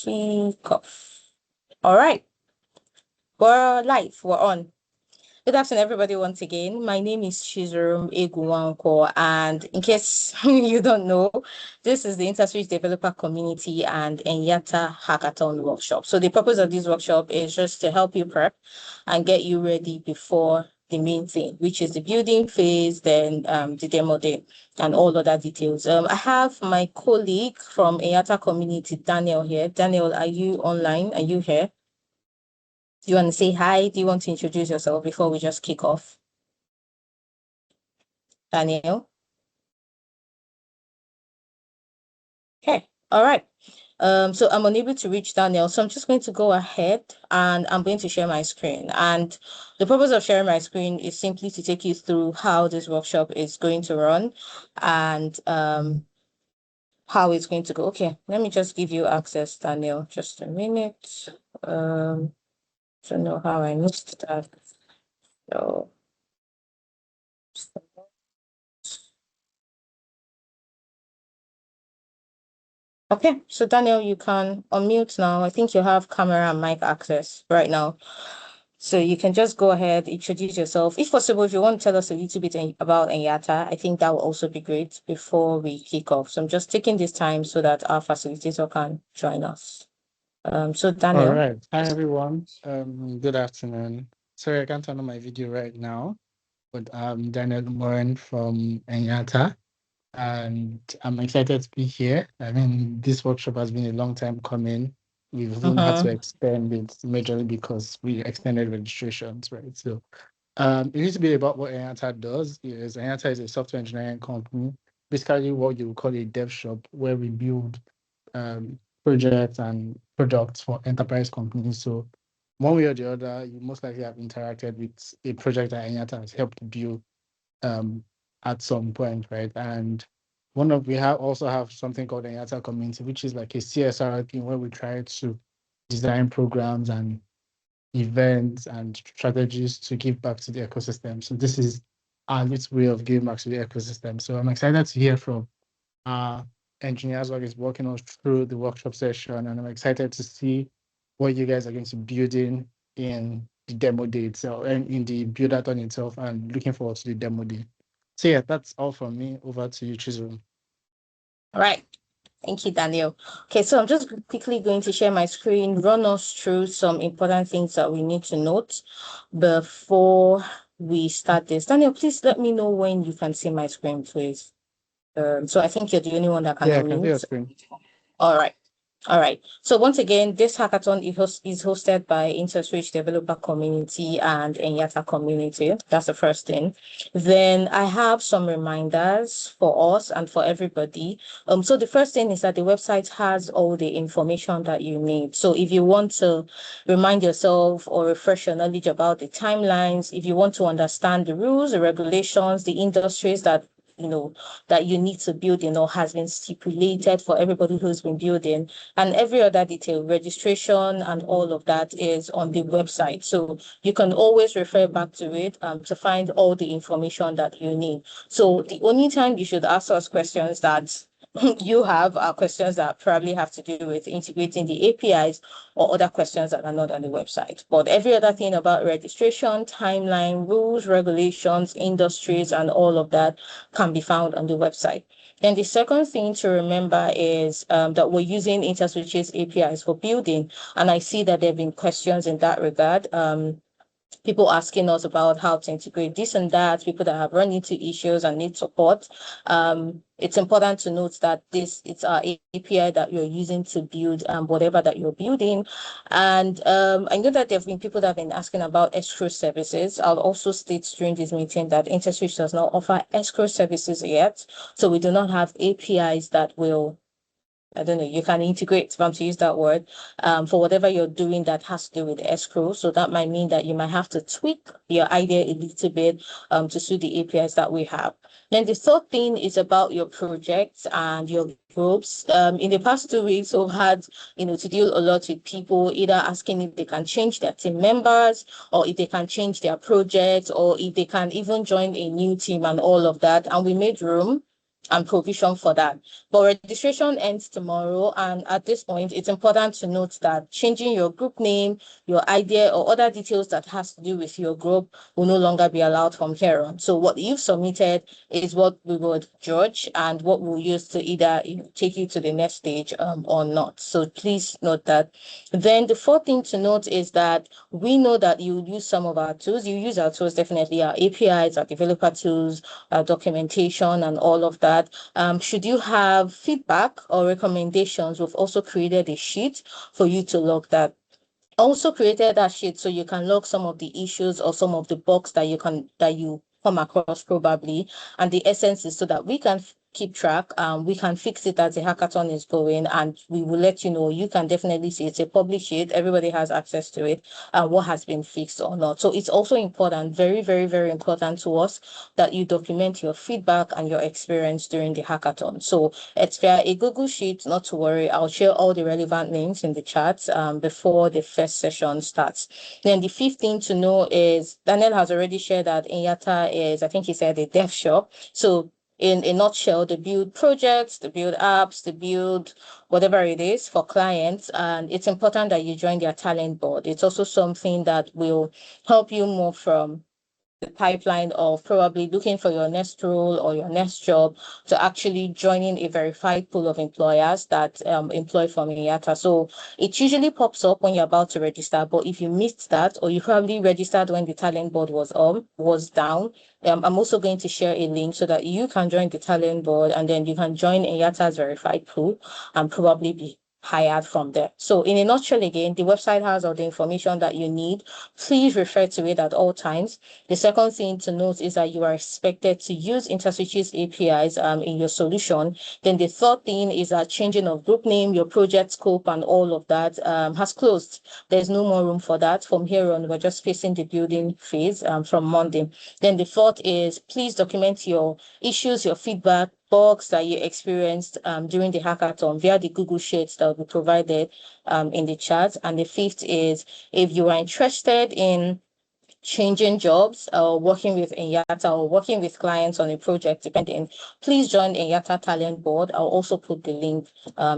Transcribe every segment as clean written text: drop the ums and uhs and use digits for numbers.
kick off. All right, we're live, we're on. Good afternoon, everybody, once again. My name is Chizurum Egwunwankwo, and in case you don't know, this is the Interswitch Developer Community and Enyata Hackathon workshop. So the purpose of this workshop is just to help you prep and get you ready before the main thing, which is the building phase, then the demo day, and all other details. I have my colleague from Enyata Community, Daniel, here. Daniel, are you online? Are you here? Do you want to say hi? Do you want to introduce yourself before we just kick off? Daniel? Okay, all right. So I'm unable to reach Daniel, so I'm just going to go ahead and I'm going to share my screen. And the purpose of sharing my screen is simply to take you through how this workshop is going to run and how it's going to go. Okay, let me just give you access, Daniel. Just a minute. To know how I missed that. So. Okay, so Daniel, you can unmute now. I think you have camera and mic access right now. So you can just go ahead, introduce yourself. If possible, if you want to tell us a little bit about Enyata, I think that will also be great before we kick off. So I'm just taking this time so that our facilitator can join us. So Daniel. All right. Hi, everyone. Good afternoon. Sorry, I can't turn on my video right now, but I'm Daniel Umoren from Enyata, and I'm excited to be here. I mean, this workshop has been a long time coming. We've even had to extend it majorly because we extended registrations, right? So it needs to be about what Enyata does. Enyata is a software engineering company, basically what you would call a dev shop, where we build projects and products for enterprise companies. So one way or the other, you most likely have interacted with a project that Enyata has helped build at some point, right? And we also have something called Enyata Community, which is like a CSR thing where we try to design programs and events and strategies to give back to the ecosystem. So this is our little way of giving back to the ecosystem. So I'm excited to hear from engineers who is walking us through the workshop session, and I'm excited to see what you guys are going to build in the demo day itself and in the buildathon itself, and looking forward to the demo day. So yeah, that's all from me. Over to you, Chizurum. All right. Thank you, Daniel. Okay, so I'm just quickly going to share my screen, run us through some important things that we need to note before we start this. Daniel, please let me know when you can see my screen, please. So I think you're the only one that can Yeah, I can see your unmute. screen. All right. All right. So once again, this hackathon is hosted by Interswitch Developer Community and Enyata Community. That's the first thing. Then I have some reminders for us and for everybody. So the first thing is that the website has all the information that you need. So if you want to remind yourself or refresh your knowledge about the timelines, if you want to understand the rules, the regulations, the industries that that you need to build in or has been stipulated for everybody who's been building, and every other detail, registration and all of that is on the website. So you can always refer back to it to find all the information that you need. So the only time you should ask us questions that you have are questions that probably have to do with integrating the APIs or other questions that are not on the website. But every other thing about registration, timeline, rules, regulations, industries, and all of that can be found on the website. Then the second thing to remember is that we're using Interswitch's APIs for building. And I see that there have been questions in that regard. People asking us about how to integrate this and that, people that have run into issues and need support. It's important to note that it's our API that you're using to build whatever that you're building. And I know that there have been people that have been asking about escrow services. I'll also state during this meeting that Interswitch does not offer escrow services yet. So we do not have APIs that will, I don't know, you can integrate, if I'm to use that word, for whatever you're doing that has to do with escrow. So that might mean that you might have to tweak your idea a little bit to suit the APIs that we have. Then the third thing is about your projects and your groups. In the past 2 weeks, we've had, to deal a lot with people either asking if they can change their team members or if they can change their projects or if they can even join a new team and all of that. And we made room and provision for that. But registration ends tomorrow. And at this point, it's important to note that changing your group name, your idea, or other details that has to do with your group will no longer be allowed from here on. So what you've submitted is what we would judge and what we'll use to either take you to the next stage or not. So please note that. Then the fourth thing to note is that we know that you use some of our tools. You use our tools, definitely our APIs, our developer tools, our documentation, and all of that. Should you have feedback or recommendations, we've also created a sheet for you to log that. Also created that sheet so you can log some of the issues or some of the bugs that you come across probably. And the essence is so that we can keep track. We can fix it as the hackathon is going, and we will let you know. You can definitely see it's a public sheet. Everybody has access to it, and what has been fixed or not. So it's also important, very, very, very important to us that you document your feedback and your experience during the hackathon. So it's via a Google Sheet, not to worry. I'll share all the relevant links in the chat before the first session starts. Then the fifth thing to know is Daniel has already shared that Enyata is, I think he said, a dev shop. So in a nutshell, they build projects, they build apps, they build whatever it is for clients. And it's important that you join their talent board. It's also something that will help you move from the pipeline of probably looking for your next role or your next job to actually joining a verified pool of employers that employ from Enyata. So it usually pops up when you're about to register, but if you missed that or you probably registered when the talent board was down, I'm also going to share a link so that you can join the talent board and then you can join Enyata's verified pool and probably be hired from there. So in a nutshell, again, the website has all the information that you need. Please refer to it at all times. The second thing to note is that you are expected to use Interswitch's APIs in your solution. Then the third thing is that changing of group name, your project scope, and all of that has closed. There's no more room for that. From here on, we're just facing the building phase from Monday. Then the fourth is please document your issues, your feedback, bugs that you experienced during the hackathon via the Google Sheets that will be provided in the chat. And the fifth is if you are interested in changing jobs or working with Enyata or working with clients on a project, depending, please join Enyata Talent Board. I'll also put the link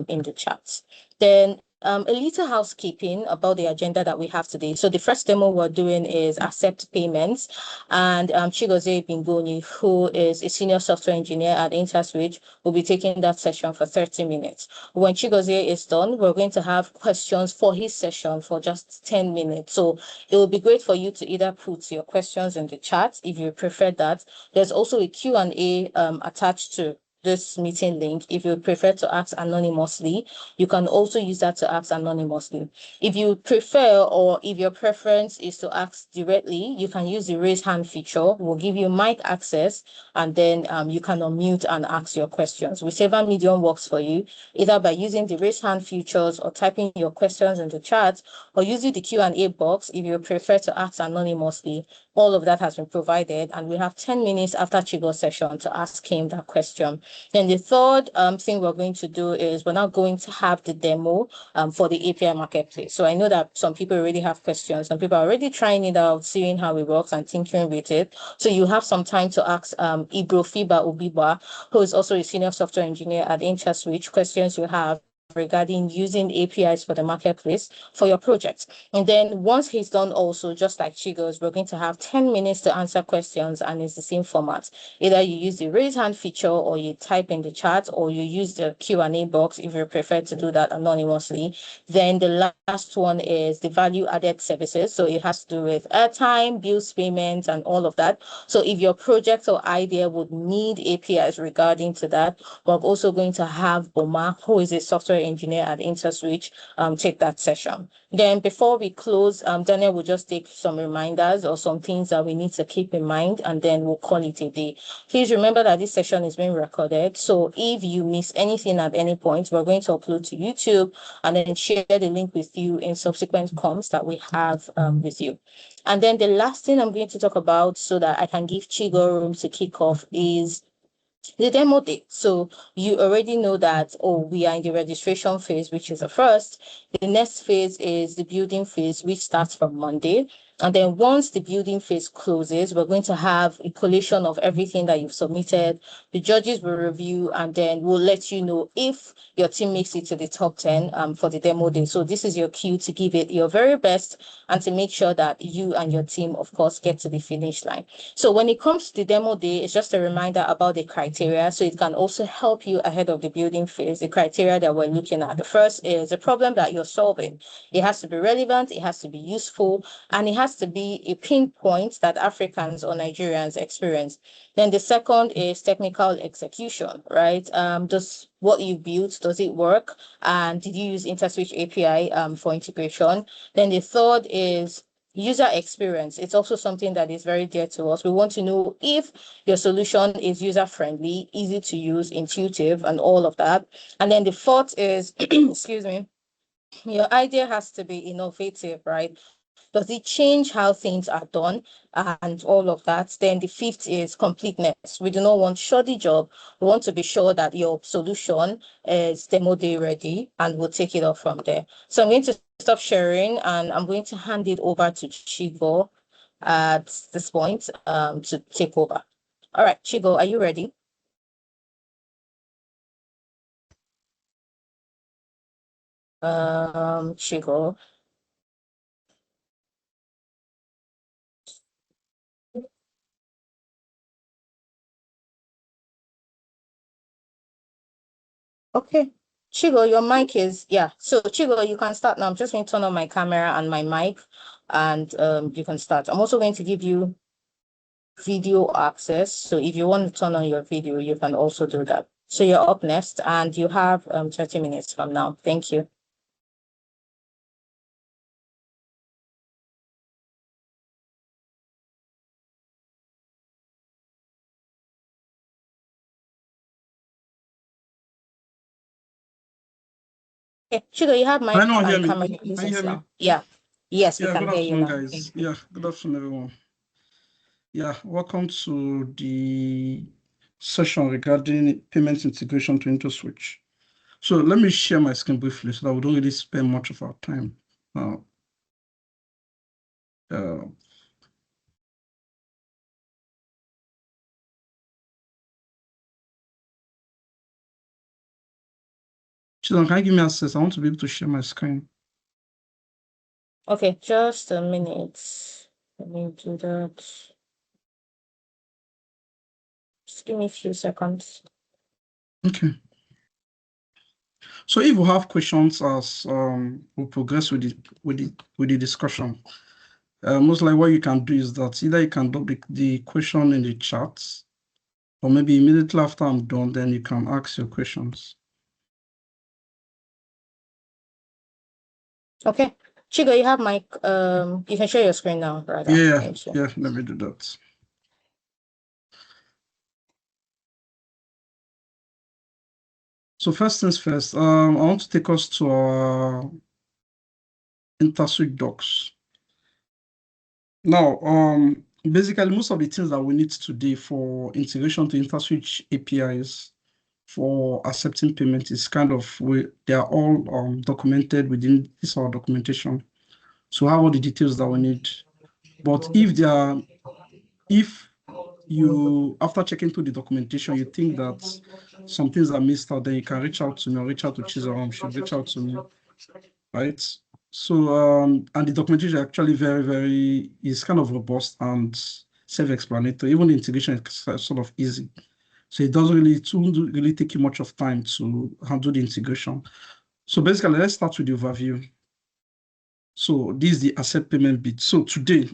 in the chat. Then a little housekeeping about the agenda that we have today. So the first demo we're doing is accept payments, and Chigozie Ebingonye, who is a senior software engineer at Interswitch, will be taking that session for 30 minutes. When Chigozie is done, we're going to have questions for his session for just 10 minutes. So it will be great for you to either put your questions in the chat if you prefer that. There's also a Q&A attached to this meeting link. If you prefer to ask anonymously, you can also use that to ask anonymously. If you prefer or if your preference is to ask directly, you can use the raise hand feature. We'll give you mic access and then you can unmute and ask your questions. Whichever medium works for you, either by using the raise hand features or typing your questions in the chat or using the Q&A box if you prefer to ask anonymously. All of that has been provided, and we have 10 minutes after Chigo's session to ask him that question. Then the third thing we're going to do is we're now going to have the demo for the API marketplace. So I know that some people already have questions. Some people are already trying it out, seeing how it works and tinkering with it. So you have some time to ask Ebrufiho Obigba, who is also a senior software engineer at Interswitch, questions you have regarding using APIs for the marketplace for your project. And then once he's done also, just like Chigo's, we're going to have 10 minutes to answer questions, and it's the same format. Either you use the raise hand feature or you type in the chat or you use the Q&A box if you prefer to do that anonymously. Then the last one is the value added services. So it has to do with airtime, bills payments, and all of that. So if your project or idea would need APIs regarding to that, we're also going to have Boma, who is a software engineer at Interswitch, take that session. Then before we close, Daniel will just take some reminders or some things that we need to keep in mind, and then we'll call it a day. Please remember that this session is being recorded. So if you miss anything at any point, we're going to upload to YouTube and then share the link with you in subsequent comms that we have with you. And then the last thing I'm going to talk about so that I can give Chigo room to kick off is the demo day. So you already know that, we are in the registration phase, which is the first. The next phase is the building phase, which starts from Monday. And then once the building phase closes, we're going to have a collation of everything that you've submitted. The judges will review, and then we'll let you know if your team makes it to the top 10 for the demo day. So this is your cue to give it your very best and to make sure that you and your team, of course, get to the finish line. So when it comes to the demo day, it's just a reminder about the criteria. So it can also help you ahead of the building phase, the criteria that we're looking at. The first is the problem that you're solving. It has to be relevant, it has to be useful, and it has to be a pinpoint that Africans or Nigerians experience. Then the second is technical execution, right? Does what you built, does it work? And did you use Interswitch API for integration? Then the third is user experience. It's also something that is very dear to us. We want to know if your solution is user-friendly, easy to use, intuitive, and all of that. And then the fourth is, excuse me, your idea has to be innovative, right? Does it change how things are done and all of that? Then the fifth is completeness. We do not want shoddy job. We want to be sure that your solution is demo day ready, and we'll take it off from there. So I'm going to stop sharing and I'm going to hand it over to Chigo at this point to take over. All right, Chigo, are you ready? Chigo. Okay. Chigo, your mic is, yeah. So Chigo, you can start now. I'm just going to turn on my camera and my mic and you can start. I'm also going to give you video access. So if you want to turn on your video, you can also do that. So you're up next and you have 30 minutes from now. Thank you. Okay, Chigo, you have mic Can anyone hear and me? camera Can you hear me? now. Yeah. Yes, we Yeah, can good hear you afternoon, now. guys. Yeah, good afternoon, everyone. Yeah, welcome to the session regarding payment integration to Interswitch. So let me share my screen briefly so that we don't really spend much of our time. Chizurum, can you give me access? I want to be able to share my screen. Okay, just a minute. Let me do that. Just give me a few seconds. Okay. So if we have questions as we progress with the discussion, most likely what you can do is that either you can drop the question in the chat, or maybe immediately after I'm done, then you can ask your questions. Okay. Chigo, you have mic. You can share your screen now, rather. Yeah, Thank you. yeah, let me do that. So first things first, I want to take us to our Interswitch docs. Now, basically, most of the things that we need today for integration to Interswitch APIs for accepting payment is kind of, they are all documented within this our documentation. So we have all the details that we need. But if you, after checking through the documentation, you think that some things are missed out, then you can reach out to me or reach out to Chizurum, should reach out to me, right? So, and the documentation actually is kind of robust and self-explanatory. Even the integration is sort of easy. So it won't really take you much of time to handle the integration. So basically, let's start with the overview. So this is the accept payment bit. So today,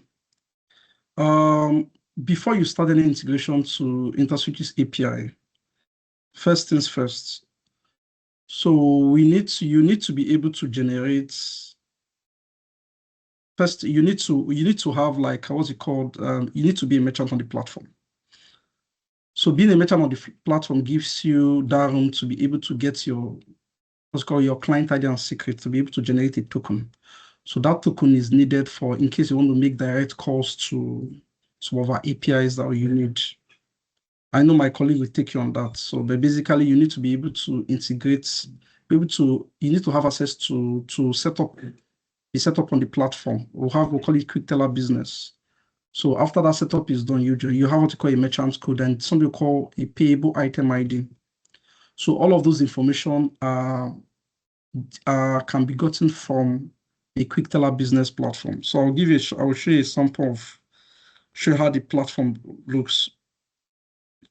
before you start any integration to Interswitch's API, first things first. So you need to be able to generate. First, you need to have, like, what's it called? You need to be a merchant on the platform. So being a merchant on the platform gives you that room to be able to get what's called your client ID and secret, to be able to generate a token. So that token is needed for in case you want to make direct calls to some of our APIs that you need. I know my colleague will take you on that. So, but basically, you need to be able to integrate, you need to have access to set up be set up on the platform. We'll call it quick teller business. So after that setup is done, you have what you call a merchant code and something we call a payable item ID. So all of those information can be gotten from a quick teller business platform. So I will show you a sample of show how the platform looks.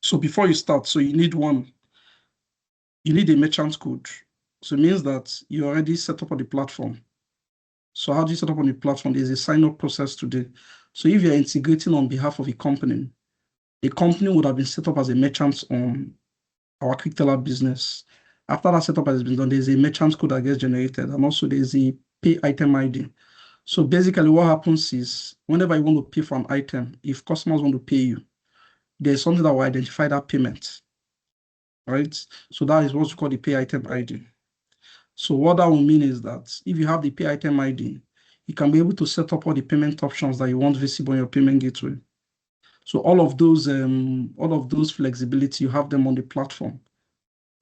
So before you start, so you need a merchant code. So it means that you already set up on the platform. So how do you set up on the platform? There's a sign-up process today. So if you're integrating on behalf of a company would have been set up as a merchant on our quick teller business. After that setup has been done, there's a merchant code that gets generated, and also there's a pay item ID. So basically what happens is whenever you want to pay for an item, if customers want to pay you, there's something that will identify that payment, right? So that is what's called the pay item ID. So what that will mean is that if you have the pay item ID, you can be able to set up all the payment options that you want visible on your payment gateway. So all of those flexibility, you have them on the platform,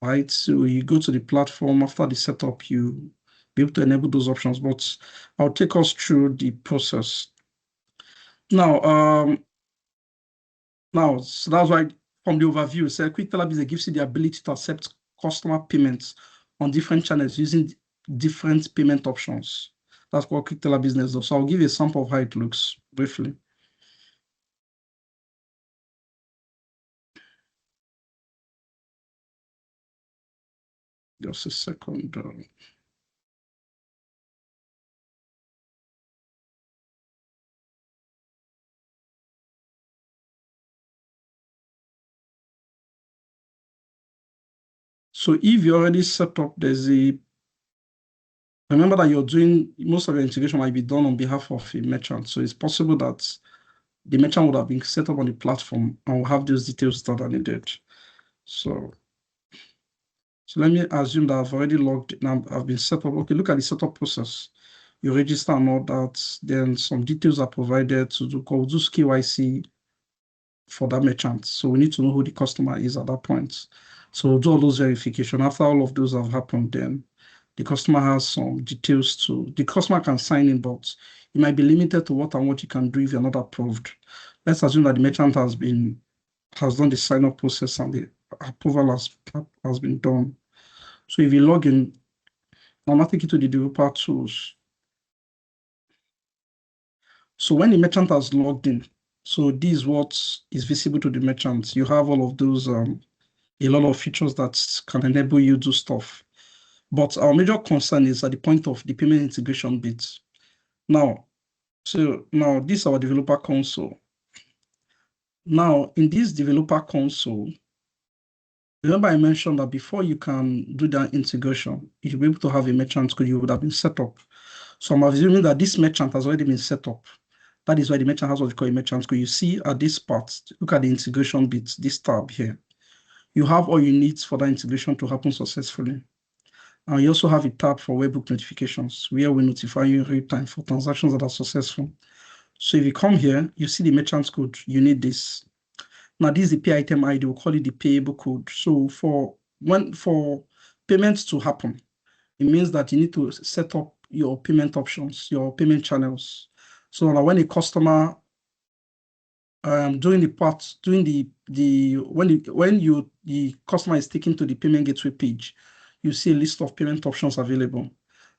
right? So you go to the platform after the setup, you be able to enable those options. But I'll take us through the process. Now, so that's why from the overview, so quick teller business gives you the ability to accept customer payments on different channels using different payment options. That's what quick teller business does. So I'll give you a sample of how it looks briefly. Just a second. So if you already set up, remember that you're doing, most of your integration might be done on behalf of a merchant. So it's possible that the merchant would have been set up on the platform and will have those details that are needed. So let me assume that I've already logged in and I've been set up. Okay, look at the setup process. You register and all that, then some details are provided to do KYC for that merchant. So we need to know who the customer is at that point. So we'll do all those verification. After all of those have happened, then the customer has some details the customer can sign in, but it might be limited to what you can do if you're not approved. Let's assume that the merchant has done the sign-up process and the approval has been done. So if you log in, I'll now take you to the developer tools. So when the merchant has logged in, so this is what is visible to the merchant. You have all of those, a lot of features that can enable you to do stuff. But our major concern is at the point of the payment integration bit. Now, this is our developer console. Now, in this developer console, remember I mentioned that before you can do that integration, you'll be able to have a merchant code you would have been set up. So I'm assuming that this merchant has already been set up. That is why the merchant has what we call a merchant code. You see at this part, look at the integration bit, this tab here. You have all you need for that integration to happen successfully. And you also have a tab for webhook notifications, where we notify you in real time for transactions that are successful. So if you come here, you see the merchant code, you need this. Now, this is the pay item ID, we'll call it the payable code. So for payments to happen, it means that you need to set up your payment options, your payment channels. So now when a customer when the customer is taken to the payment gateway page, you see a list of payment options available.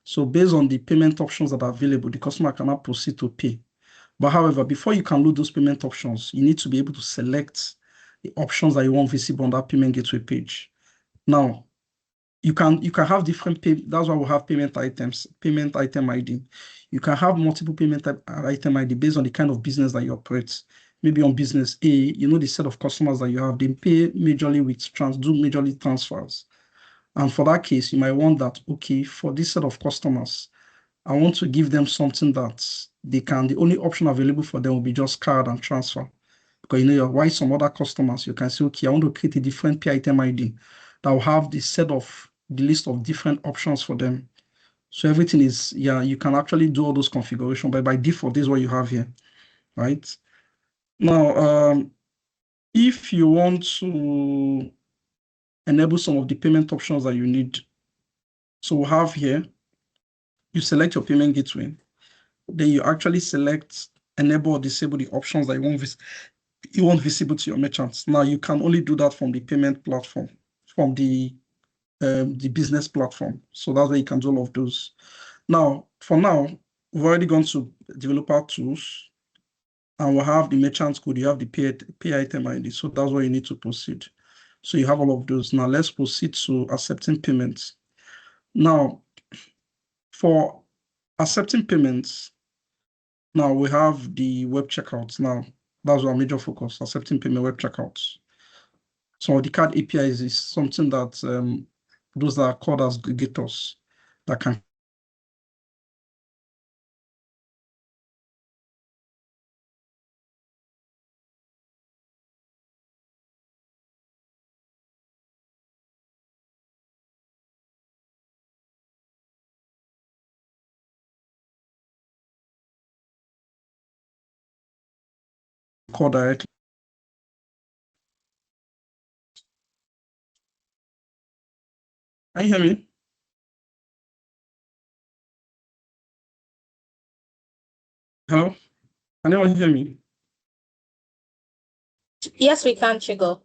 So based on the payment options that are available, the customer cannot proceed to pay. But however, before you can load those payment options, you need to be able to select the options that you want visible on that payment gateway page. Now, you can have different that's why we have payment items, payment item ID. You can have multiple payment item ID based on the kind of business that you operate. Maybe on business A, you know the set of customers that you have, they pay majorly with do majorly transfers. And for that case, you might want that, okay, for this set of customers, I want to give them something that the only option available for them will be just card and transfer. Because you know, why some other customers, you can say, okay, I want to create a different pay item ID that will have the list of different options for them. So everything is, you can actually do all those configurations, but by default, this is what you have here, right? Now, if you want to enable some of the payment options that you need, so we have here, you select your payment gateway. then you actually select enable or disable the options that you want visible to your merchants. Now you can only do that from the payment platform, from the business platform. So that's where you can do all of those. Now, for now, we've already gone to developer tools, and we'll have the merchant code, you have the pay item ID. So that's where you need to proceed. So you have all of those. Now let's proceed to accepting payments. Now, for accepting payments, now we have the web checkouts. Now, that's our major focus, accepting payment web checkouts. So the card APIs is something that those that are called as aggregators that can call directly. Can you hear me? Hello? Can anyone hear me? Yes, we can, Chigo.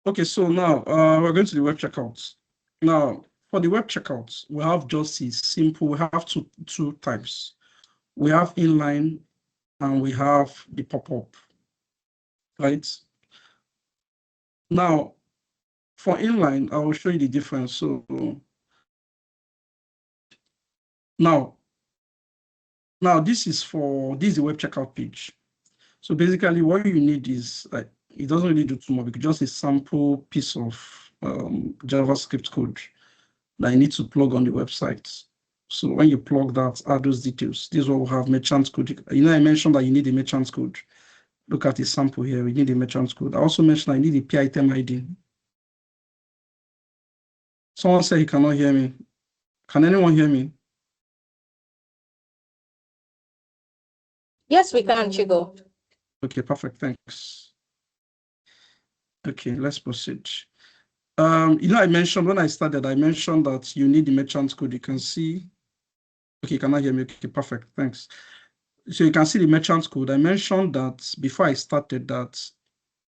Okay, so now we're going to the web checkouts. Now, for the web checkouts, we have just a simple, we have two types. We have inline and we have the pop-up, right? Now, for inline, I will show you the difference. So now this is the web checkout page. So basically what you need is it doesn't really do too much, because just a sample piece of JavaScript code that you need to plug on the website. So when you plug that, add those details. This is what we have merchant code. You know, I mentioned that you need a merchant code. Look at the sample here. We need a merchant code. I also mentioned I need a P item ID. Someone said he cannot hear me. Can anyone hear me? Yes, we can, Chigo. Okay, perfect. Thanks. Okay, let's proceed. You know, I mentioned when I started, I mentioned that you need the merchant code. You can see. Okay, you cannot hear me. Okay, perfect. Thanks. So you can see the merchant code. I mentioned that before I started that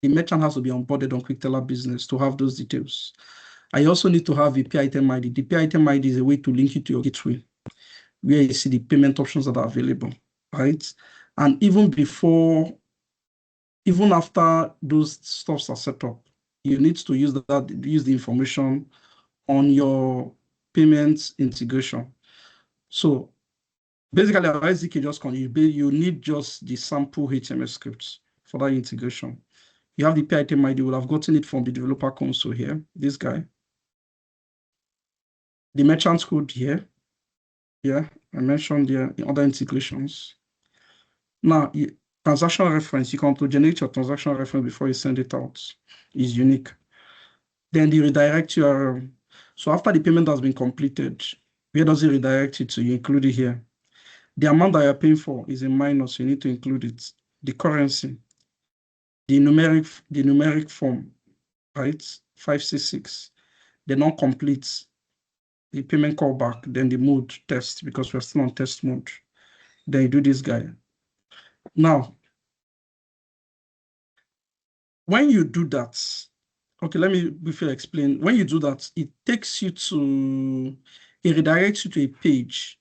the merchant has to be onboarded on QuickTeller Business to have those details. I also need to have a P item ID. The P item ID is a way to link you to your gateway, where you see the payment options that are available, right? And even after those stuffs are set up, you need to use the information on your payments integration. So basically, our SDK just you need just the sample HTML scripts for that integration. You have the P item ID. You will have gotten it from the developer console here. This guy. The merchant code here. Yeah, I mentioned the other integrations. Now, transaction reference, you can generate your transaction reference before you send it out. Is unique. Then the redirect URL. So after the payment has been completed, where does it redirect it to? You include it here. The amount that you're paying for is in minus, so you need to include it. The currency, the numeric form, right? 566. The non-complete, the payment callback, then the mode test, because we're still on test mode. Then you do this guy. Now, when you do that, okay, let me briefly explain. When you do that, it redirects you to a page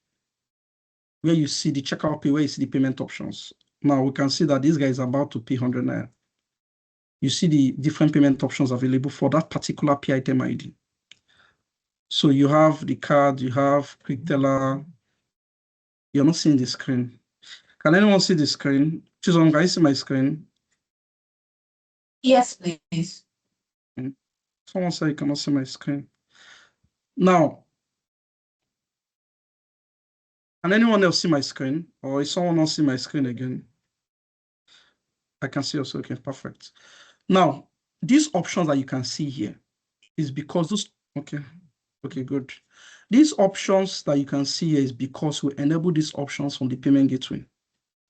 where you see the checkout page, where you see the payment options. Now we can see that this guy is about to pay 100 Naira. You see the different payment options available for that particular P item ID. So you have the card, you have QuickTeller. You're not seeing the screen. Can anyone see the screen? Chizurum, can you see my screen? Yes, please. Someone said you cannot see my screen. Now, can anyone else see my screen? Or is someone else see my screen again? I can see also. Okay, perfect. Now, these options that you can see here is because those, okay, good. These options that you can see here is because we enable these options from the payment gateway,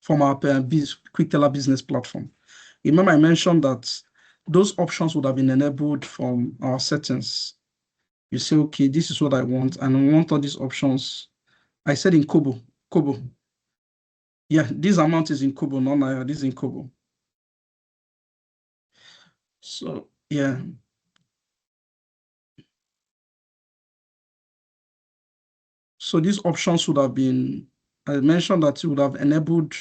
from our QuickTeller business platform. Remember, I mentioned that those options would have been enabled from our settings. You say, okay, this is what I want, and I want all these options. I said in Kobo. Yeah, this amount is in Kobo, not Naira. This is in Kobo. So yeah. So these options would have been, I mentioned that you would have enabled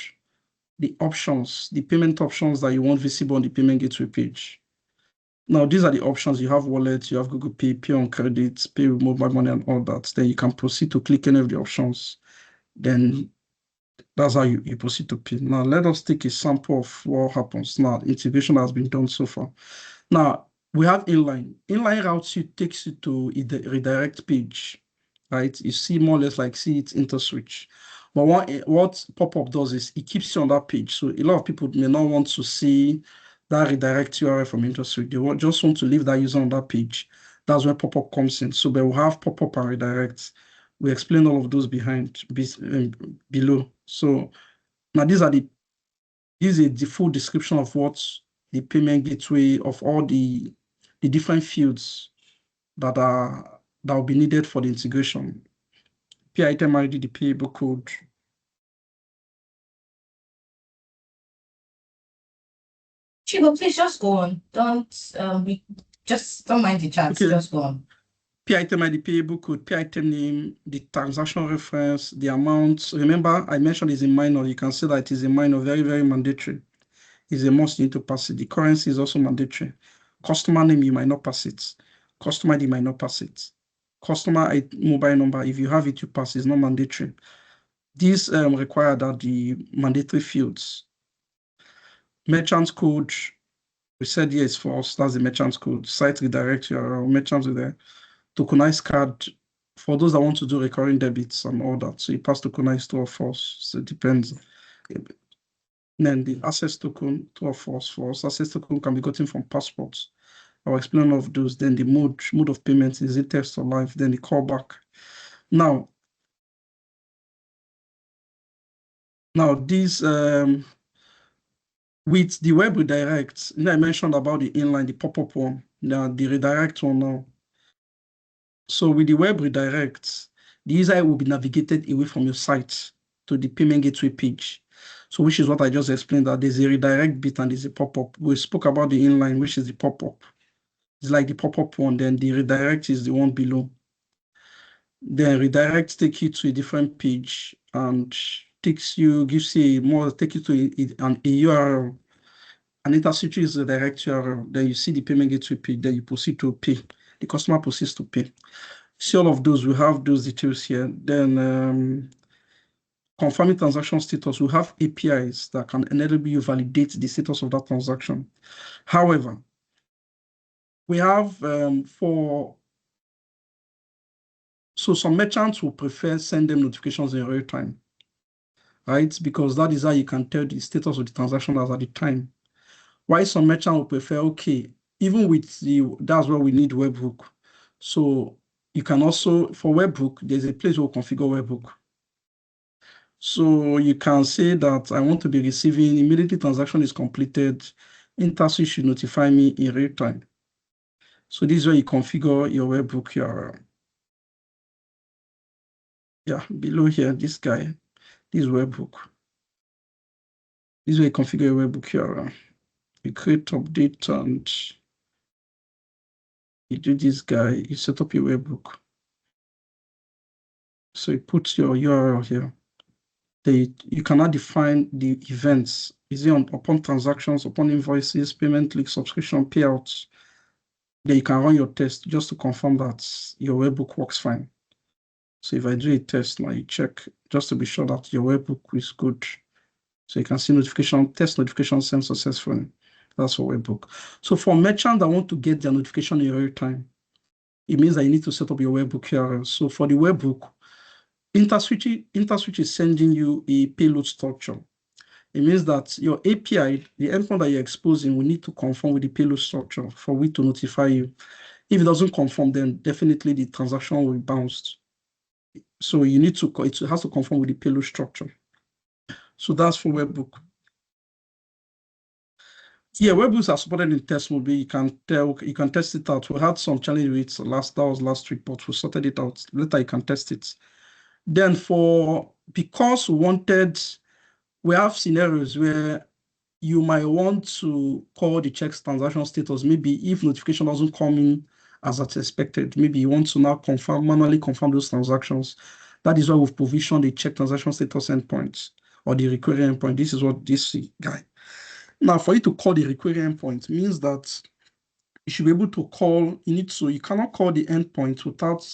the options, the payment options that you want visible on the payment gateway page. Now, these are the options. You have wallet, you have Google Pay, pay on credit, pay with mobile money and all that. Then you can proceed to click any of the options. Then that's how you proceed to pay. Now, let us take a sample of what happens. Now, integration has been done so far. Now, we have inline. Inline routes takes you to a redirect page, right? You see more or less like see it Interswitch. But what pop-up does is it keeps you on that page. So a lot of people may not want to see that redirect URL from Interswitch. They just want to leave that user on that page. That's where pop-up comes in. So we'll have pop-up and redirect. We explain all of those below. So now this is the full description of what the payment gateway of all the different fields that will be needed for the integration. Pay item ID, the payable code. Chigo, please just go on. Don't mind the chat. Okay. Just go on. Pay item ID, payable code, pay item name, the transaction reference, the amount. Remember, I mentioned it's a minor. You can see that it is a minor, very, very mandatory. It's a must, you need to pass it. The currency is also mandatory. Customer name, you might not pass it. Customer ID might not pass it. Customer mobile number, if you have it, you pass. It's not mandatory. These require that the mandatory fields. Merchant code, we said yes for us, that's the merchant code. Site redirect URL, merchant with the tokenized card for those that want to do recurring debits and all that. So you pass tokenized to or false. So it depends. Then the access token, true or false. For us, access token can be gotten from passports. I'll explain all of those. Then the mode of payment, is it text or live? Then the callback. Now these with the web redirect, I mentioned about the inline, the pop-up one, the redirect one now. So with the web redirect, the user will be navigated away from your site to the payment gateway page. So which is what I just explained, that there's a redirect bit and there's a pop-up. We spoke about the inline, which is the pop-up. It's like the pop-up one, then the redirect is the one below. Then redirect take you to a different page and gives you take you to a URL. And Interswitch is the direct URL. Then you see the payment gateway page, then you proceed to pay. The customer proceeds to pay. See all of those, we have those details here. Then confirming transaction status, we have APIs that can enable you validate the status of that transaction. However, we have so some merchants will prefer send them notifications in real time, right? Because that is how you can tell the status of the transaction as at the time. Why some merchant will prefer, okay, even with that's where we need webhook. So you can also, for webhook, there's a place where we configure webhook. So you can say that I want to be receiving immediately transaction is completed. Interswitch should notify me in real time. So this is where you configure your webhook URL. Yeah, below here, this guy, this webhook. This is where you configure your webhook URL. You create, update, and you do this guy, you set up your webhook. So you put your URL here. You cannot define the events. Is it upon transactions, upon invoices, payment link, subscription, payouts? Then you can run your test just to confirm that your webhook works fine. So if I do a test now, you check just to be sure that your webhook is good. So you can see test notification sent successfully. That's for webhook. So for merchants that want to get their notification in real time, it means that you need to set up your webhook URL. So for the webhook, Interswitch is sending you a payload structure. It means that your API, the endpoint that you're exposing, will need to conform with the payload structure for we to notify you. If it doesn't conform, then definitely the transaction will be bounced. So it has to conform with the payload structure. So that's for webhook. Yeah, webhooks are supported in test mode. You can test it out. We had some challenge with that was last week, but we sorted it out. Later you can test it. Then because we we have scenarios where you might want to call the check transaction status. Maybe if notification doesn't come in as expected, maybe you want to now manually confirm those transactions. That is why we've provisioned the check transaction status endpoints or the requery endpoint. This is what this guy. Now, for you to call the requery endpoint means that you should be able to call, you cannot call the endpoint without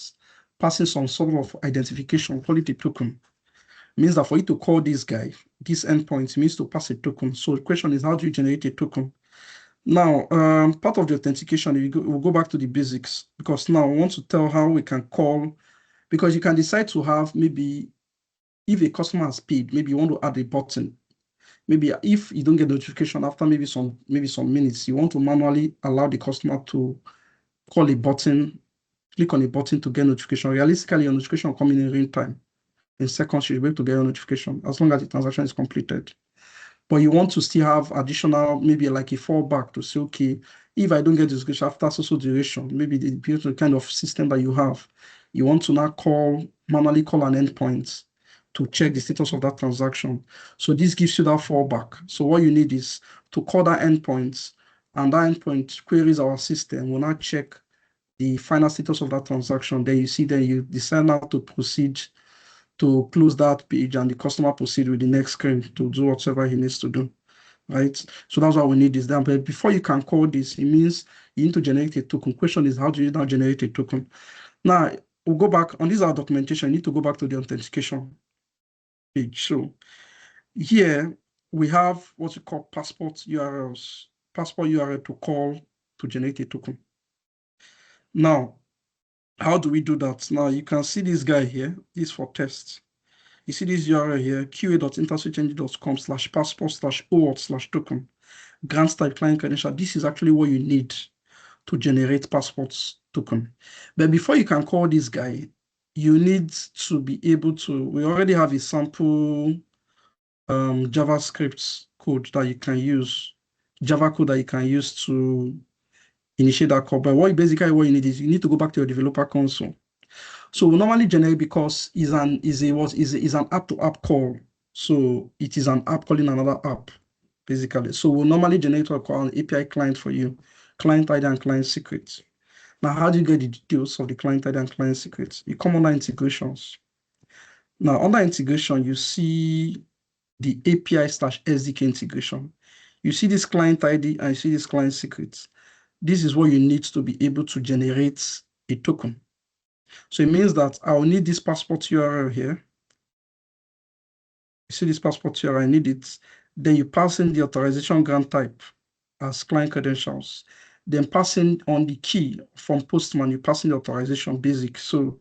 passing some sort of identification, call it a token. Means that for you to call this guy, this endpoint means to pass a token. So the question is, how do you generate a token? Now, part of the authentication, we'll go back to the basics, because now I want to tell how we can call, because you can decide to have maybe, if a customer has paid, maybe you want to add a button. Maybe if you don't get notification after maybe some minutes, you want to manually allow the customer to call a button, click on a button to get notification. Realistically, your notification will come in real time. In seconds, you'll be able to get a notification as long as the transaction is completed. But you want to still have additional, maybe like a fallback to say, okay, if I don't get this notification after so duration, maybe the kind of system that you have, you want to now manually call an endpoint to check the status of that transaction. So this gives you that fallback. So what you need is to call that endpoint, and that endpoint queries our system. We'll now check the final status of that transaction. Then you see, then you decide now to proceed to close that page, and the customer proceed with the next screen to do whatever he needs to do, right? So that's why we need this down. But before you can call this, it means you need to generate a token. Question is, how do you now generate a token? Now, we'll go back on this, our documentation. You need to go back to the authentication page. So here we have what we call passport URLs, passport URL to call to generate a token. Now, how do we do that? Now, you can see this guy here. This is for tests. You see this URL here, qa.interswitchng.com/passport/OAuth/token. Grants type client credential. This is actually what you need to generate passports token. But before you can call this guy, you need to be able to, we already have a sample JavaScript code that you can use, Java code that you can use to initiate that call. But what you need is you need to go back to your developer console. So we normally generate, because is an app-to-app call. So it is an app calling another app, basically. So we'll normally generate what we call an API client for you, client ID and client secrets. Now, how do you get the details of the client ID and client secrets? You come under integrations. Now, under integration, you see the API/SDK integration. You see this client ID and you see this client secrets. This is what you need to be able to generate a token. So it means that I'll need this passport URL here. You see this passport URL, I need it. Then you pass in the authorization grant type as client credentials. Then passing on the key from Postman, you pass in the authorization basic. So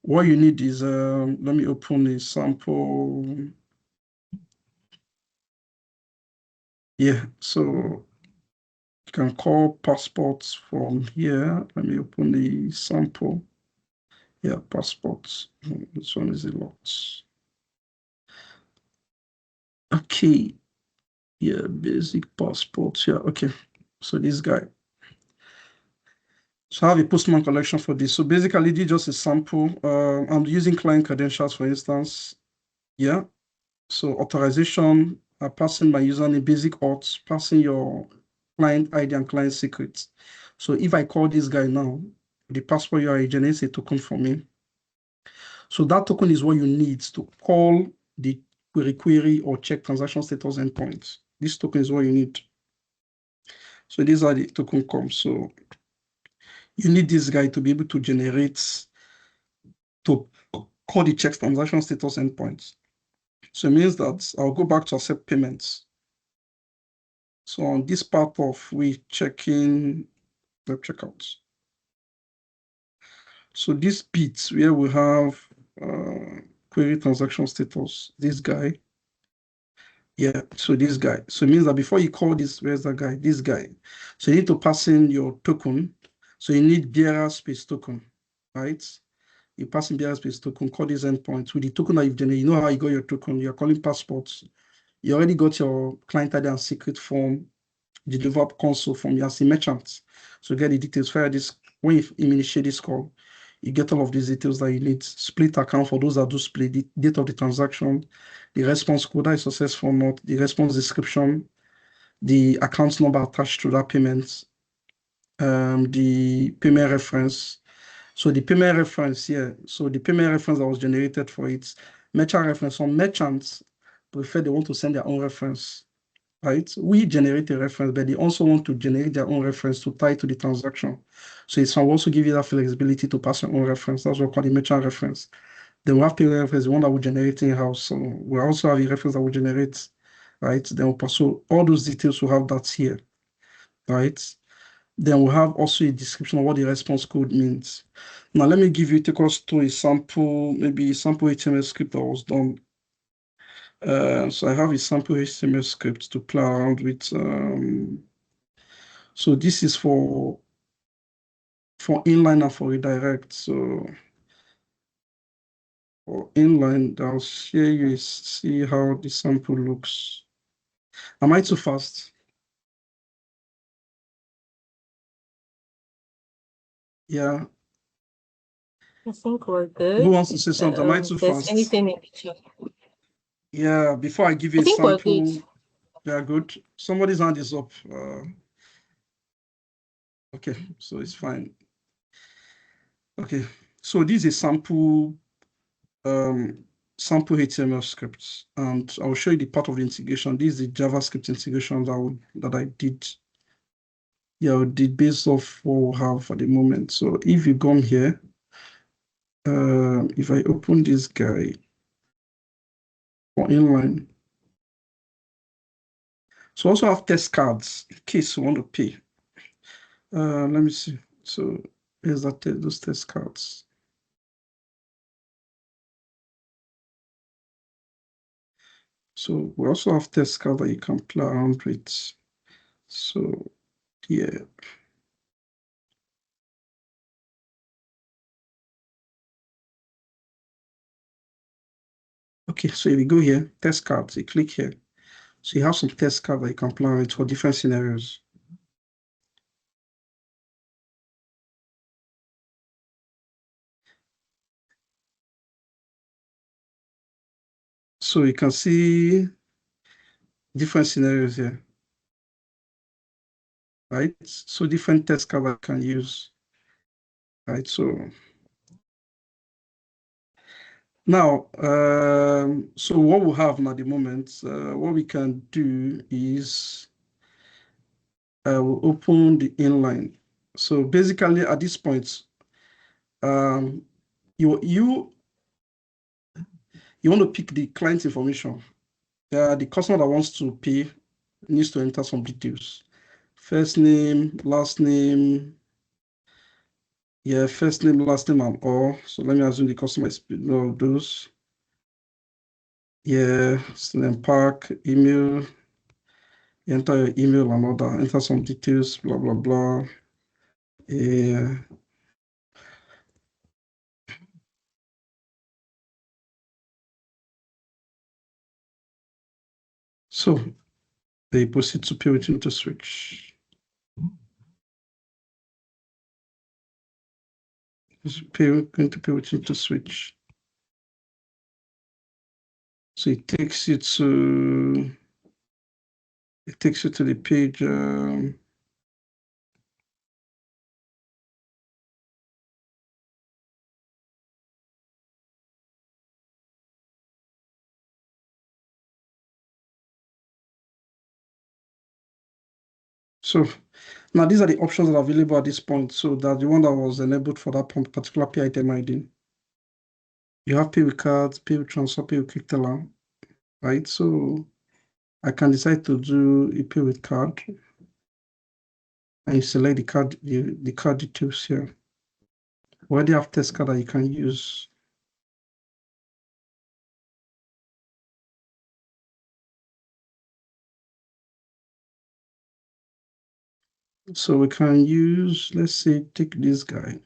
what you need is, let me open a sample. Yeah, so you can call passports from here. Let me open the sample. Yeah, passports. This one is a lot. Okay. Yeah, basic passports. Yeah, okay. So this guy. So I have a Postman collection for this. So basically, this is just a sample. I'm using client credentials, for instance. Yeah. So authorization, passing my username, basic auth, passing your client ID and client secrets. So if I call this guy now, the passport URL generates a token for me. So that token is what you need to call the query or check transaction status endpoints. This token is what you need. So these are the token comes. So you need this guy to be able to generate, to call the check transaction status endpoints. So it means that I'll go back to accept payments. So on this part of we checking web checkouts. So this bit where we have query transaction status, this guy. Yeah, so this guy. So it means that before you call this, where's that guy? This guy. So you need to pass in your token. So you need bearer space token, right? You pass in bearer space token, call this endpoint with the token that you've generated. You know how you got your token. You're calling passports. You already got your client ID and secret form, the developer console from your merchant. So get the details. Fire this when you initiate this call. You get all of these details that you need. Split account for those that do split, the date of the transaction, the response code, that is successful or not, the response description, the account number attached to that payment, the payment reference. So the payment reference here, so the payment reference that was generated for it, merchant reference. Some merchants prefer they want to send their own reference, right? We generate a reference, but they also want to generate their own reference to tie to the transaction. So it's also give you that flexibility to pass your own reference. That's what we call the merchant reference. Then we have payment reference, the one that we generate in-house. So we also have a reference that we generate, right? Then we'll pass. So all those details will have that here, right? Then we'll have also a description of what the response code means. Now, let me take us to a sample, maybe a sample HTML script that was done. So I have a sample HTML script to play around with. So this is for inline and for redirect. So for inline, I'll share you see how the sample looks. Am I too fast? Yeah. I think we're good. Who wants to say something? Am I too fast? Anything in between? Yeah, before I give you a think we're sample. good. Yeah, good. Somebody's hand is up. Okay, so it's fine. Okay, so this is sample HTML scripts, and I'll show you the part of the integration. This is the JavaScript integration that I did. Yeah, I did based off what we have at the moment. So if you come here, if I open this guy for inline, so also have test cards in case you want to pay. Let me see. So here's those test cards. So we also have test card that you can play around with. So yeah. Okay, so if you go here, test cards, you click here. So you have some test cards that you can play with for different scenarios. So you can see different scenarios here, right? So different test cards I can use, right? So now, so what we have now at the moment, what we can do is we'll open the inline. So basically at this point, you want to pick the client information. The customer that wants to pay needs to enter some details. First name, last name. Yeah, first name, last name, and all. So let me assume the customer is below those. Yeah, student park, email. Enter your email and all that. Enter some details, blah, blah, blah. Yeah. So they proceed to pay with Interswitch. Going to pay with Interswitch. So it takes you to the page. So now these are the options that are available at this point. So that's the one that was enabled for that particular pay item ID. You have pay with cards, pay with transfer, pay with quick teller, right? So I can decide to do a pay with card. And you select the card details here. We already have test card that you can use. So we can use, let's say, take this guy.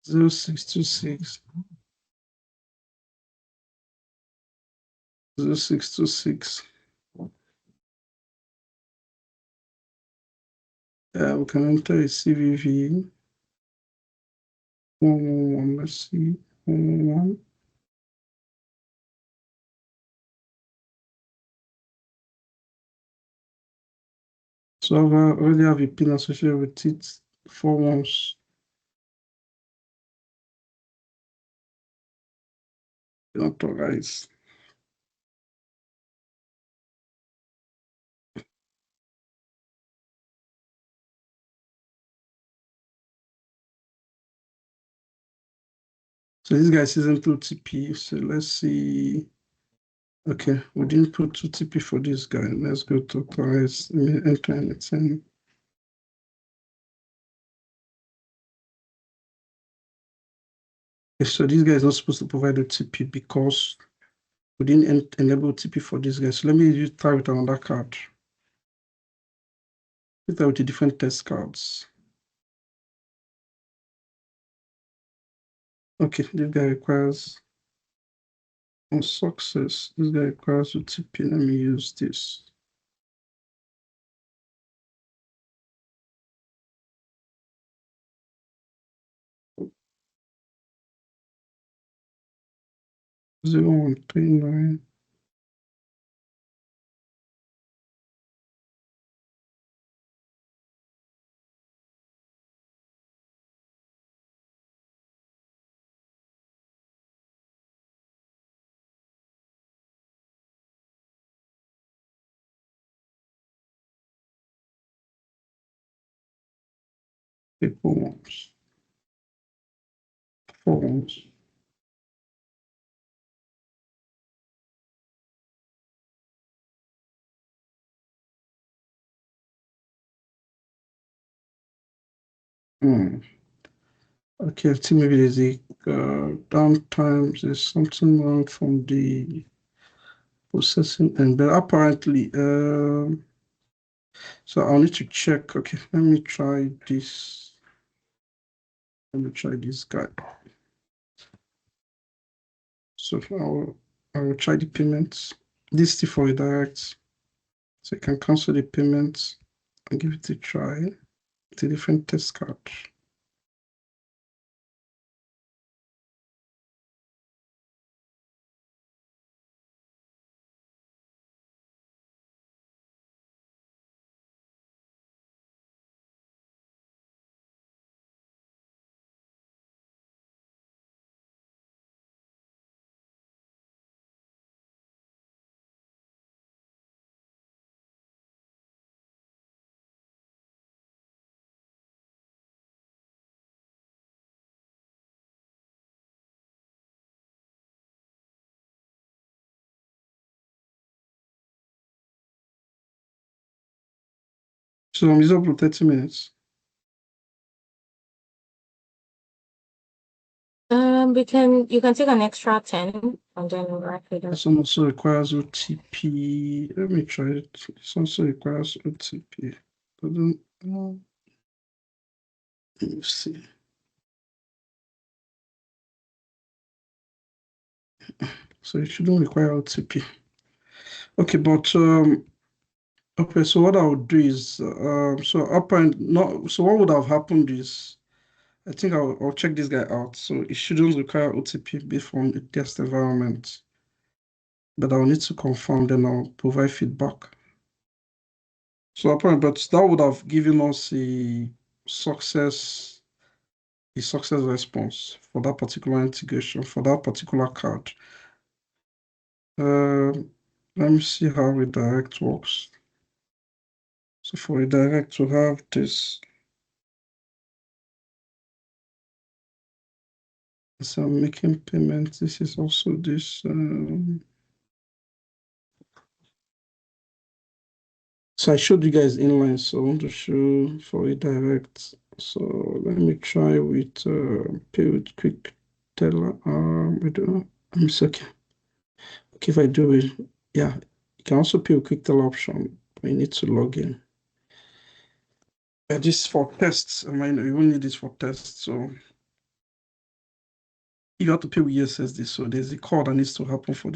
Zero 0626. 0626. We can enter a CVV 111. Let's see 111. So I already have a pin associated with it 4 months. Authorize. So this guy isn't OTP. So let's see. Okay, we didn't put OTP for this guy. Let's go to authorize. Let me enter anything. Okay, so this guy is not supposed to provide OTP because we didn't enable OTP for this guy. So let me try with another card. Let's try with the different test cards. Okay, this guy requires on success. This guy requires OTP. Let me use this. Zero 139. People ones. 4 ones. Okay, I think maybe there's a downtime. There's something wrong from the processing end, but apparently, so I'll need to check. Okay, let me try this. Let me try this guy. So I will try the payments. This is for a direct. So you can cancel the payments and give it a try. It's a different test card. So I'm using up to 30 minutes. You can take an extra 10 and then we'll wrap it up. This one also requires OTP. Let me try it. This also requires OTP. But then, let me see. So it shouldn't require OTP. Okay, but okay. So what I would do is so what would have happened is I think I'll check this guy out. So it shouldn't require OTP be from a test environment, but I'll need to confirm. Then I'll provide feedback. So apparently, but that would have given us a success response for that particular integration, for that particular card. Let me see how redirect works. So for redirect to have this, so I'm making payments. This is also this. So I showed you guys inline, so I want to show for redirect. So let me try with pay with quick teller. I'm okay. Okay, if I do it, yeah, you can also pay with quick teller option, but you need to log in. This for tests. I mean, you will need this for tests. So you have to pay with USSD. So there's a call that needs to happen for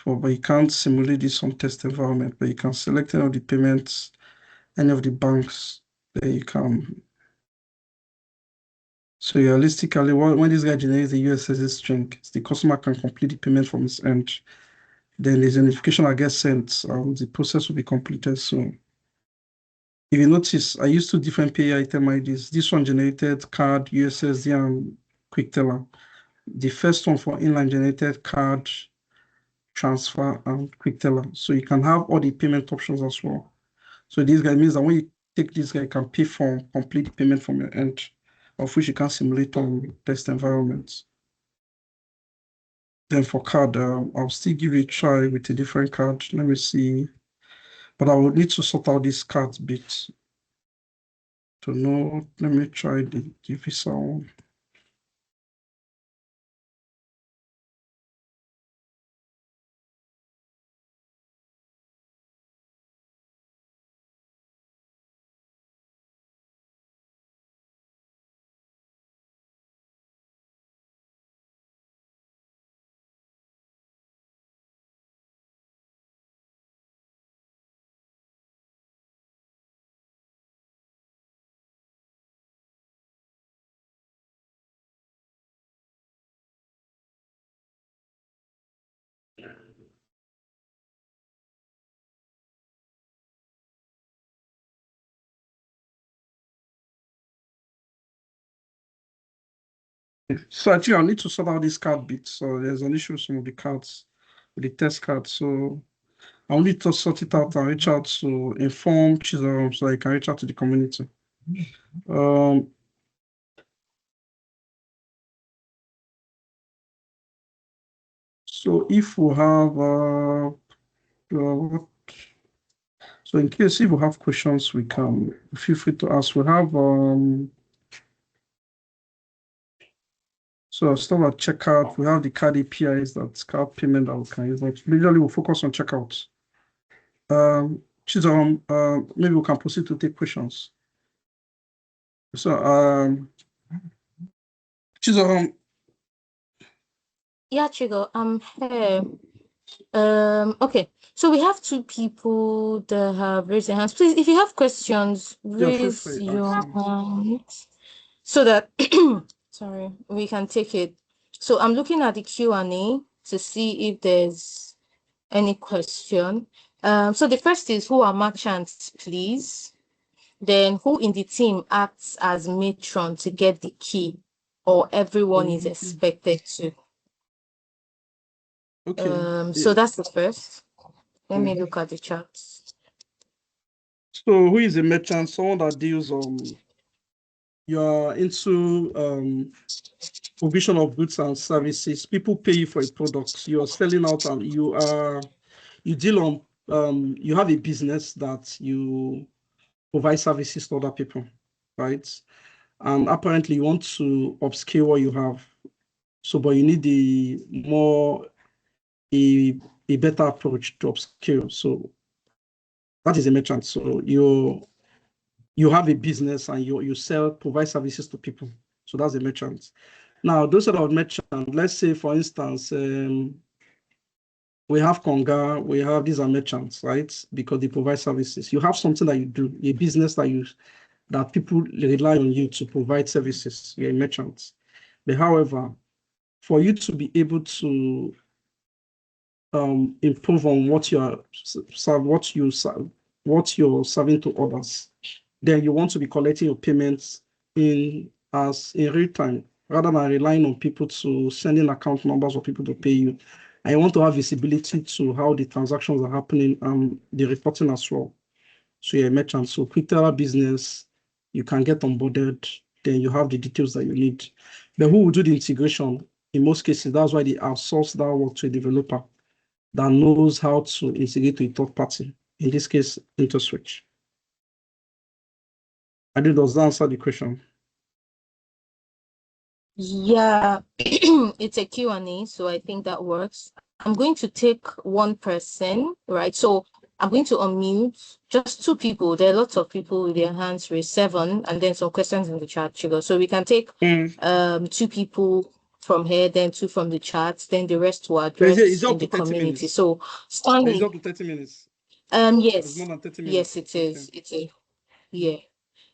but you can't simulate this on test environment, but you can select any of the payments, any of the banks, then you can. So realistically, when this guy generates the USSD string, the customer can complete the payment from his end. Then there's a notification that gets sent, the process will be completed soon. If you notice, I used two different pay item IDs. This one generated card, USSD, and quick teller. The first one for inline generated card, transfer, and quick teller. So you can have all the payment options as well. So this guy means that when you take this guy, you can pay for complete payment from your end, of which you can simulate on test environments. Then for card, I'll still give it a try with a different card. Let me see. But I will need to sort out this card bit to know. Let me try the Visa one. So actually, I'll need to sort out this card bit. So there's an issue with some of the cards, with the test cards. So I'll need to sort it out and reach out to inform Chizurum so I can reach out to the community. So if we have, so in case if we have questions, we can feel free to ask. We have, so I'll start at checkout. We have the card APIs, that's card payment that we can use. But usually we'll focus on checkout. Chizurum, maybe we can proceed to take questions. So, Chizurum. Yeah, Chigo, I'm here. Okay, so we have two people that have raised their hands. Please, if you have questions, raise your hand so that sorry, we can take it. So I'm looking at the Q&A to see if there's any question. So the first is, who are merchants, please? Then who in the team acts as matron to get the key, or everyone is expected to? Okay. So that's the first. Let me look at the charts. So who is a merchant? Someone that deals you're into provision of goods and services. People pay you for a product. You're selling out and you deal on you have a business that you provide services to other people, right? And apparently you want to upscale what you have. So but you need a better approach to upscale. So that is a merchant. So you have a business and you provide services to people. So that's a merchant. Now, those sort of merchant, let's say, for instance, we have Konga, these are merchants, right? Because they provide services. You have something that you do, a business that people rely on you to provide services. You're a merchant. But however, for you to be able to improve on what you're serving to others, then you want to be collecting your payments in real time, rather than relying on people to sending account numbers for people to pay you. And you want to have visibility to how the transactions are happening and the reporting as well. So you're a merchant. So quick teller business, you can get onboarded, then you have the details that you need. But who will do the integration? In most cases, that's why they outsource that work to a developer that knows how to integrate to a third party. In this case, Interswitch. Does that answer the question? Yeah, it's a Q&A, so I think that works. I'm going to take one person, right? So I'm going to unmute just two people. There are lots of people with their hands raised, 7, and then some questions in the chat, Chigo. So we can take two people from here, then 2 from the chat, then the rest will So address it's up in to the 30 community. minutes. So It's Stanley, up to 30 minutes. It's yes, more than 30 yes, minutes. it is. Okay. It is.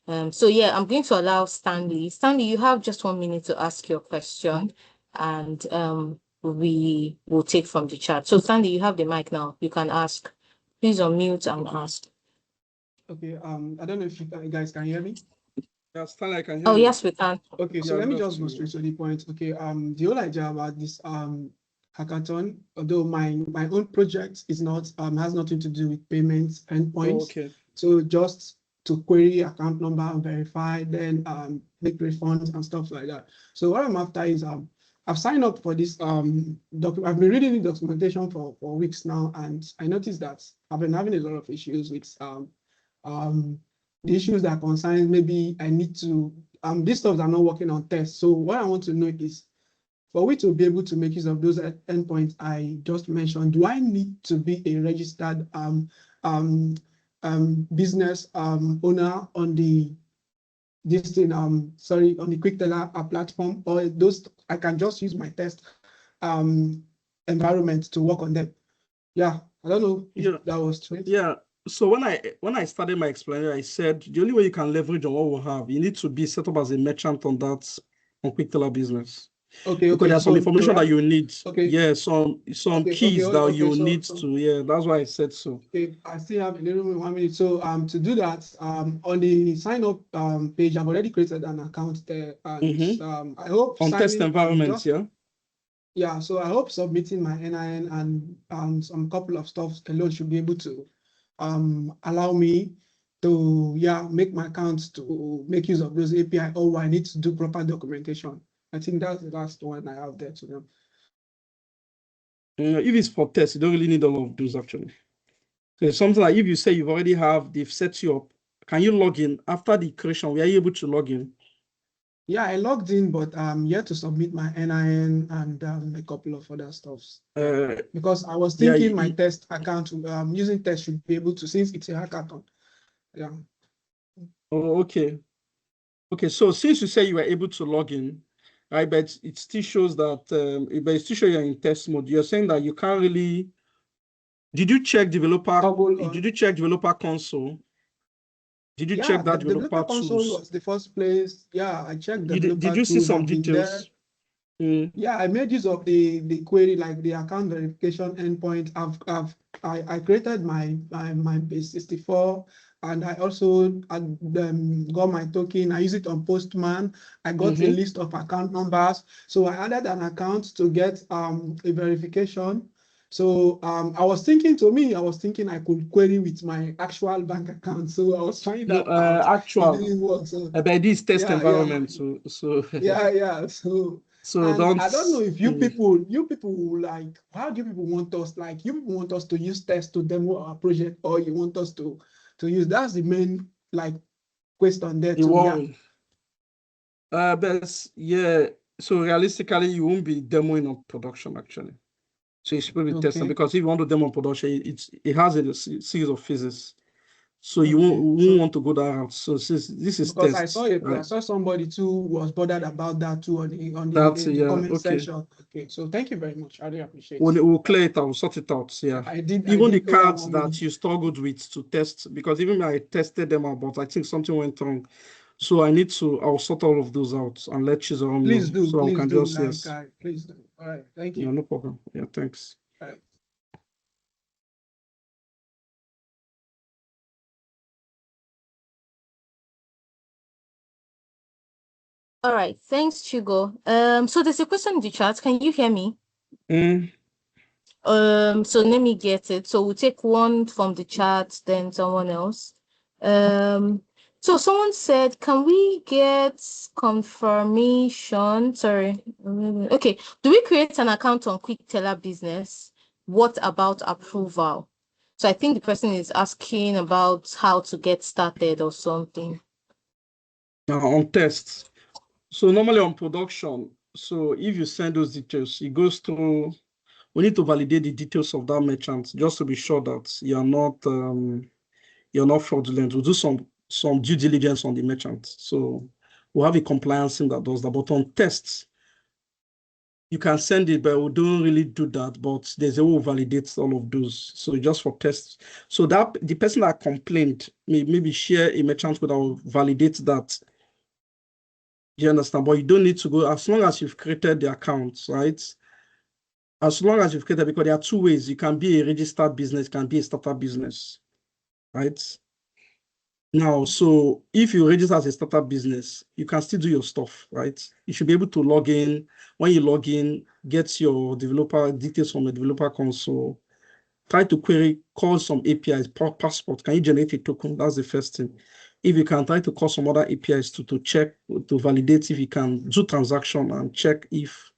Yeah. So yeah, I'm going to allow Stanley. Stanley, you have just 1 minute to ask your question, and we will take from the chat. So Stanley, you have the mic now. You can ask. Please unmute and ask. Okay, I don't know if you guys can hear me. Yeah, Stanley, I can hear Oh, you. yes, we can. Okay, so Yeah, let me love just go to. straight to the point. Okay, the whole idea about this hackathon, although my own project is not has nothing to do with payments Oh, endpoints. okay. So just to query account number and verify, then make refunds and stuff like that. So what I'm after is I've signed up for this I've been reading the documentation for weeks now, and I noticed that I've been having a lot of issues with the issues that concern maybe I need to these stuff are not working on tests. So what I want to know is, for we to be able to make use of those endpoints I just mentioned, do I need to be a registered business owner on the on the QuickTeller platform, or those I can just use my test environment to work on them? Yeah, I don't know if that was straight. Yeah. So when I started my explanation, I said the only way you can leverage on what we have, you need to be set up as a merchant on QuickTeller business. Okay, because there's some information that you need. Okay. Yeah, some keys that you need to. Yeah, that's why I said so. Okay, I still have a little bit 1 minute. So to do that, on the sign up page, I've already created an account there, and I hope on test environment. Yeah, so I hope submitting my NIN and some couple of stuff alone should be able to allow me to make my account to make use of those API, or I need to do proper documentation. I think that's the last one I have there to them. If it's for tests, you don't really need all of those actually. So it's something like if you say they've set you up, can you log in after the creation? Were you able to log in? Yeah, I logged in, but I'm yet to submit my NIN and a couple of other stuffs. Because I was thinking my test account, using test should be able to, since it's a hackathon. Yeah. Oh, okay. Okay, so since you say you were able to log in, right, but it still shows that, but it still shows you're in test mode. You're saying that you can't really. Did you check developer? Did you check developer console? Did you check that developer console tools? was the first place. Yeah, I checked developer Did you see tools. some details? Yeah, I made use of the query, like the account verification endpoint. I created my base 64, and I also got my token. I use it on Postman. I got a list of account numbers. So I added an account to get a verification. So I was thinking I could query with my actual bank account. So I was trying that out. Actual. It didn't work. So but this test environment. So yeah. So I don't know if you people like, how do you people want us, like, you people want us to use test to demo our project, or you want us to use, that's the main like question there too. But yeah, so realistically you won't be demoing on production actually. So you should be testing, because if you want to demo on production, it has a series of phases. So you won't want to go that route. So this is because test. I saw somebody too was bothered about that too on the comment section. Okay, so thank you very much. I really appreciate it. We'll clear it out, we'll sort it out. Yeah. Even the cards that you struggled with to test, because even I tested them out, but I think something went wrong. So I'll sort all of those out and let Chizurum know. Please do. So please I can do. just, Please do. All right. Thank you. Yeah, no problem. Yeah, thanks. All right. All right, thanks, Chigo. So there's a question in the chat. Can you hear me? So let me get it. So we'll take one from the chat, then someone else. So someone said, can we get confirmation? Sorry. Okay. Do we create an account on QuickTeller Business? What about approval? So I think the person is asking about how to get started or something. On tests. So normally on production, so if you send those details, it goes through. We need to validate the details of that merchant just to be sure that you're not fraudulent. We'll do some due diligence on the merchant. So we'll have a compliance team that does that. But on tests, you can send it, but we don't really do that. But there's a way to validate all of those. So just for tests. So that the person that complained maybe share a merchant code that will validate that. Do you understand? But you don't need to go as long as you've created the account, right? As long as you've created, because there are two ways. You can be a registered business, can be a startup business, right? Now, so if you register as a startup business, you can still do your stuff, right? You should be able to log in. When you log in, get your developer details from the developer console. Try to query, call some APIs, passport. Can you generate a token? That's the first thing. If you can try to call some other APIs to check, to validate if you can do transaction and check if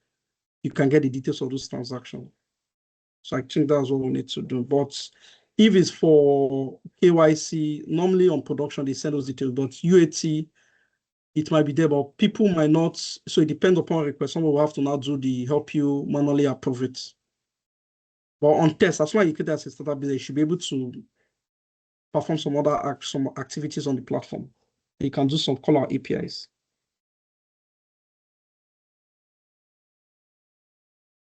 you can get the details of those transactions. So I think that's what we need to do. But if it's for KYC, normally on production, they send those details, but UAT, it might be there, but people might not. So it depends upon request. Someone will have to now do the help you manually approve it. But on test, as long as you create as a startup business, you should be able to perform some other some activities on the platform. You can do some call out APIs.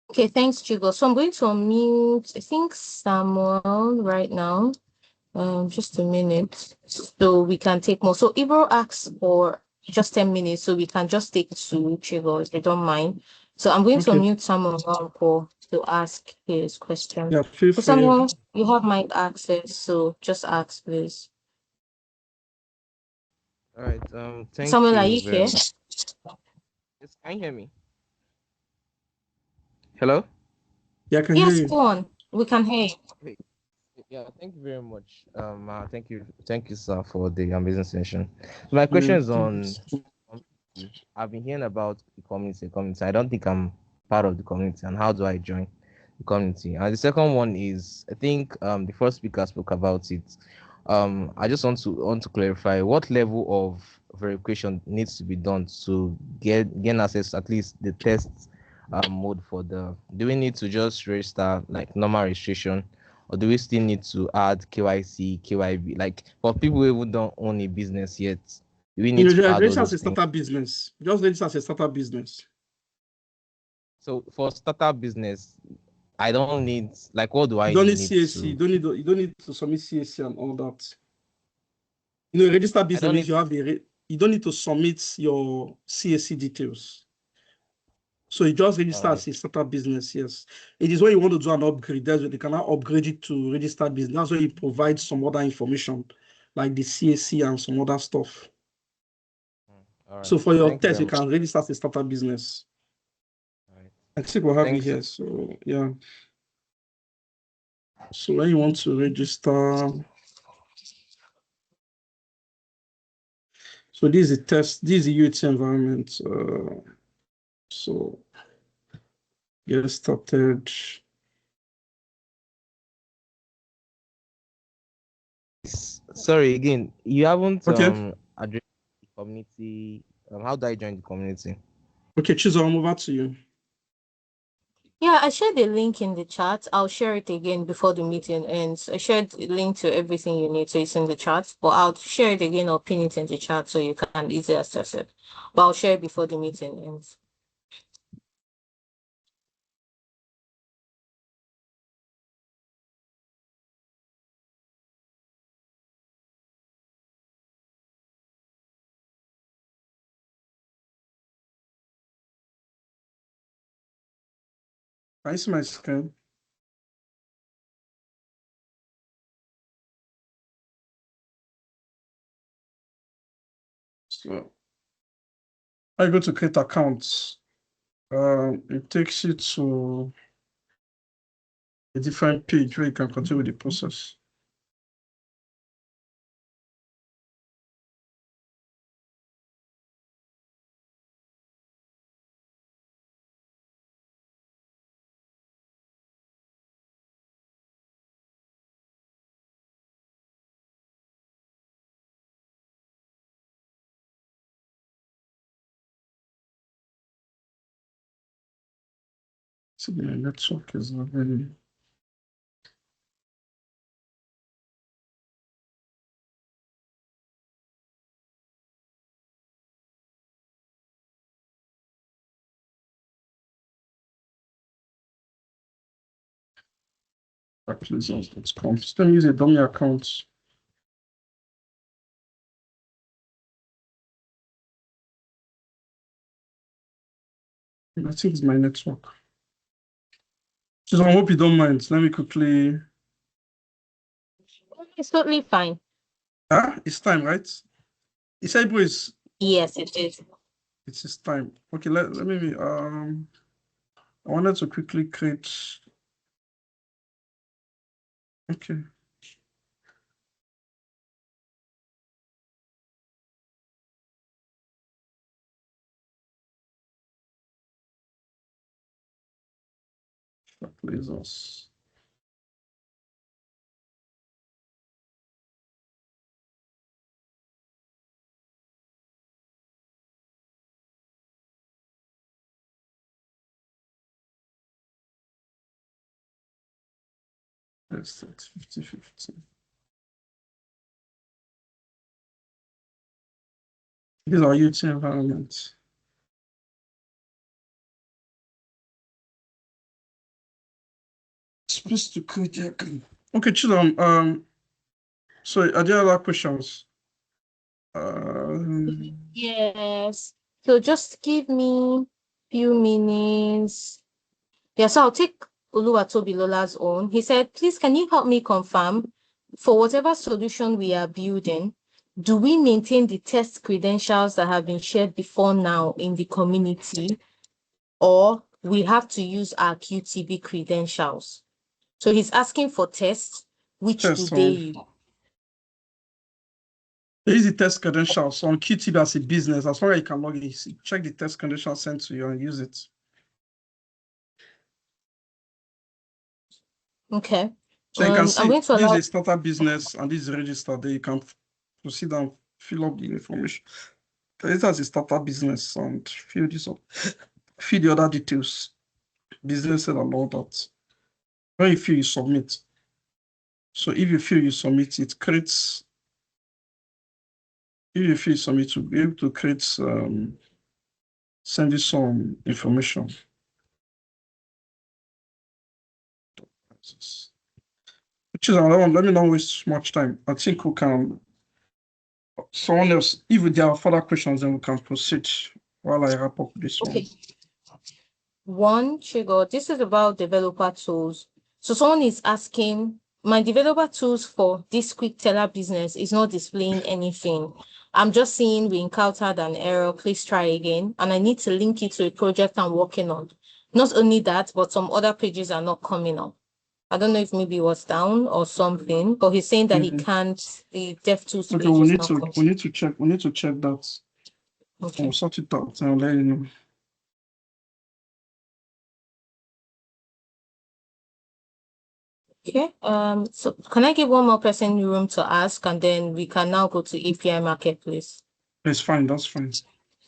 Okay, thanks, Chigo. So I'm going to unmute, I think, Samuel right now. Just a minute, so we can take more. So Ibro asks for just 10 minutes, so we can just take two, Chigo, if they don't mind. So I'm going to Okay. unmute Samuel Umoren to ask his question. Yeah, feel So free. Samuel, you have mic access, so just ask, please. All right. Thank Samuel, are you you very here? much. Yes, can you hear me? Hello? Yeah, I can hear Yes, you. go on. We can hear you. Hey, yeah, thank you very much. Thank you, sir, for the amazing session. So my question Yeah, is on community. I've been hearing about the community. I don't think I'm part of the community, and how do I join the community? And the second one is, I think the first speaker spoke about it. I just want to clarify what level of verification needs to be done to gain access, at least the test mode for the. Do we need to just register like normal registration, or do we still need to add KYC, KYB? Like for people who even don't own a business yet, do we need to add all register as those a things? startup business. Just register as a startup business. So for startup business, I don't need, like, what do You I don't need need CAC. to? You don't need to submit CAC and all that. A registered I business don't means need. you don't need to submit your CAC details. So you just All register right. as a startup business, yes. It is when you want to do an upgrade, that's where they can now upgrade it to registered business. That's where you provide some other information, like the CAC and some other stuff. All right. So for your Thank you test, very you much. can register as a startup business. All right. I think we'll have you Thanks. here. So yeah. So when you want to register, so this is a test, this is a UAT environment. So get started. Sorry again. You haven't Okay. addressed the community. How do I join the community? Okay, Chizo, I'll move out to you. Yeah, I shared the link in the chat. I'll share it again before the meeting ends. I shared the link to everything you need, so it's in the chat. But I'll share it again or pin it in the chat so you can easily access it. But I'll share it before the meeting ends. Can you see my screen? So I go to create accounts. It takes you to a different page where you can continue with the process. So the network is not really. Actualizations.com. Still use a dummy account. I think it's my network. So I hope you don't mind. Let me quickly. It's totally fine. It's time, right? It's is. Yes, it is. It's his time. Okay, let me I wanted to quickly create. Okay. Lasers. Let's 50-50. These are UT environments. Supposed to create. Okay, Chizurum. So are there other questions? Yes. So just give me few minutes. Yeah, so I'll take Oluwatobilola's own. He said, please, can you help me confirm for whatever solution we are building, do we maintain the test credentials that have been shared before now in the community, or we have to use our QTB credentials? So he's asking for tests. Which do they use? There is the test credentials on QTB as a business. As far as you can log in, check the test credentials sent to you and use it. Okay. So you can see I'm going to allow... this is a startup business and this is registered. There you can proceed and fill up the information. This is a startup business and fill this up. Fill the other details, business and all that. When you fill, you submit. So if you feel you submit, it creates. If you feel you submit, to be able to create, send you some information. Which is another one. Let me not waste much time. I think we can. Someone else, if there are further questions, then we can proceed while I wrap up this one. Okay. One, Chigo, this is about developer tools. So someone is asking, my developer tools for this quick teller business is not displaying anything. I'm just seeing we encountered an error, please try again. And I need to link it to a project I'm working on. Not only that, but some other pages are not coming up. I don't know if maybe it was down or something, but he's saying that he can't, the DevTools Okay, page we is need not to coming. we need to check that. Okay. We'll sort it out and I'll let you know. Okay. So can I give one more person room to ask, and then we can now go to API Marketplace? It's fine, that's fine.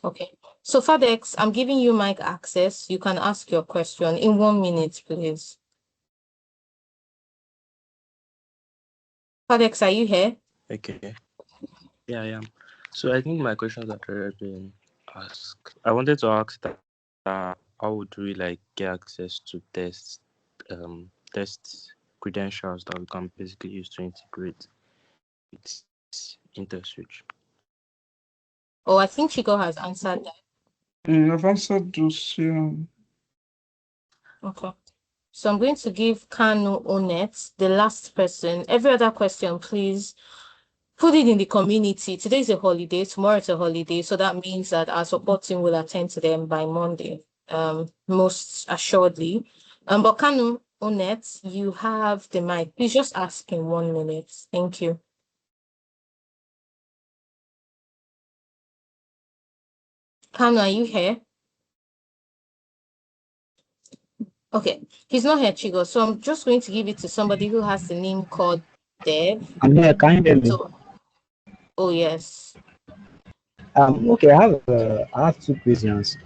Okay. So FedEx, I'm giving you mic access. You can ask your question in 1 minute, please. FedEx, are you here? Okay. Yeah, I am. So I think my questions have already been asked. I wanted to ask that how would we like get access to test credentials that we can basically use to integrate with Interswitch? Oh, I think Chico has answered that. I've answered those. Yeah. Okay. So I'm going to give Kanu Onet, the last person. Every other question, please put it in the community. Today is a holiday, tomorrow is a holiday. So that means that our support team will attend to them by Monday, most assuredly. But Kanu Onet, you have the mic. Please just ask in 1 minute. Thank you. Kanu, are you here? Okay, he's not here, Chigo. So I'm just going to give it to somebody who has the name called Dev. I'm here. Can you hear me? So, oh yes. Okay. I have two questions.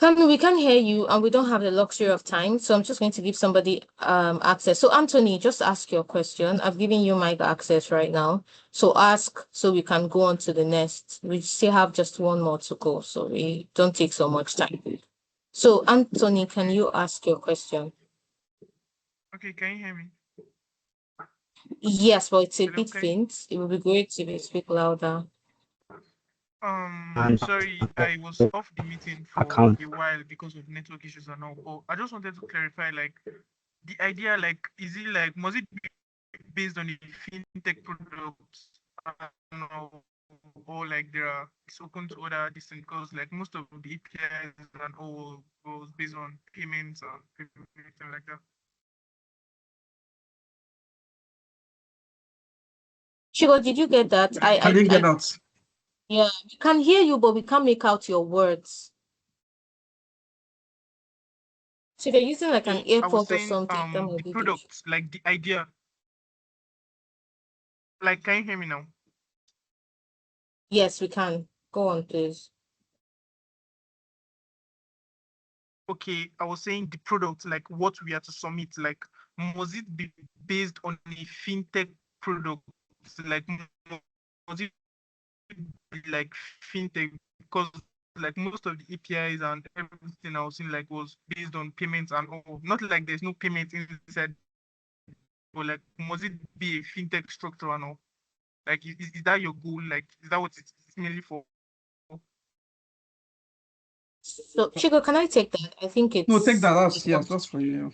We can hear you, and we don't have the luxury of time, so I'm just going to give somebody access. So Anthony, just ask your question. I've given you mic access right now. So ask so we can go on to the next. We still have just one more to go, so we don't take so much time. So Anthony, can you ask your question? Okay, can you hear me? Yes, but it's a Hello, bit can faint. It would be great if you speak louder. And sorry, I was off the meeting for account. a while because of network issues and all. But I just wanted to clarify, like, the idea, like, is it like, must it be based on a fintech product, or like it's open to other distant, because like most of the APIs and all goes based on payments and everything like that. Chigo, did you get that? I didn't get that. Yeah, we can hear you, but we can't make out your words. So if you're using like an I was earpod or saying, something, that might the be the issue. products, like the idea, like, can you hear me now? Yes, we can. Go on, please. Okay, I was saying the product, like what we are to submit, like, must it be based on a fintech product? Like, must it be like fintech? Because like most of the APIs and everything I was seeing like was based on payments and all. Not like there's no payment inside, but like must it be a fintech structure and all? Like, is that your goal? Like, is that what it's mainly for? So Chigo, can I take that? I think No, take that. That's it's that's for you.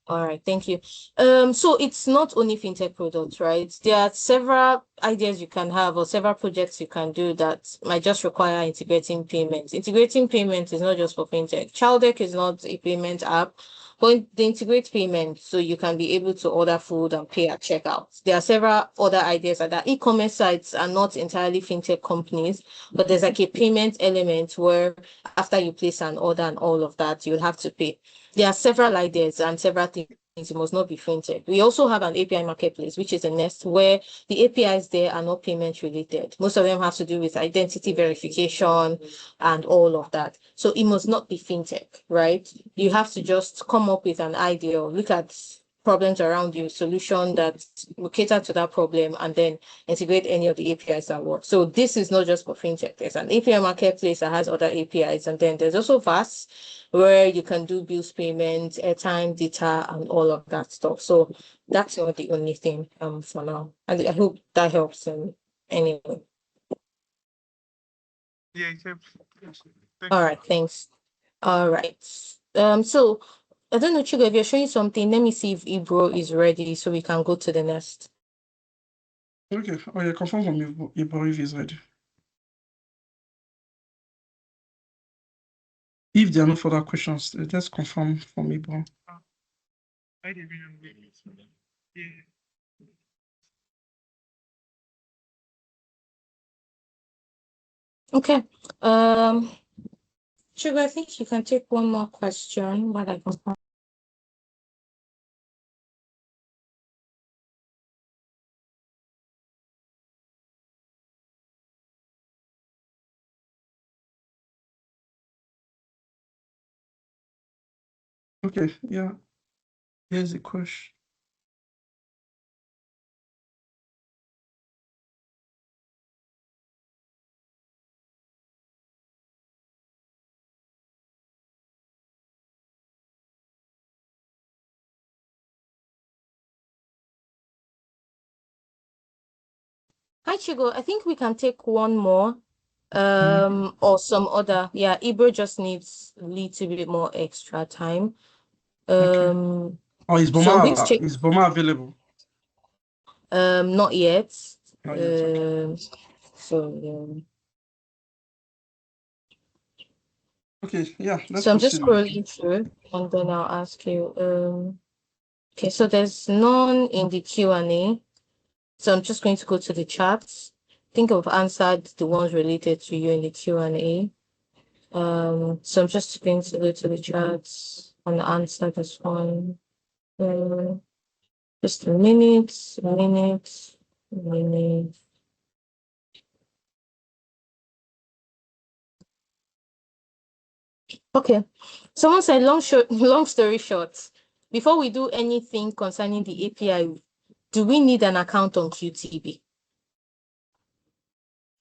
all right, thank you. So it's not only fintech products, right? There are several ideas you can have or several projects you can do that might just require integrating payments. Integrating payments is not just for fintech. Childek is not a payment app, but they integrate payments so you can be able to order food and pay at checkout. There are several other ideas like that. E-commerce sites are not entirely fintech companies, but there's like a payment element where after you place an order and all of that, you'll have to pay. There are several ideas and several things. It must not be fintech. We also have an API marketplace, which is a nest where the APIs there are not payment related. Most of them have to do with identity verification and all of that. So it must not be fintech, right? You have to just come up with an idea, look at problems around you, solution that will cater to that problem, and then integrate any of the APIs that work. So this is not just for fintech. There's an API marketplace that has other APIs, and then there's also VAS, where you can do bills payments, airtime, data, and all of that stuff. So that's not the only thing for now. And I hope that helps anyway. Yeah, it helps. Yes. All Thanks. right, thanks. All right. So I don't know, Chigo, if you're showing something, let me see if Ibro is ready so we can go to the next. Okay. Oh yeah, confirm from Ibro if he's ready. If there are no further questions, let's confirm from Ibro. I didn't really. Yeah. Okay. Chigo, I think you can take one more question while I confirm. Okay, yeah. Here's the question. Hi, Chigo. I think we can take one more. Or some other. Yeah, Ibro just needs a little bit more extra time. Okay. Oh, is So I'm going to Boma check. available? Not yet. Not yet. Okay. So Okay. Yeah. Let's so I'm just proceed with scrolling through, and then I'll ask you. Okay, so there's none in the Q&A. So I'm just going to go to the chats. I think I've answered the ones related to you in the Q&A. So I'm just going to go to the chats and answer this one. Just a minute. Okay. Someone said, long story short, before we do anything concerning the API, do we need an account on QTB?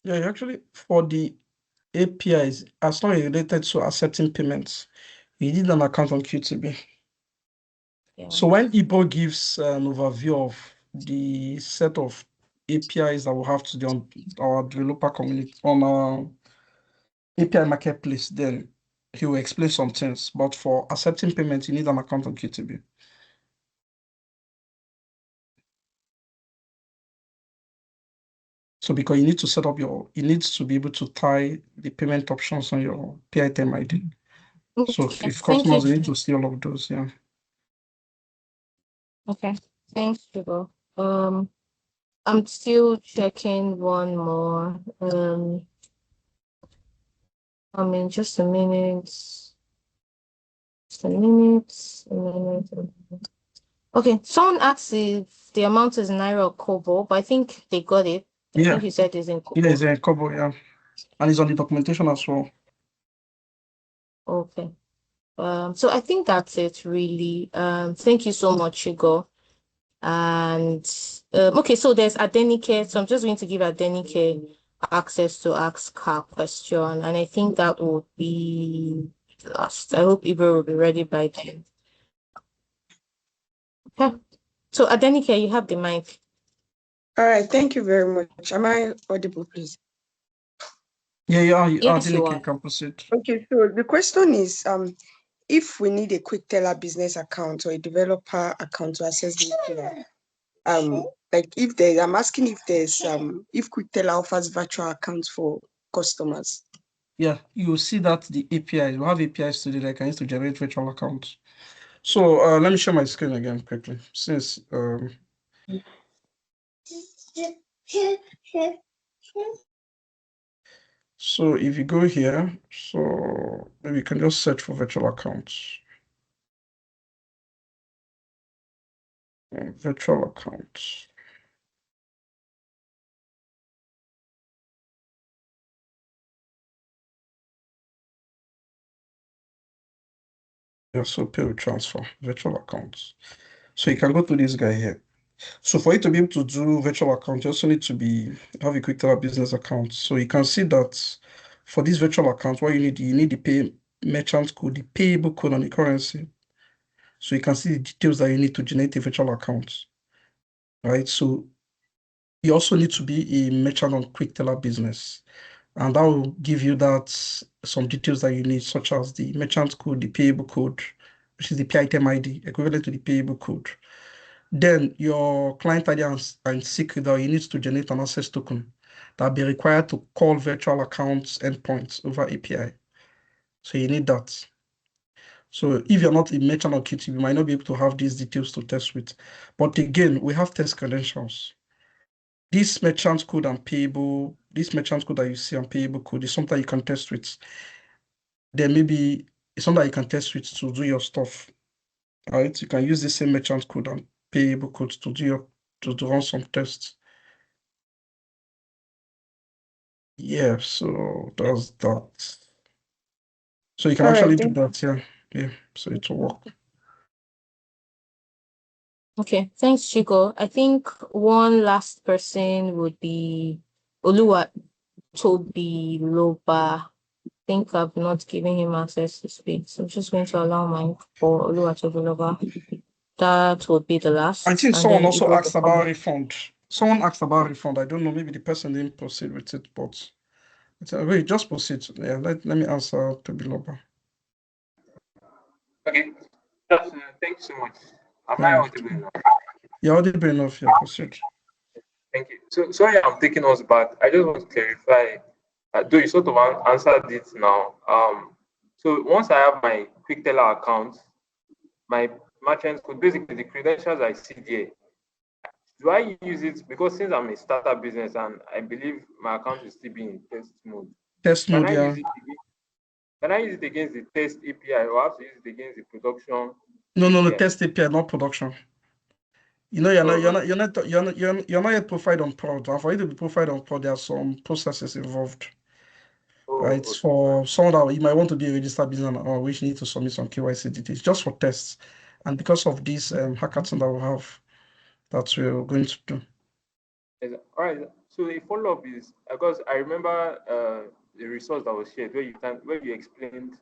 Yeah, actually, for the APIs, as long as related to accepting payments, you need an account on QTB. Yeah. So when Ibo gives an overview of the set of APIs that we have today on our developer community, on our API marketplace, then he will explain some things. But for accepting payments, you need an account on QTB. So because you need to set up you need to be able to tie the payment options on your pay item ID. So Okay, if thank customers you. need to see all of those, yeah. Okay, thanks, Chigo. I'm still checking one more. I mean, just a minute. Just a minute. A minute. Okay, someone asked if the amount is Naira or Kobo, but I think they got it. I Yeah, think you said it's in Kobo. yeah, it's a Kobo, yeah. And it's on the documentation as well. Okay. So I think that's it really. Thank you so much, Chigo. And okay, so there's Adenike. So I'm just going to give Adenike access to ask her question. And I think that will be last. I hope Ibro will be ready by then. Okay. So Adenike, you have the mic. All right, thank you very much. Am I audible, please? Yeah, yeah, Yes, you Adenike are. can proceed. Okay, so the question is, if we need a quick teller business account or a developer account to access the API, like if there, I'm asking if there's if quick teller offers virtual accounts for customers. Yeah, you see that the APIs, we have APIs today that can use to generate virtual accounts. So let me share my screen again quickly. Since so if you go here, so maybe you can just search for virtual accounts. Virtual accounts. Yeah, so pay with transfer, virtual accounts. So you can go to this guy here. So for you to be able to do virtual account, you also need to have a quick teller business account. So you can see that for this virtual account, what you need the pay merchant code, the payable code on the currency. So you can see the details that you need to generate a virtual account, right? So you also need to be a merchant on quick teller business. And that will give you some details that you need, such as the merchant code, the payable code, which is the pay item ID, equivalent to the payable code. Then your client ID and secret that you need to generate an access token that will be required to call virtual accounts endpoints over API. So you need that. So if you're not a merchant on QTB, you might not be able to have these details to test with. But again, we have test credentials. This merchant code and payable, this merchant code that you see and payable code is something you can test with. Then maybe it's something you can test with to do your stuff. Right? You can use the same merchant code and payable code to run some tests. Yeah, so that's that. So you can All right, actually do that, yeah. Yeah, so it will work. Okay, thanks, Chigo. I think one last person would be Oluwa Toby Loba. I think I've not given him access to speak, so I'm just going to allow mine for Oluwa Toby Loba. That would be the last. I think and someone then also Ibro asked will about come. refund. Someone asked about refund. I don't know, maybe the person didn't proceed with it, but wait, just proceed. Yeah, let me answer to Biloba. Okay, just thank you so much. Am I Yeah. audible enough? You're audible enough, yeah, proceed. Thank you. So sorry, I'm taking us back. I just want to clarify. Though you sort of answered it now. So once I have my quick teller account, my merchant code, basically the credentials I see there, do I use it because since I'm a startup business and I believe my account is still being in test mode? Test Can mode, I yeah. use it again? Can I use it against the test API or I have to use it against the production? No, API? test API, not production. You know, you're not yet profiled on prod. And for you to be profiled on prod, there are some processes involved. right? okay. For someone that you might want to be a registered business or which need to submit some KYC details just for tests. And because of this hackathon that we have, that we're going to do. All right. So a follow-up is because I remember the resource that was shared where you explained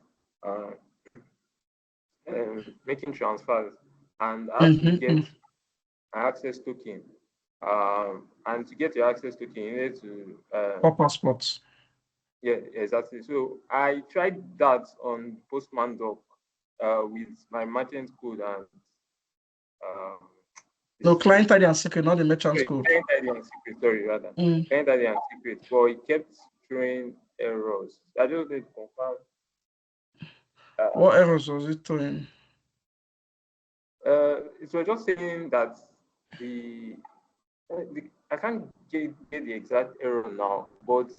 making transfers, and I had to get an access token. And to get your access token, you need to For passports. yeah, exactly. So I tried that on Postman Doc with my merchant code and No, client ID and secret, not the merchant code. client ID and secret, sorry, rather. Client ID and secret, but it kept throwing errors. I just need to confirm. What errors was it throwing? It was just saying that I can't get the exact error now, but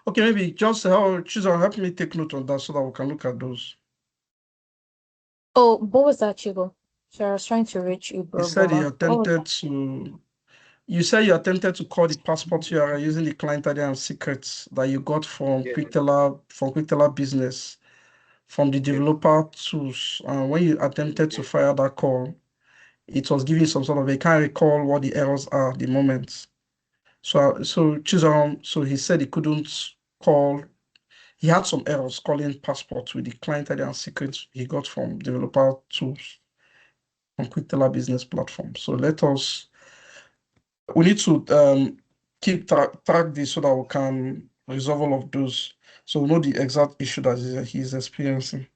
okay, maybe just help me take note on that so that we can look at those. Oh, what was that, Chigo? So I was trying to reach you, bro. You said you attempted to. You said you attempted to call the passport URL using the client ID and secrets that you got from QuickTeller Business, from the developer tools. When you attempted to fire that call, it was giving some sort of, I can't recall what the errors are at the moment. So Chizurum, so he said he couldn't call. He had some errors calling passports with the client ID and secrets he got from developer tools on QuickTeller Business platform. So we need to keep track this so that we can resolve all of those. So we know the exact issue that he's experiencing.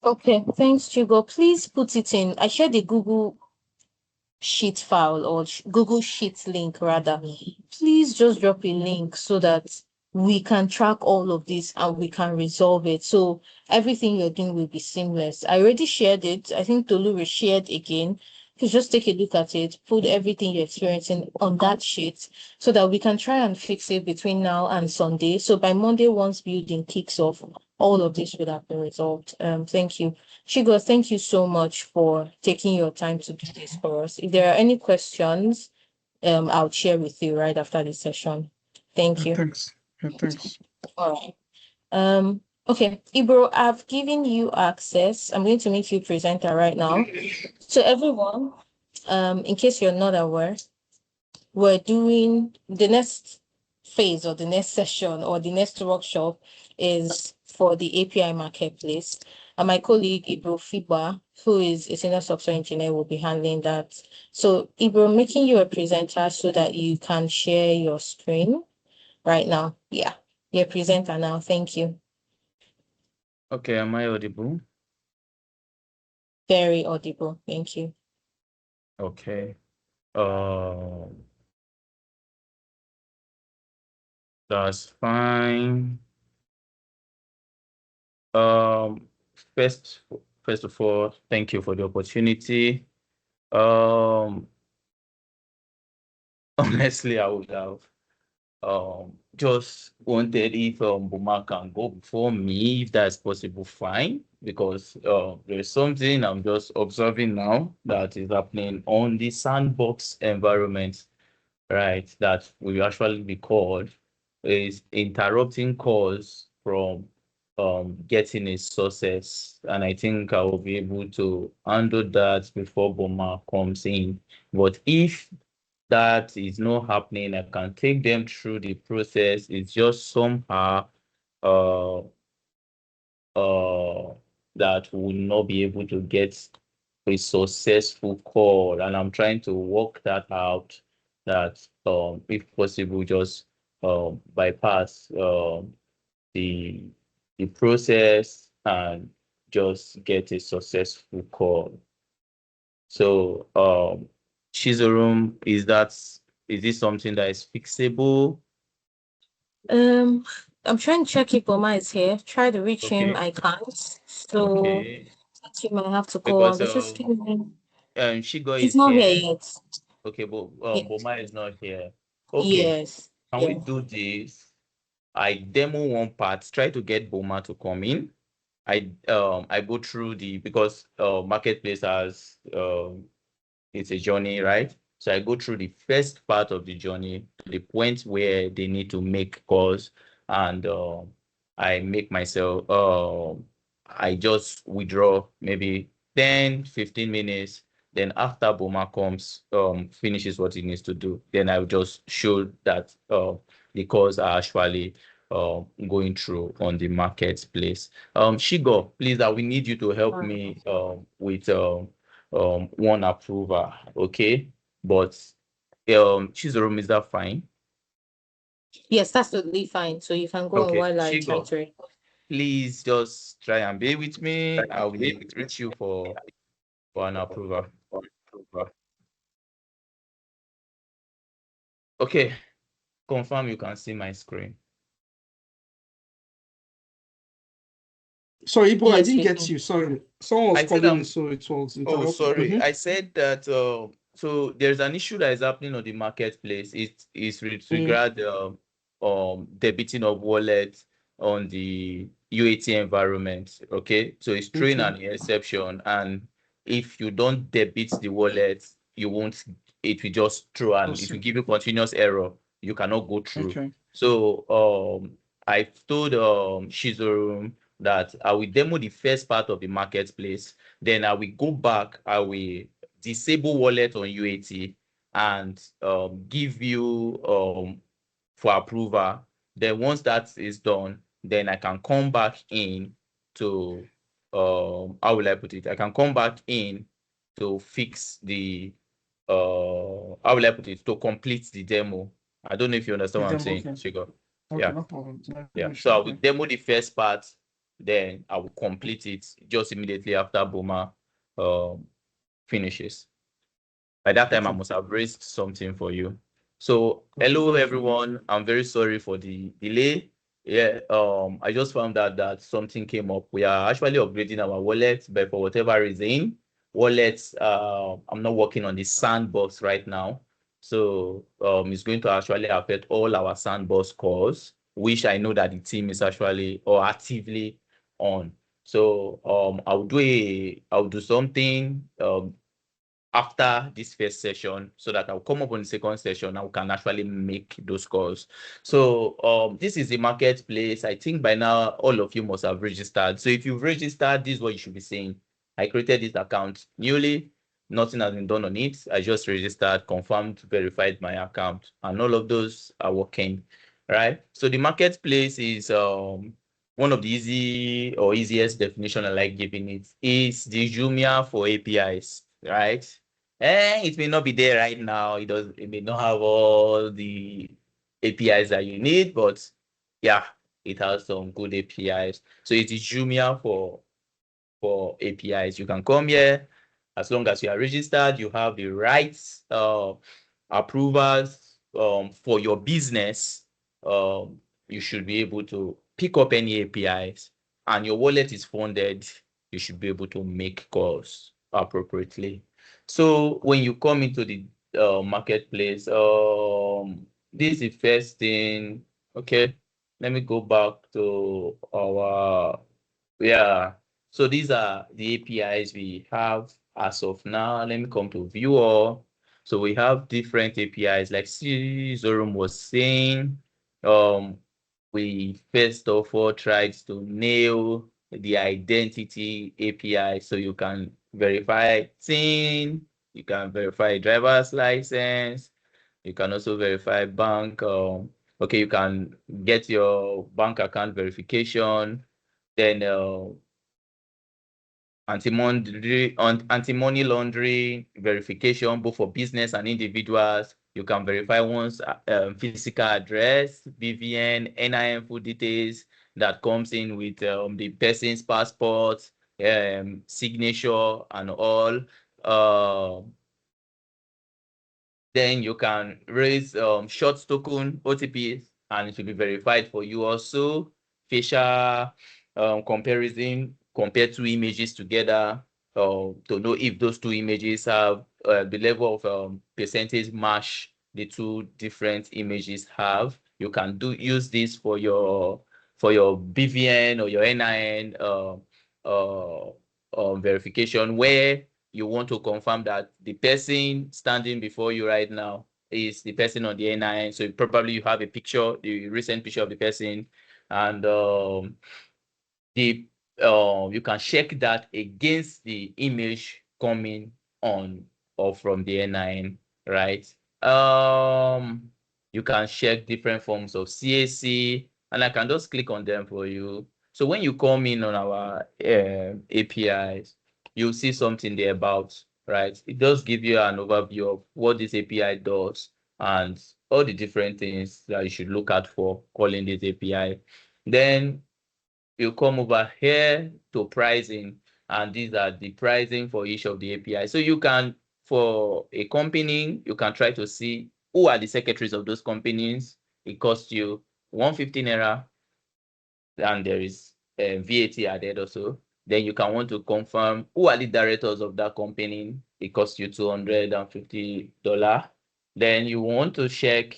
Okay, thanks, Chigo. Please put it in. I shared the Google Sheet file or Google Sheet link rather. Please just drop a link so that we can track all of this and we can resolve it. So everything you're doing will be seamless. I already shared it. I think Tolu will share it again. Please just take a look at it, put everything you're experiencing on that sheet so that we can try and fix it between now and Sunday. So by Monday, once building kicks off, all of this would have been resolved. Thank you. Chigo, thank you so much for taking your time to do this for us. If there are any questions, I'll share with you right after the session. Thank you. Thanks. Thanks. All right. Okay, Ibro, I've given you access. I'm going to make you presenter right now. So everyone, in case you're not aware, we're doing the next phase or the next session or the next workshop is for the API marketplace. And my colleague Ebruphiho, who is a senior software engineer, will be handling that. So Ibro, making you a presenter so that you can share your screen right now. Yeah, you're a presenter now. Thank you. Okay, am I audible? Very audible. Thank you. Okay. That's fine. First of all, thank you for the opportunity. Honestly, I would have just wanted if Boma can go before me, if that's possible, fine, because there's something I'm just observing now that is happening on the sandbox environment, right, that will actually be called is interrupting calls from getting a success. And I think I will be able to handle that before Boma comes in. But if that is not happening, I can take them through the process. It's just somehow that will not be able to get a successful call, and I'm trying to work that out, that if possible just bypass the process and just get a successful call. So Chizurum, is this something that is fixable? I'm trying to check if Boma is here. Try to reach him. I can't. So you might have to go on. Because Chigo he's is not here here. yet. Okay, but Boma is not here. Okay. Yes. Can we do this? I demo one part, try to get Boma to come in. I go through because marketplace has it's a journey, right? So I go through the first part of the journey to the point where they need to make calls, and I make myself, I just withdraw maybe 10, 15 minutes. Then after Boma comes, finishes what he needs to do, then I will just show that the calls are actually going through on the marketplace. Chigo, please, I will need you to help me with one approver, okay? But Chizurum, is that fine? Yes, that's totally fine. So you can go on Okay, while I try Chigo, to. please just try and be with me. I will reach you for an approval. Okay, confirm you can see my screen. Sorry, Ibo, I Yes, didn't we get can. you. Sorry. Someone was I said calling me, so it was Oh, interrupted. sorry. I said that so there's an issue that is happening on the marketplace. It is with regard debiting of wallet on the UAT environment. Okay, so it's throwing Okay. an exception, and if you don't debit the wallet, you won't. It will just throw and it will give you continuous error. You cannot go through. Okay. So I've told Chizurum that I will demo the first part of the marketplace. Then I will go back, I will disable wallet on UAT and give you for approval. Then once that is done, then I can come back in to how will I put it? I can come back in to fix the how will I put it? To complete the demo. I don't know if you understand what I'm saying, Chigo. Okay, Yeah. no problem. Yeah. So I will demo the first part, then I will complete it just immediately after Boma finishes. By that time, I must have raised something for you. So hello everyone. I'm very sorry for the delay. Yeah, I just found out that something came up. We are actually upgrading our wallet, but for whatever reason, wallets, I'm not working on the sandbox right now. So it's going to actually affect all our sandbox calls, which I know that the team is actually or actively on. So I'll do something after this first session so that I'll come up on the second session and we can actually make those calls. So this is the marketplace. I think by now all of you must have registered. So if you've registered, this is what you should be saying. I created this account newly. Nothing has been done on it. I just registered, confirmed, verified my account, and all of those are working, right? So the marketplace is one of the easiest definition I like giving it is the Jumia for APIs, right? It may not be there right now. It may not have all the APIs that you need, but yeah, it has some good APIs. So it is Jumia for APIs. You can come here as long as you are registered, you have the rights approvals for your business. You should be able to pick up any APIs, and your wallet is funded. You should be able to make calls appropriately. So when you come into the marketplace, this is the first thing. Okay, let me go back to our So these are the APIs we have as of now. Let me come to view all. So we have different APIs like Chizurum was saying. We first of all tried to nail the identity API so you can verify TIN, you can verify driver's license, you can also verify bank. Okay, you can get your bank account verification, then anti-money laundering verification, both for business and individuals. You can verify one's physical address, BVN, NIN full details that comes in with the person's passport, signature, and all. Then you can raise short token OTPs, and it will be verified for you also. Facial comparison, compare two images together to know if those two images have the level of percentage match the two different images have. You can use this for your BVN or your NIN verification, where you want to confirm that the person standing before you right now is the person on the NIN. So probably you have a picture, the recent picture of the person, and you can check that against the image coming on or from the NIN, right? You can check different forms of CAC, and I can just click on them for you. So when you come in on our APIs, you'll see something there about, right? It does give you an overview of what this API does and all the different things that you should look at for calling this API. Then you come over here to pricing, and these are the pricing for each of the API. So you can, for a company, you can try to see who are the secretaries of those companies. It costs you 150 naira, and there is VAT added also. Then you can want to confirm who are the directors of that company. It costs you $250. Then you want to check,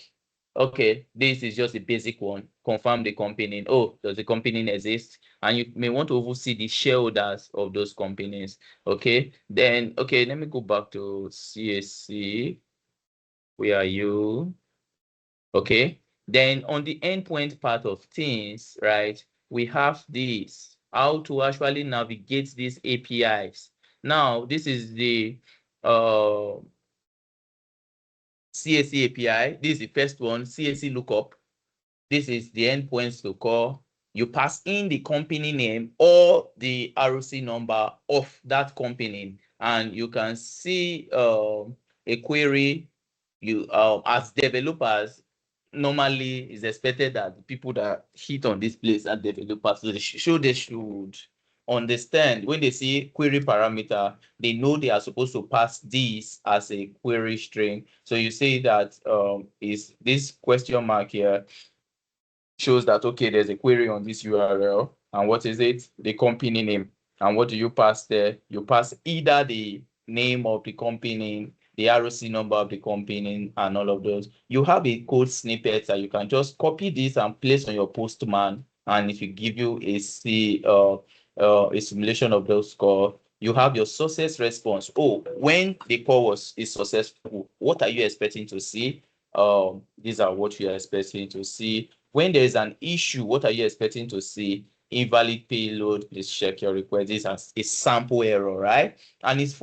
okay, this is just a basic one. Confirm the company. Oh, does the company exist? And you may want to also see the shareholders of those companies. Okay. Then, okay, let me go back to CAC. Where are you? Okay. Then on the endpoint part of things, right, we have this, how to actually navigate these APIs. Now, this is the CAC API. This is the first one, CAC lookup. This is the endpoints to call. You pass in the company name or the ROC number of that company, and you can see a query. You as developers, normally it's expected that the people that hit on this place are developers, so they should understand when they see query parameter, they know they are supposed to pass this as a query string. So you say that is this question mark here shows that, okay, there's a query on this URL, and what is it? The company name. And what do you pass there? You pass either the name of the company, the ROC number of the company, and all of those. You have a code snippet that you can just copy this and place on your Postman, and if you give you a simulation of those call, you have your success response. Oh, when the call is successful, what are you expecting to see? These are what you are expecting to see. When there is an issue, what are you expecting to see? Invalid payload, please check your request. This is a sample error, right? And it's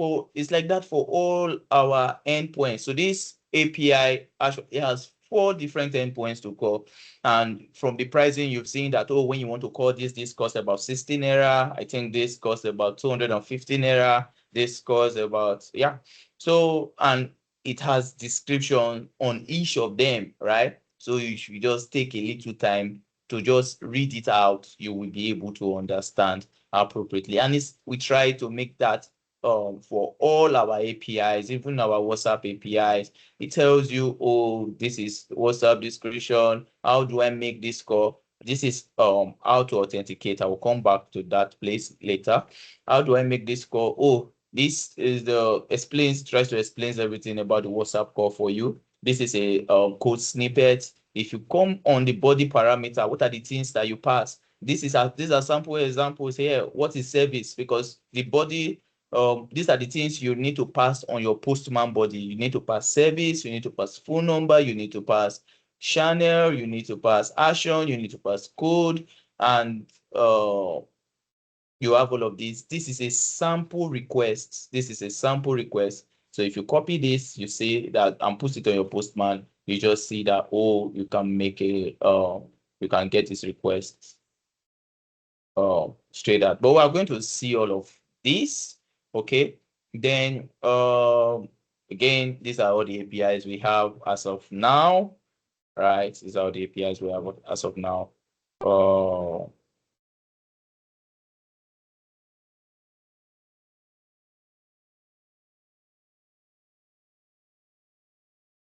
like that for all our endpoints. So this API actually it has 4 different endpoints to call. And from the pricing, you've seen that, oh, when you want to call this costs about 16 naira. I think this costs about 250 naira. This costs about, yeah. So, and it has description on each of them, right? So you should just take a little time to just read it out. You will be able to understand appropriately. And we try to make that for all our APIs, even our WhatsApp APIs. It tells you, oh, this is WhatsApp description. How do I make this call? This is how to authenticate. I will come back to that place later. How do I make this call? Oh, this is tries to explain everything about the WhatsApp call for you. This is a code snippet. If you come on the body parameter, what are the things that you pass? These are sample examples here. What is service? Because the body, these are the things you need to pass on your Postman body. You need to pass service, you need to pass phone number, you need to pass channel, you need to pass action, you need to pass code, and you have all of these. This is a sample request. This is a sample request. So if you copy this, you see that and put it on your Postman, you just see that, oh, you can make you can get this request straight out. But we're going to see all of this. Okay. Then again, these are all the APIs we have as of now. Right. These are all the APIs we have as of now.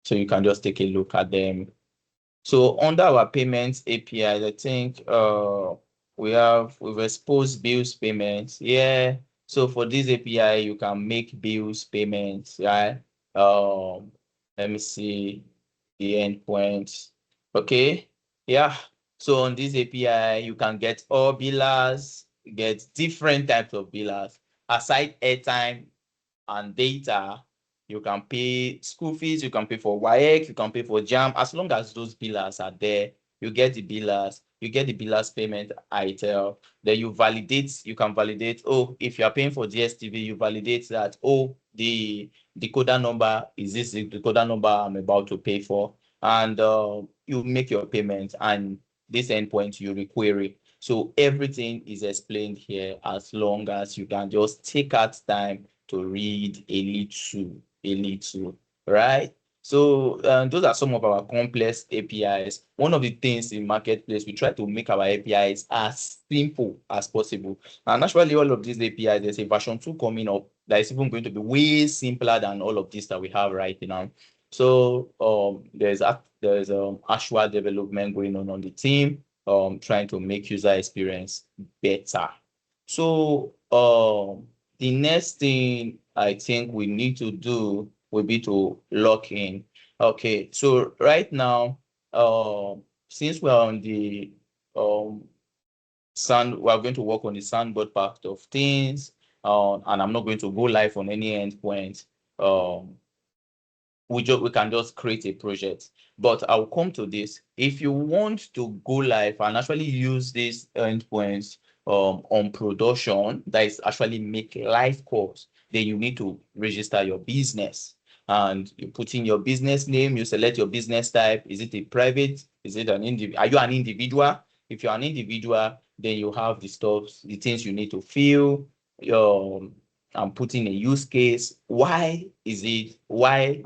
So you can just take a look at them. So under our payments APIs, I think we've exposed bills payments. Yeah. So for this API, you can make bills payments, right? Let me see the endpoints. Okay. Yeah. So on this API, you can get all billers, get different types of billers. Aside airtime, and data, you can pay school fees, you can pay for WAEC, you can pay for JAM. As long as those billers are there, you get the billers payment ITEL. Then you can validate, oh, if you are paying for DSTV, you validate that, oh, the decoder number is this the decoder number I'm about to pay for. And you make your payment, and this endpoint you requery. So everything is explained here, as long as you can just take out time to read a little, right? So those are some of our complex APIs. One of the things in Marketplace, we try to make our APIs as simple as possible. And actually, all of these APIs, there's a version 2 coming up that is even going to be way simpler than all of this that we have right now. So there's actual development going on the team, trying to make user experience better. So the next thing I think we need to do will be to lock in. Okay, so right now, since we're on the we are going to work on the sandboard part of things, and I'm not going to go live on any endpoint. We can just create a project. But I'll come to this. If you want to go live and actually use these endpoints on production, that is actually make live calls, then you need to register your business. And you put in your business name, you select your business type. Is it a private? Is it an individual? Are you an individual? If you're an individual, then you have the things you need to fill. I'm putting a use case. Why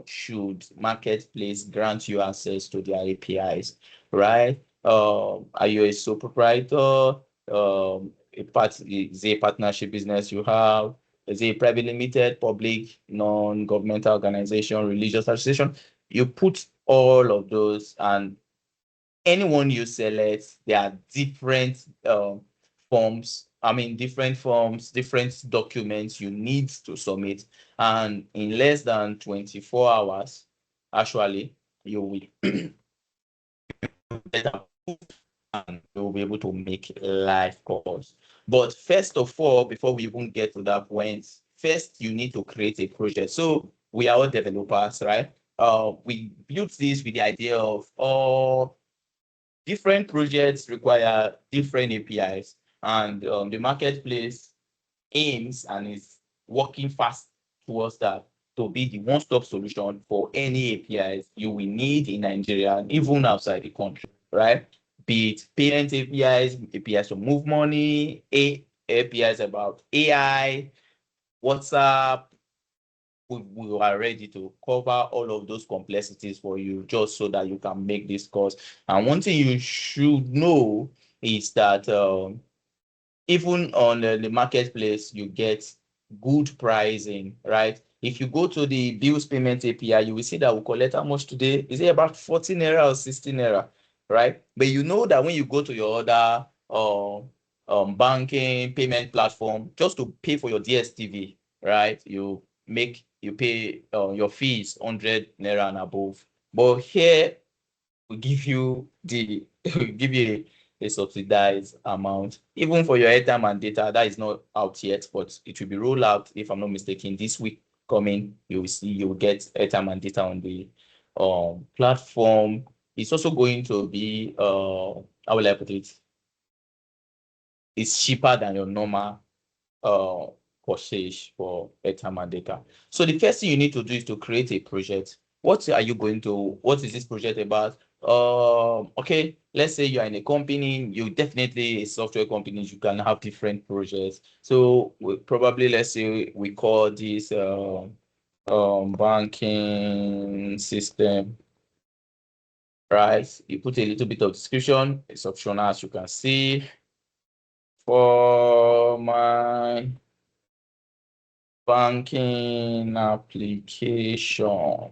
should Marketplace grant you access to their APIs, right? Are you a sole proprietor? Is it a partnership business you have? Is it a private limited, public, non-governmental organization, religious association? You put all of those, and anyone you select, there are different forms, different documents you need to submit. And in less than 24 hours, actually, you will get approved and you'll be able to make live calls. But first of all, before we even get to that point, first you need to create a project. So we are all developers, right? We built this with the idea of different projects require different APIs, and the Marketplace aims and is working fast towards that, to be the one-stop solution for any APIs you will need in Nigeria and even outside the country, right? Be it payment APIs, APIs to move money, APIs about AI, WhatsApp. We are ready to cover all of those complexities for you, just so that you can make this course. And one thing you should know is that even on the Marketplace, you get good pricing, right? If you go to the bills payment API, you will see that we collect how much today? Is it about 14 naira or 16 naira, right? But you know that when you go to your other banking payment platform, just to pay for your DSTV, right? You pay your fees 100 naira and above. But here we give you a subsidized amount, even for your airtime and data. That is not out yet, but it will be rolled out, if I'm not mistaken, this week coming. You will get airtime and data on the platform. It's also going to be how will I put it? It's cheaper than your normal purchase for airtime and data. So the first thing you need to do is to create a project. What is this project about? Okay, let's say you are in a company, you definitely a software company, you can have different projects. So let's say we call this banking system, right? You put a little bit of description. It's optional, as you can see. For my banking application,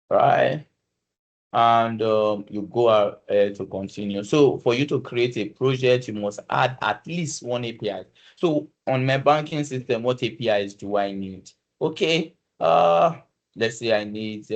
right? And you go ahead to continue. So for you to create a project, you must add at least one API. So on my banking system, what APIs do I need? Okay, let's say I need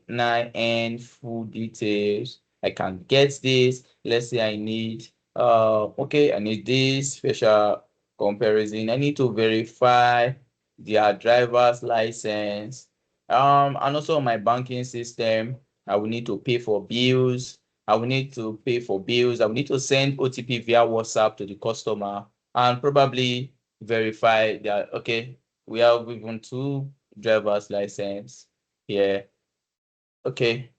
NIN full details. I can get this. Let's say I need I need this special comparison. I need to verify their driver's license. And also my banking system, I will need to pay for bills. I will need to pay for bills. I will need to send OTP via WhatsApp to the customer and probably verify that, okay, we have even 2 driver's license here. Okay,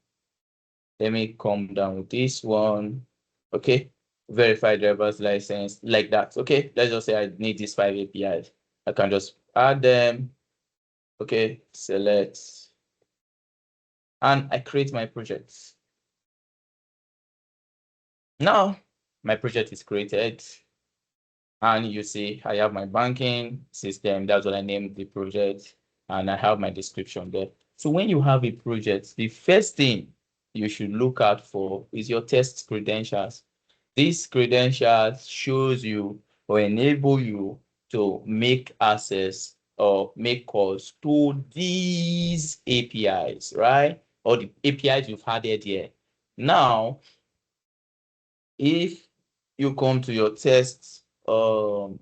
let me come down with this one. Okay, verify driver's license like that. Okay, let's just say I need these 5 APIs. I can just add them. Okay, select, and I create my project. Now my project is created, and you see I have my banking system. That's what I named the project, and I have my description there. So when you have a project, the first thing you should look out for is your test credentials. These credentials shows you or enable you to make access or make calls to these APIs, right? Or the APIs you've added here. Now, if you come to your test, your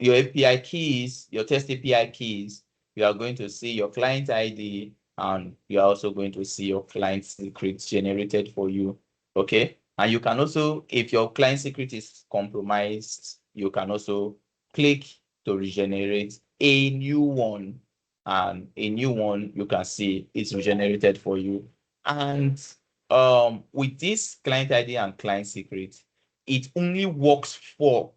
API keys, your test API keys, you are going to see your client ID, and you're also going to see your client secret generated for you. Okay. And you can also, if your client secret is compromised, you can also click to regenerate a new one. And a new one, you can see it's regenerated for you. And with this client ID and client secret, it only works for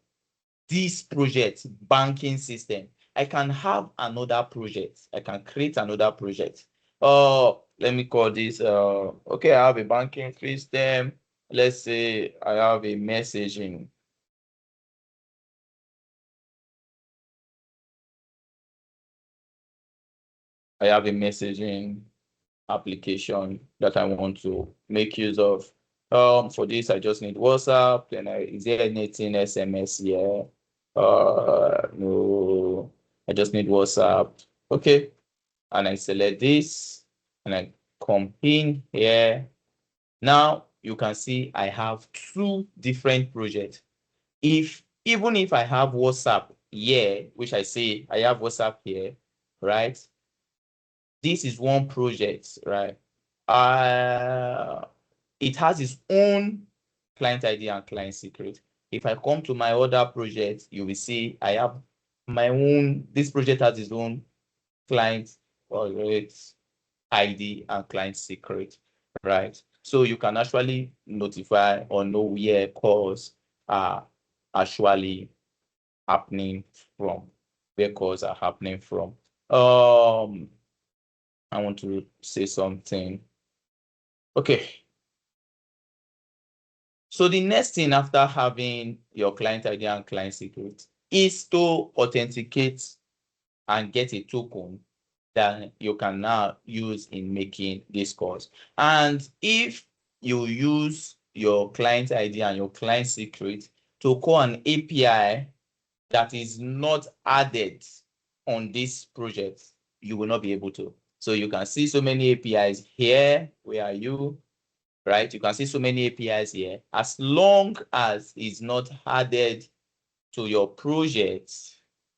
this project banking system. I can have another project. I can create another project. Let me call this okay, I have a banking system. Let's say I have a messaging. I have a messaging application that I want to make use of. For this, I just need WhatsApp. Then is there anything SMS here? No, I just need WhatsApp. Okay, and I select this and I come in here. Now you can see I have 2 different projects. Even if I have WhatsApp here, which I say I have WhatsApp here, right? This is one project, right? It has its own client ID and client secret. If I come to my other project, you will see I have my own, this project has its own client ID and client secret, right? So you can actually notify or know where calls are actually happening from, where calls are happening from. I want to say something. Okay. So the next thing after having your client ID and client secret is to authenticate and get a token that you can now use in making these calls. And if you use your client ID and your client secret to call an API that is not added on this project, you will not be able to. So you can see so many APIs here. Where are you? Right? You can see so many APIs here. As long as it's not added to your project,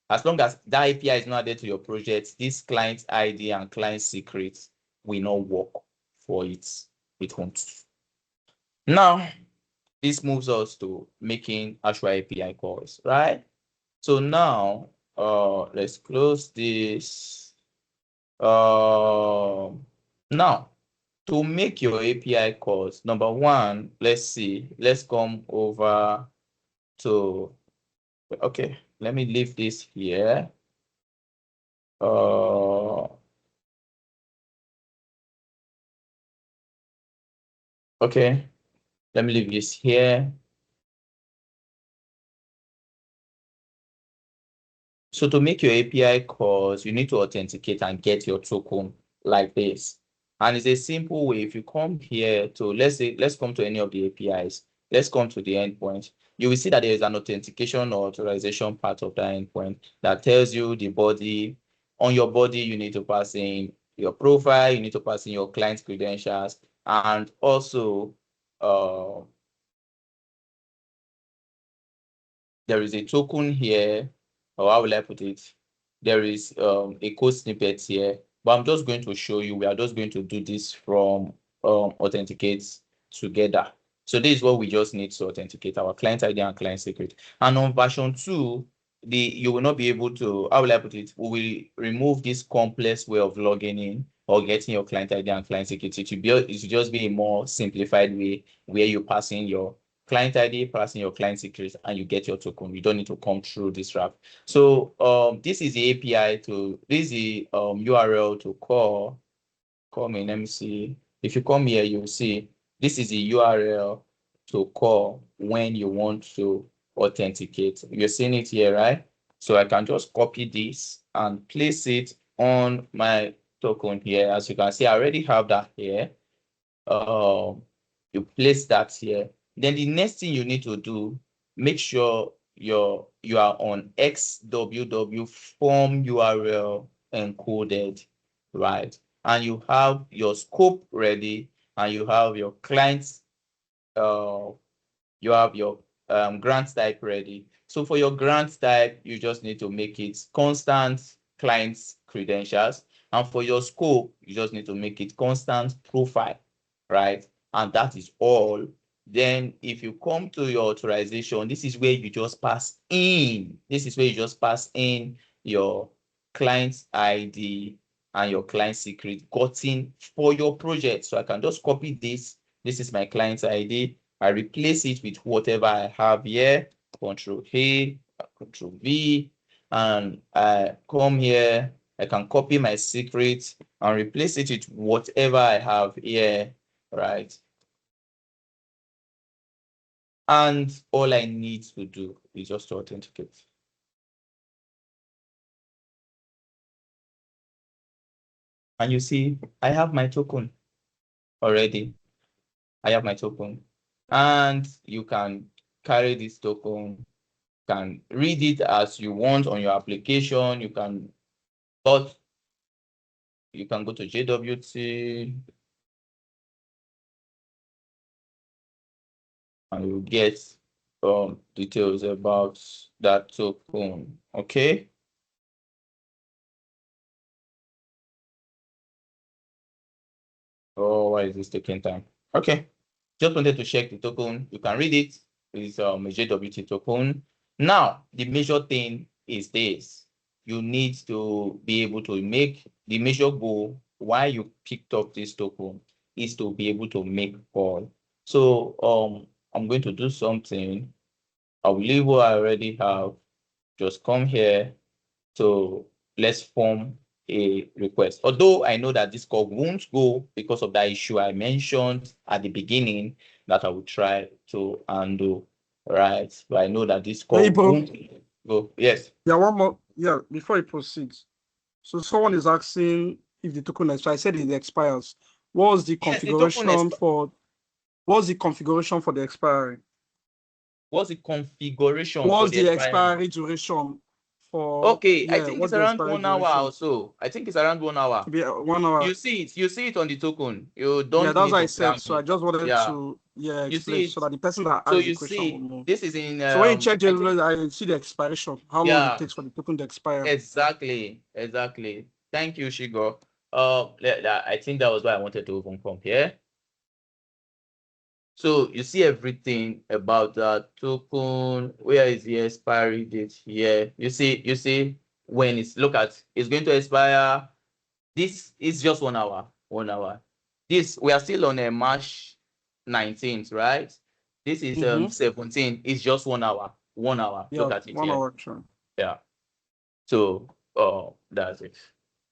as long as that API is not added to your project, this client ID and client secret will not work for it. It won't. Now, this moves us to making actual API calls, right? So now, let's close this. Now, to make your API calls, number one, let's come over to, okay, let me leave this here. Okay, let me leave this here. So to make your API calls, you need to authenticate and get your token like this. And it's a simple way. If you come here to, let's come to any of the APIs. Let's come to the endpoint. You will see that there is an authentication or authorization part of that endpoint that tells you the body. On your body, you need to pass in your profile, you need to pass in your client credentials, and also there is a token here or how will I put it? There is a code snippet here, but I'm just going to show you. We are just going to do this from authenticate together. So this is what we just need to authenticate our client ID and client secret. And on version 2, you will not be able to, how will I put it? We will remove this complex way of logging in or getting your client ID and client secret. It should just be a more simplified way where you pass in your client ID, pass in your client secret, and you get your token. You don't need to come through this route. So this is the API to, this is the URL to call. Call me, let me see. If you come here, you'll see this is the URL to call when you want to authenticate. You're seeing it here, right? So I can just copy this and place it on my token here. As you can see, I already have that here. You place that here. Then the next thing you need to do, make sure you are on XWW form URL encoded, right? And you have your scope ready, and you have your clients, you have your grant type ready. So for your grant type, you just need to make it constant clients credentials. And for your scope, you just need to make it constant profile, right? And that is all. Then if you come to your authorization, this is where you just pass in. This is where you just pass in your client's ID and your client secret gotten for your project. So I can just copy this. This is my client's ID. I replace it with whatever I have here, Control A, Control V, and I come here. I can copy my secret and replace it with whatever I have here, right? And all I need to do is just to authenticate. And you see, I have my token already. I have my token. And you can carry this token, can read it as you want on your application. You can go to JWT and you'll get details about that token. Okay. Oh, why is this taking time? Okay. Just wanted to check the token. You can read it. It's a JWT token. Now, the major thing is this. You need to be able to make the major goal why you picked up this token is to be able to make call. So I'm going to do something. I will leave what I already have. Just come here. So let's form a request. Although I know that this call won't go because of that issue I mentioned at the beginning that I will try to undo, right? But I know that this call Hey, Bob. won't go. Yes. Yeah, one more. Yeah, before it proceeds. So someone is asking if the token expires. I said it expires. What was the configuration for? What's the configuration for the expiry? What's the configuration What's for the expiry duration for? Okay, Yeah, I think it's around 1 hour or so. I think it's around 1 hour. To be 1 hour. You see it on the token. You don't. Yeah, that's need what to I said. So me. I just wanted Yeah. to You explain see so that the person that So asked you the question see, will know. this is in. So when you check I the, I see the expiration, how long it takes for the token to expire. Exactly. Thank you, Shigo. I think that was why I wanted to even compare. So you see everything about that token. Where is the expiry date here? You see when it's going to expire. This is just 1 hour. 1 hour. This we are still on a March 19th, right? This is 17. It's just 1 hour. 1 hour. Yeah, Look at it 1 here. hour. Sure. Yeah. So that's it.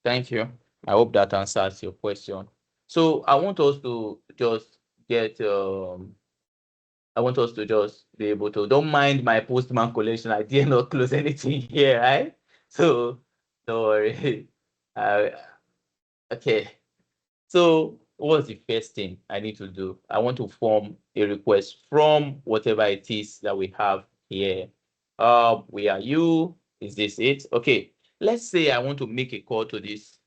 Thank you. I hope that answers your question. So I want us to just get I want us to just be able to, don't mind my postman collection. I did not close anything here, right? So don't worry. Okay. So what's the first thing I need to do? I want to form a request from whatever it is that we have here. We are you. Is this it? Okay. Let's say I want to make a call to this.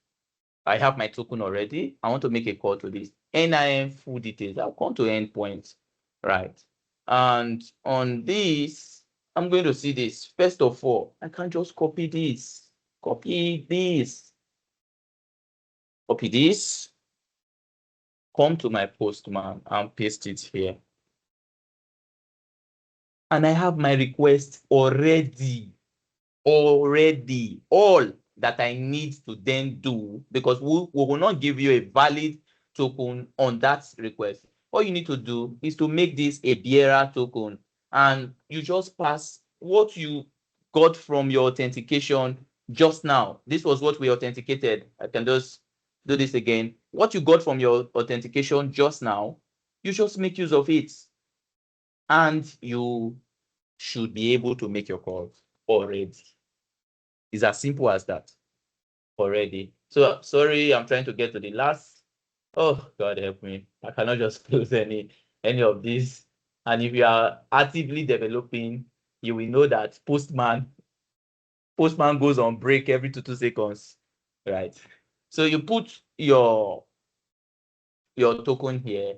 I have my token already. I want to make a call to this. NIM full details. I'll come to endpoint, right? And on this, I'm going to see this. First of all, I can't just copy this. Copy this. Copy this. Come to my postman and paste it here. And I have my request already. All that I need to then do, because we will not give you a valid token on that request. All you need to do is to make this a bearer token, and you just pass what you got from your authentication just now. This was what we authenticated. I can just do this again. What you got from your authentication just now, you just make use of it, and you should be able to make your calls already. It's as simple as that already. So sorry, I'm trying to get to the last. Oh, God help me. I cannot just close any of these. And if you are actively developing, you will know that Postman goes on break every 2 seconds, right? So you put your token here.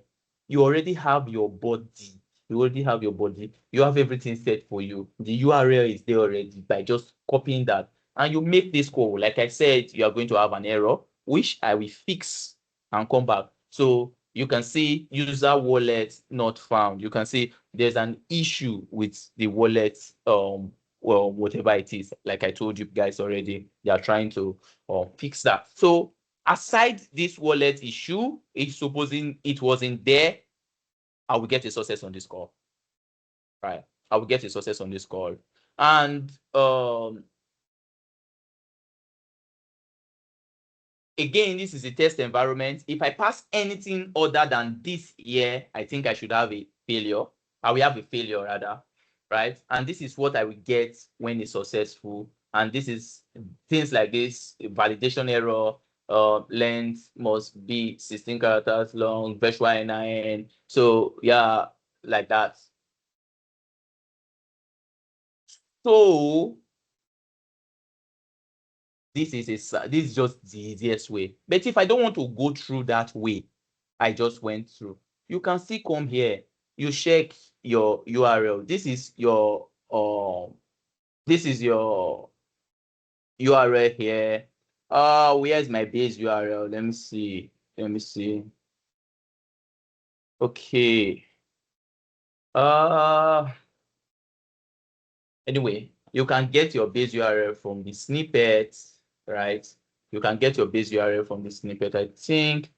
You already have your body. You already have your body. You have everything set for you. The URL is there already by just copying that. And you make this call. Like I said, you are going to have an error, which I will fix and come back. So you can see user wallet not found. You can see there's an issue with the wallet, well, whatever it is. Like I told you guys already, they are trying to fix that. So aside this wallet issue, it's supposing it wasn't there, I will get a success on this call. Right. I will get a success on this call. And again, this is a test environment. If I pass anything other than this here, I think I should have a failure. I will have a failure rather, right? And this is what I will get when it's successful. And this is things like this: validation error, length must be 16 characters long, virtual NIN. So yeah, like that. So this is just the easiest way. But if I don't want to go through that way I just went through, you can still come here. You check your URL. This is your URL here. Where's my base URL? Let me see. Okay. Anyway, you can get your base URL from the snippet, right? You can get your base URL from the snippet. I think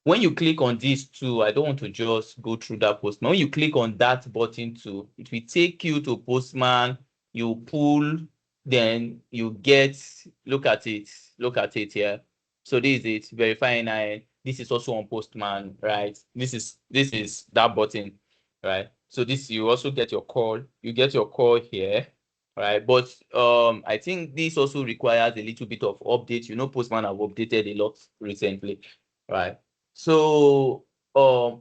when you click on these two, I don't want to just go through that Postman. When you click on that button too, it will take you to Postman. You pull, then you get, look at it here. So this is it, verify NIN. This is also on Postman, right? This is that button, right? So this, you also get your call. You get your call here, right? But I think this also requires a little bit of update. You know, Postman have updated a lot recently, right? So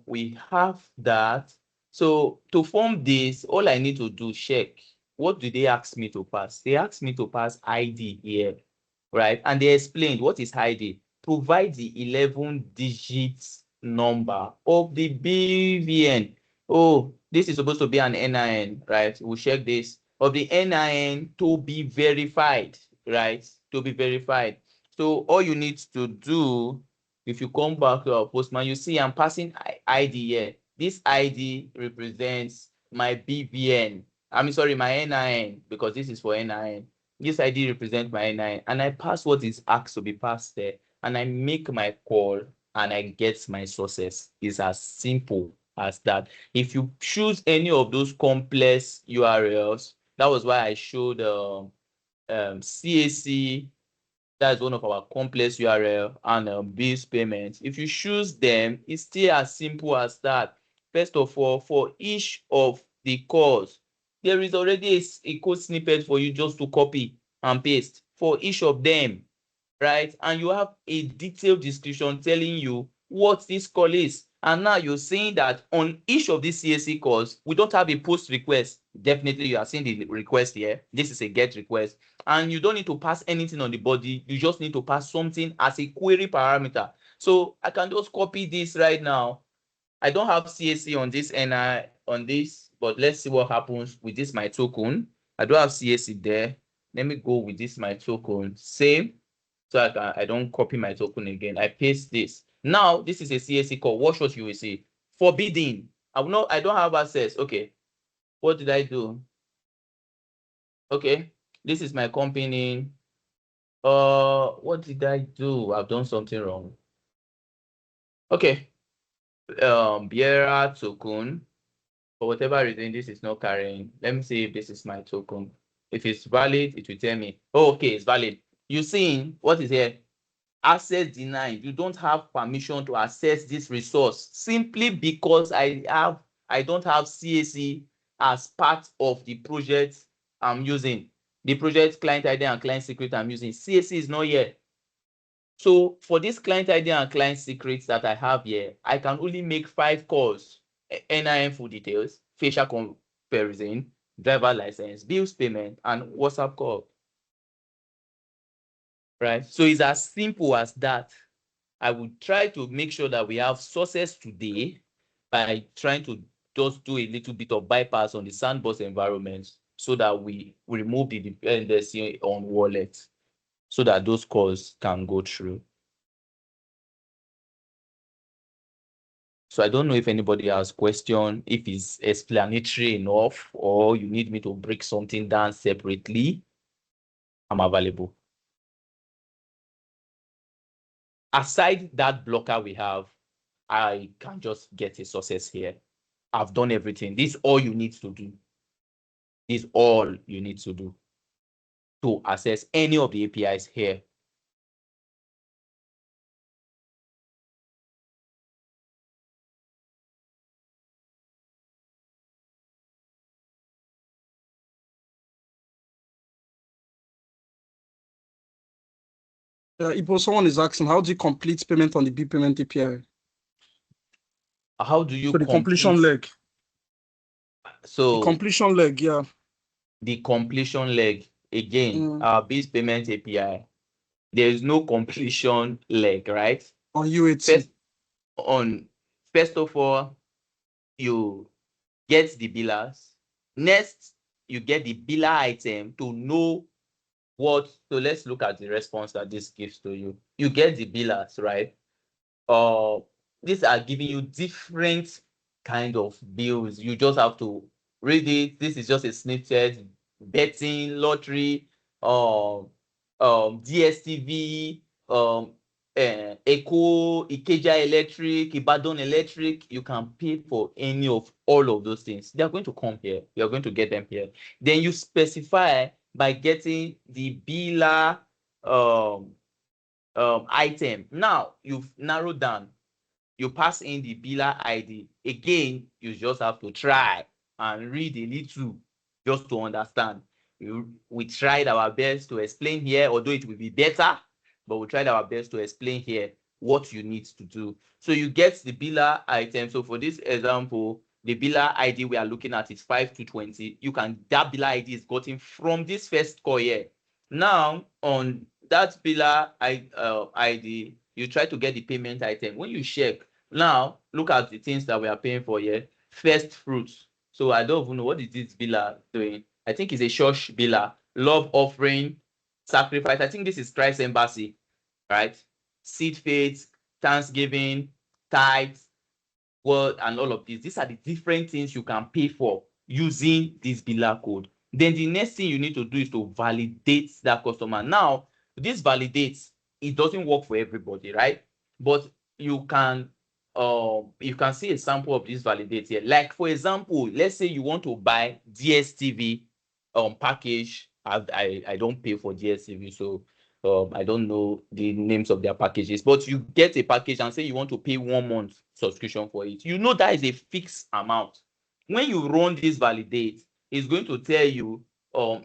we have that. So to form this, all I need to do, check, what do they ask me to pass? They ask me to pass ID here, right? And they explained what is ID. Provide the 11 digits number of the BVN. Oh, this is supposed to be an NIN, right? We'll check this. Of the NIN to be verified, right? To be verified. So all you need to do, if you come back to our Postman, you see I'm passing ID here. This ID represents my BVN. Sorry, my NIN, because this is for NIN. This ID represents my NIN, and I pass what is asked to be passed there, and I make my call, and I get my success. It's as simple as that. If you choose any of those complex URLs, that was why I showed CAC. That's one of our complex URL, and bills payment. If you choose them, it's still as simple as that. First of all, for each of the calls, there is already a code snippet for you just to copy and paste for each of them, right? And you have a detailed description telling you what this call is. And now you're saying that on each of these CSC calls, we don't have a post request. Definitely, you are seeing the request here. This is a get request. And you don't need to pass anything on the body. You just need to pass something as a query parameter. So I can just copy this right now. I don't have CSC on this NI on this, but let's see what happens with this my token. I do have CAC there. Let me go with this, my token, same. So I don't copy my token again. I paste this. Now, this is a CAC call. Watch what you will see. Forbidden. I don't have access. Okay. What did I do? Okay. This is my company. What did I do? I've done something wrong. Okay. Biera token. For whatever reason, this is not carrying. Let me see if this is my token. If it's valid, it will tell me. Oh, okay, it's valid. You see what is here? Access denied. You don't have permission to access this resource simply because I don't have CAC as part of the project I'm using. The project client ID and client secret I'm using. CAC is not here. So for this client ID and client secrets that I have here, I can only make 5 calls. NIN full details, facial comparison, driver license, bills payment, and WhatsApp call. Right? So it's as simple as that. I would try to make sure that we have sources today by trying to just do a little bit of bypass on the sandbox environment so that we remove the dependency on wallet so that those calls can go through. So I don't know if anybody has question, if it's explanatory enough, or you need me to break something down separately. I'm available. Aside that blocker we have, I can just get a success here. I've done everything. This is all you need to do. This is all you need to do to access any of the APIs here. If someone is asking, how do you complete payment on the B payment API? How do you So the completion leg. So the completion leg, yeah. The completion leg, again, our biz payment API, there is no completion leg, right? On UAT. First of all, you get the billers. Next, you get the biller item to know what. So let's look at the response that this gives to you. You get the billers, right? These are giving you different kind of bills. You just have to read it. This is just a snippet. Betting, lottery, DSTV, Eco, Ikeja Electric, Ibadan Electric. You can pay for any of all of those things. They are going to come here. You are going to get them here. Then you specify by getting the biller item. Now you've narrowed down. You pass in the biller ID. Again, you just have to try and read a little just to understand. We tried our best to explain here, although it will be better, but we tried our best to explain here what you need to do. So you get the biller item. So for this example, the biller ID we are looking at is 5220. That biller ID is gotten from this first call here. Now, on that biller ID, you try to get the payment item. When you check, now look at the things that we are paying for here. First fruits. So I don't even know what is this biller doing. I think it's a church biller. Love offering, sacrifice. I think this is Christ Embassy, right? Seed faith, Thanksgiving, tithes, word, and all of these. These are the different things you can pay for using this biller code. Then the next thing you need to do is to validate that customer. Now, this validates, it doesn't work for everybody, right? But you can see a sample of this validate here. Like, for example, let's say you want to buy DSTV package. I don't pay for DSTV, so I don't know the names of their packages, but you get a package and say you want to pay 1 month subscription for it. You know that is a fixed amount. When you run this validate, it's going to tell you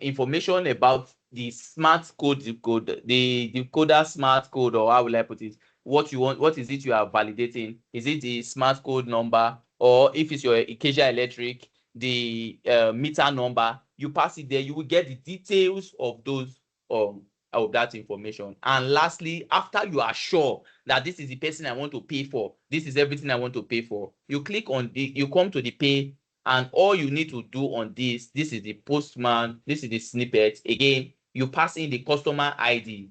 information about the smart code, the decoder smart code, or how will I put it? What you want, what is it you are validating? Is it the smart code number, or if it's your Ikeja Electric, the meter number? You pass it there, you will get the details of those of that information. And lastly, after you are sure that this is the person I want to pay for, this is everything I want to pay for, you click on you come to the pay And all you need to do on this is the postman, this is the snippet. Again, you pass in the customer ID.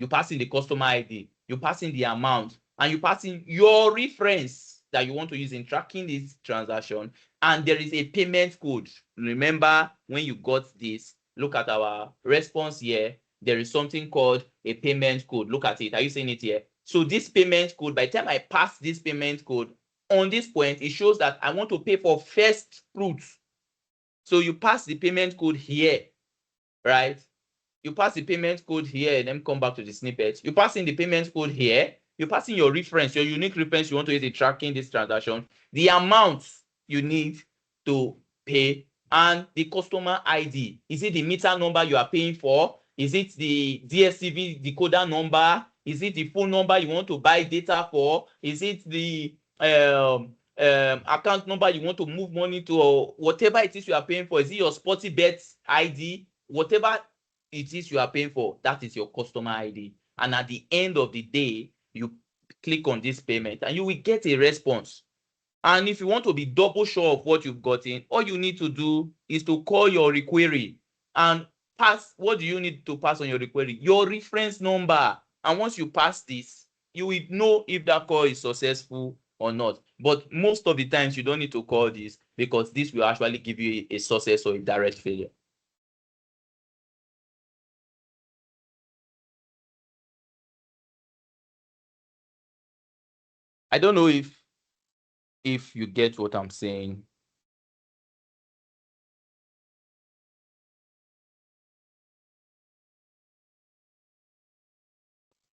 You pass in the customer ID, you pass in the amount, and you pass in your reference that you want to use in tracking this transaction. And there is a payment code. Remember, when you got this, look at our response here. There is something called a payment code. Look at it. Are you seeing it here? So this payment code, by the time I pass this payment code, on this point, it shows that I want to pay for first fruits. So you pass the payment code here, right? You pass the payment code here, and then come back to the snippet. You pass in the payment code here. You pass in your reference, your unique reference you want to use in tracking this transaction, the amount you need to pay, and the customer ID. Is it the meter number you are paying for? Is it the DSCV decoder number? Is it the phone number you want to buy data for? Is it the account number you want to move money to, or whatever it is you are paying for? Is it your sporty bet ID? Whatever it is you are paying for, that is your customer ID. And at the end of the day, you click on this payment and you will get a response. And if you want to be double sure of what you've gotten, all you need to do is to call your requery and pass. What do you need to pass on your requery? Your reference number. And once you pass this, you will know if that call is successful or not. But most of the times you don't need to call this, because this will actually give you a success or a direct failure. I don't know if you get what I'm saying.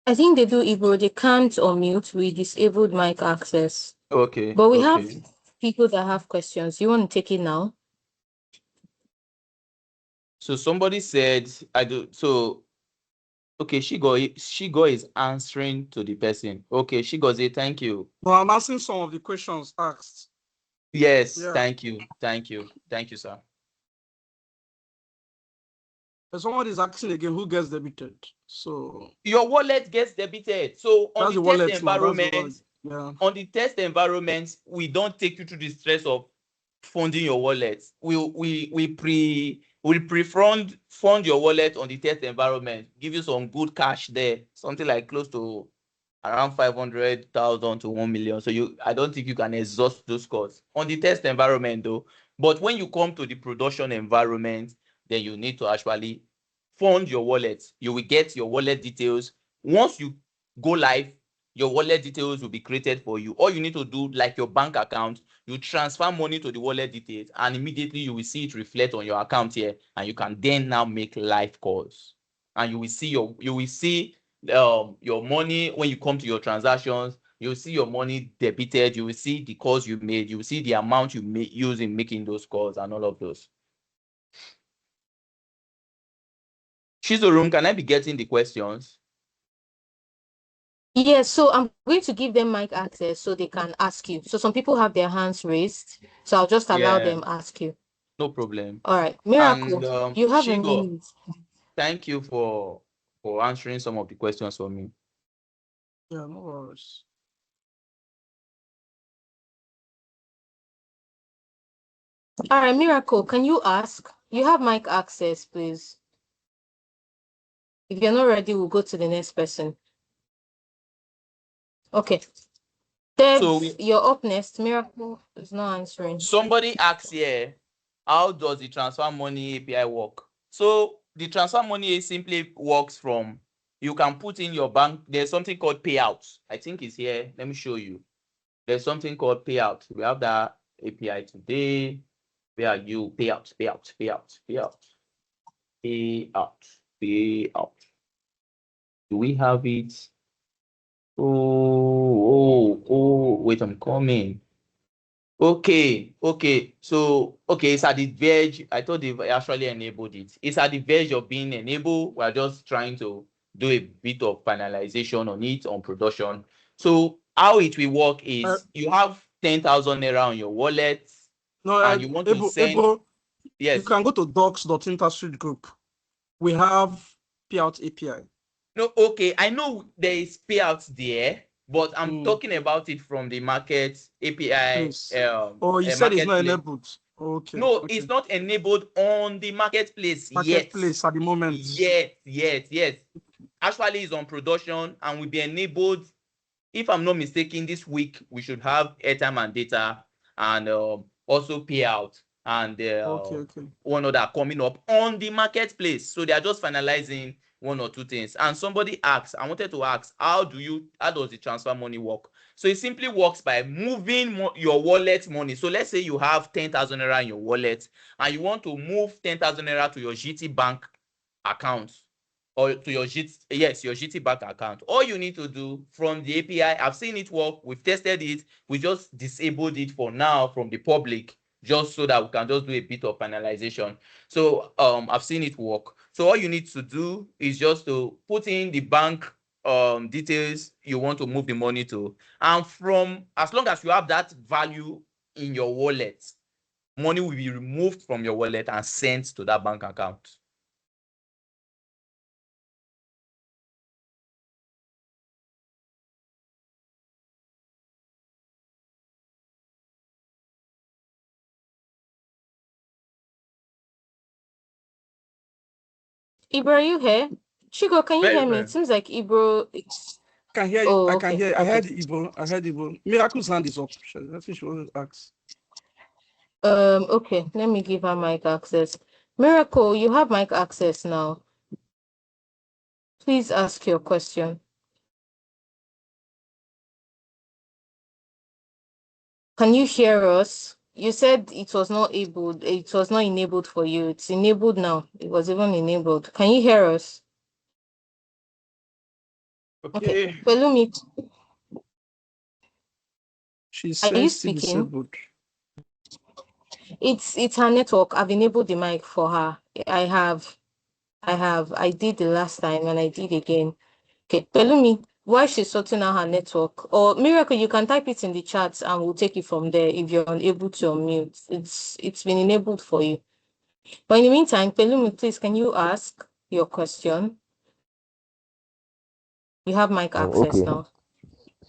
I think they do, Igbo. They can't unmute. We disabled mic access. Okay. But we have people that have questions. You want to take it now? So somebody said, I do. So, okay, Chigo is answering to the person. Okay, Chigozie, thank you. No, I'm asking some of the questions asked. Yes, Yeah. thank you. Thank you, sir. Someone is asking again, who gets debited? So your wallet gets debited. So on the test environment, on the test environment, we don't take you through the stress of funding your wallet. We pre-fund your wallet on the test environment, give you some good cash there, something like close to around 500,000 to 1 million. So I don't think you can exhaust those costs on the test environment though. But when you come to the production environment, then you need to actually fund your wallet. You will get your wallet details. Once you go live, your wallet details will be created for you. All you need to do, like your bank account, you transfer money to the wallet details, and immediately you will see it reflect on your account here, and you can then now make live calls. And you will see your money when you come to your transactions. You will see your money debited. You will see the calls you made. You will see the amount you use in making those calls and all of those. Chizurum, can I be getting the questions? Yes, so I'm going to give them mic access so they can ask you. So some people have their hands raised, so I'll just allow them ask you. No problem. All right, Miracle, And, you have a Chigo, minute. thank you for answering some of the questions for me. Yeah, no worries. All right, Miracle, can you ask? You have mic access, please. If you're not ready, we'll go to the next person. Okay. Dev, So you're up next. Miracle is not answering. Somebody asks here, how does the transfer money API work? So the transfer money simply works from, you can put in your bank, there's something called payouts. I think it's here. Let me show you. There's something called payout. We have that API today. Where are you? Payout. Do we have it? Wait, I'm coming. Okay. So, it's at the verge. I thought they've actually enabled it. It's at the verge of being enabled. We're just trying to do a bit of finalization on it on production. So how it will work is you have 10,000 naira on your wallet. And you want to send. Yes. You can go to docs.interswitch group. We have payout API. No, okay. I know there is payouts there, but I'm talking about it from the market API. Yes. Oh, you said it's not enabled. Okay. No, okay. it's not enabled on the marketplace yet. Marketplace at the moment. Yes. Actually, it's on production and will be enabled. If I'm not mistaken, this week we should have airtime and data and also payout and one other coming up on the marketplace. So they are just finalizing one or two things. And somebody asked, I wanted to ask, how does the transfer money work? So it simply works by moving your wallet money. So let's say you have 10,000 naira in your wallet and you want to move 10,000 naira to your GT Bank account or to your GT Bank account. All you need to do from the API, I've seen it work, we've tested it, we just disabled it for now from the public, just so that we can just do a bit of finalization. So I've seen it work. So all you need to do is just to put in the bank details you want to move the money to, and as long as you have that value in your wallet, money will be removed from your wallet and sent to that bank account. Ibro, are you here? Chigo, can you hear me? It seems like Ibro. I can hear you. Oh, I okay. can hear. I heard Igbo. Miracle's hand is up. I think she wanted to ask. Okay. Let me give her mic access. Miracle, you have mic access now. Please ask your question. Can you hear us? You said it was not enabled for you. It's enabled now. It was even enabled. Can you hear us? Okay. Pelumi, She's are you speaking? disabled. It's her network. I've enabled the mic for her. I did the last time and I did again. Okay, Pelumi, while she's sorting out her network, or Miracle, you can type it in the chat and we'll take it from there if you're unable to unmute. It's been enabled for you. But in the meantime, Pelumi, please, can you ask your question? You have mic access now.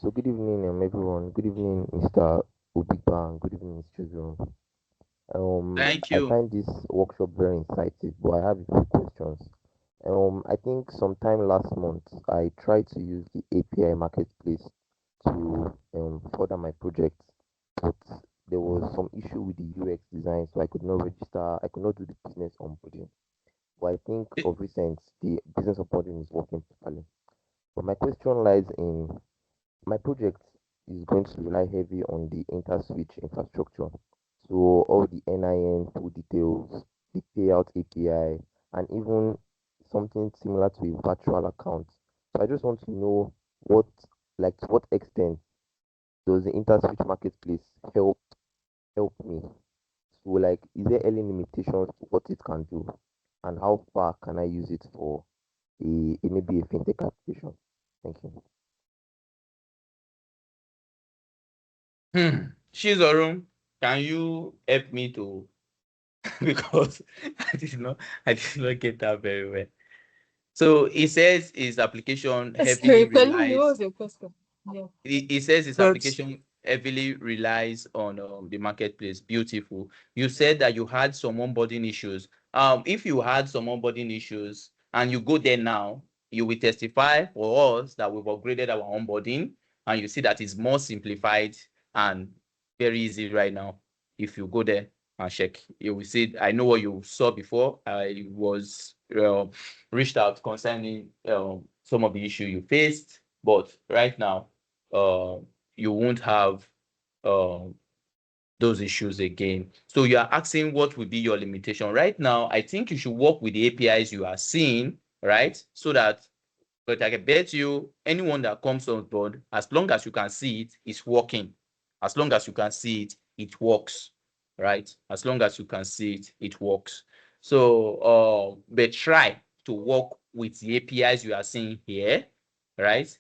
So good evening, everyone. Good evening, Mr. Obigba, and good evening, Mr. Chizurum. Thank you. I find this workshop very insightful, but I have a few questions. I think sometime last month I tried to use the API marketplace to further my project, but there was some issue with the UX design, so I could not register. I could not do the business onboarding. But I think of recent the business onboarding is working properly. But my question lies in my project is going to rely heavy on the Interswitch infrastructure. So all the NIN full details, the payout API, and even something similar to a virtual account. So I just want to know to what extent does the Interswitch marketplace help me? So like, is there any limitations to what it can do, and how far can I use it for maybe a fintech application? Thank you. Chizurum, can you help me to because I did not get that very well. So it says his application heavily relies. What was your question? Yeah. It says his application heavily relies on the marketplace. Beautiful. You said that you had some onboarding issues. If you had some onboarding issues and you go there now, you will testify for us that we've upgraded our onboarding, and you see that it's more simplified and very easy right now. If you go there and check, you will see. I know what you saw before. I was reached out concerning some of the issue you faced, but right now, you won't have those issues again. So you are asking what will be your limitation. Right now, I think you should work with the APIs you are seeing, right? So that, but I can bet you anyone that comes on board, as long as you can see it, it's working. As long as you can see it, it works, right? As long as you can see it, it works. So, but try to work with the APIs you are seeing here, right?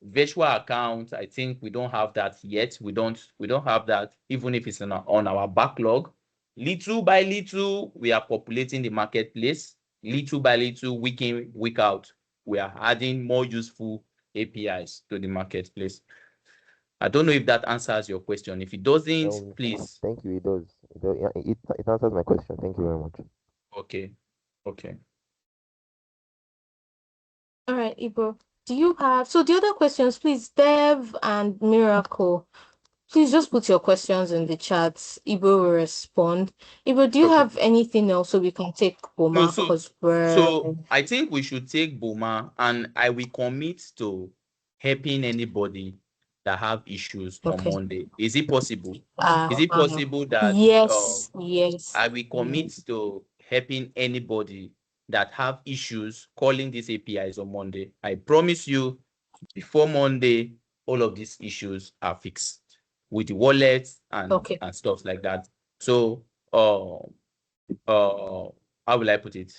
Virtual account, I think we don't have that yet. We don't have that, even if it's on our backlog. Little by little, we are populating the marketplace. Little by little, week in, week out, we are adding more useful APIs to the marketplace. I don't know if that answers your question. If it doesn't, please. Thank you. It does. It answers my question. Thank you very much. Okay. Okay. All right, Ibro. Do you have the other questions, please, Dev and Miracle? Please just put your questions in the chat. Ibro will respond. Ibro, do you have anything else so we can take Boma? So I think we should take Boma, and I will commit to helping anybody that have issues on Monday. Is it possible? Is it possible that yes, I will commit to helping anybody that have issues calling these APIs on Monday? I promise you, before Monday, all of these issues are fixed with the wallets and stuff like that. So how will I put it?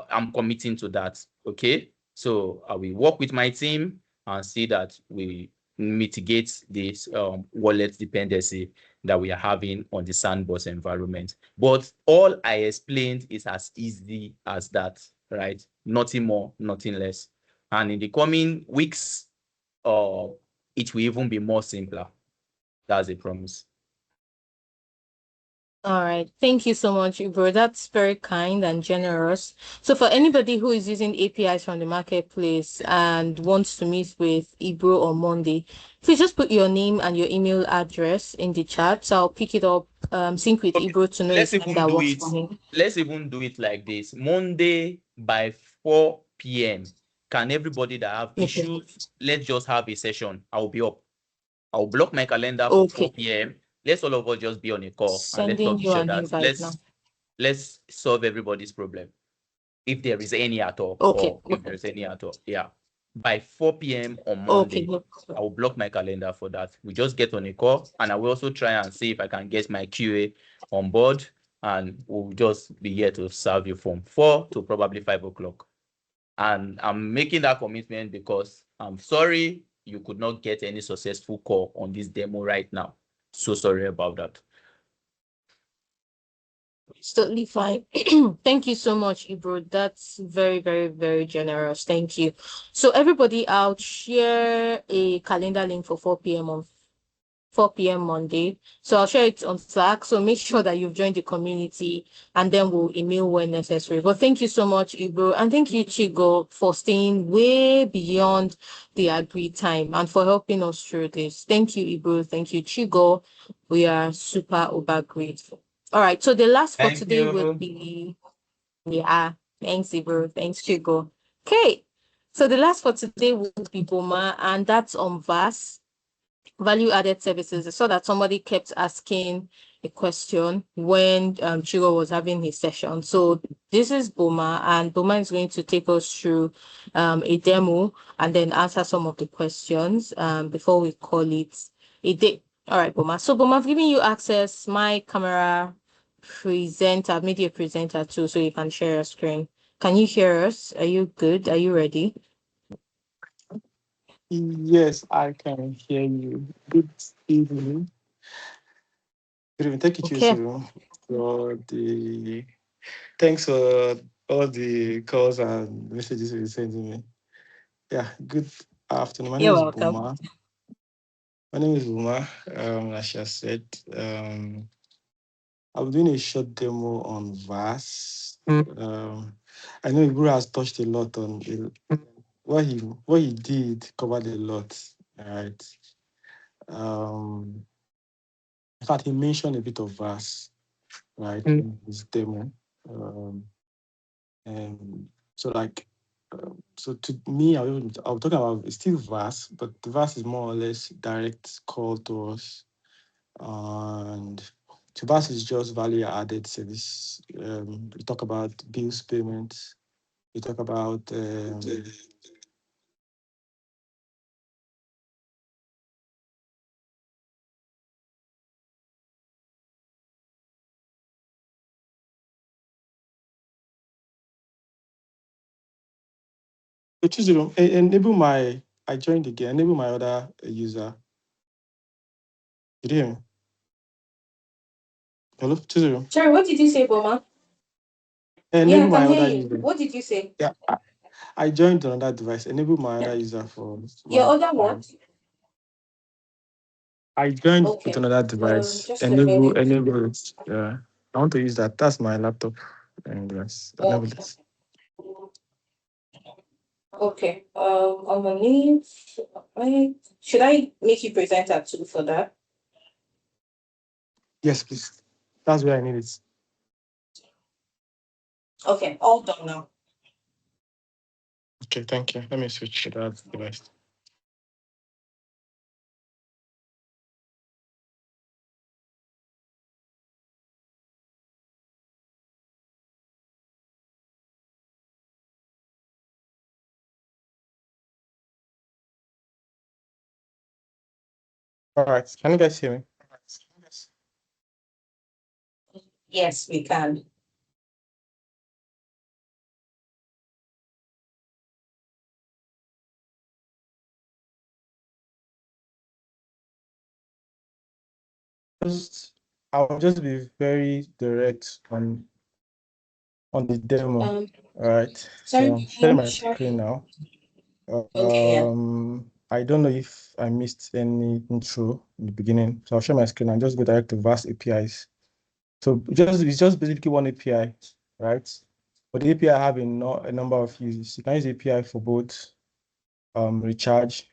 I'm committing to that. Okay. So I will work with my team and see that we mitigate this wallet dependency that we are having on the sandbox environment. But all I explained is as easy as that, right? Nothing more, nothing less. And in the coming weeks, it will even be more simpler. That's a promise. All right. Thank you so much, Ibro. That's very kind and generous. So for anybody who is using APIs from the marketplace and wants to meet with Ibro on Monday, please just put your name and your email address in the chat. So I'll pick it up, sync with Ibro to know Let's if that works for me. Let's even do it like this. Monday by 4 p.m. Can everybody that have issues, let's just have a session. I'll be up. I'll block my calendar for 4 p.m. Let's all of us just be on a call and let's talk to each other. Let's solve everybody's problem. If there is any at all. If there's any at all. Yeah. By 4 p.m. on Monday, I will block my calendar for that. We just get on a call, and I will also try and see if I can get my QA on board, and we'll just be here to serve you from 4 to probably 5 o'clock. And I'm making that commitment because I'm sorry you could not get any successful call on this demo right now. So sorry about that. It's totally fine. Thank you so much, Ibro. That's very, very, very generous. Thank you. So everybody, I'll share a calendar link for 4 p.m. on 4 p.m. Monday. So I'll share it on Slack. So make sure that you've joined the community and then we'll email when necessary. But thank you so much, Ibro. And thank you, Chigo, for staying way beyond the agreed time and for helping us through this. Thank you, Ibro. Thank you, Chigo. We are super uber grateful. All right. So the last for today will be, thanks, Ibro. Thanks, Chigo. Okay. So the last for today will be Boma, and that's on VAS. Value-added services. I saw that somebody kept asking a question when Chigo was having his session. So this is Boma, and Boma is going to take us through a demo and then answer some of the questions before we call it a day. All right, Boma. So Boma, I've given you access, my camera presenter, media presenter too, so you can share your screen. Can you hear us? Are you good? Are you ready? Yes, I can hear you. Good evening. Good evening. Thank you, Chizurum, for the. Thanks for all the calls and messages you sent to me. Yeah, good afternoon. My name is Boma. My name is Boma. As she has said, I'm doing a short demo on VAS. I know Ibro has touched a lot on it. What he did covered a lot. All right. In fact, he mentioned a bit of VAS, right, in his demo. So to me, I'm talking about it's still VAS, but the VAS is more or less direct call to us. And so VAS is just value added service. We talk about bills payments. We talk about Chizurum, enable my. I joined again. Enable my other user. Did you hear me? Hello, Chizurum. Sorry, what did you say, Boma? Enable my other user. user. What did you say? Yeah, I joined on another device. Enable my other user for Your one. other what? I joined with Okay. another device. Just a minute. Enable it. Yeah. I want to use that. That's my laptop. And yes, enable Okay. it. Okay. On the needs, right? Should I make you presenter too for that? Yes, please. That's where I need it. Okay, all done now. Okay, thank you. Let me switch to that device. All right. Can you guys hear me? Yes, we can. I'll just be very direct on the demo. All right. Sorry, So I'm sharing my sure. screen now. Okay, yeah. I don't know if I missed any intro in the beginning. So I'll share my screen and just go direct to VAS APIs. So it's just basically one API, right? But the API have a number of uses. You can use API for both recharge.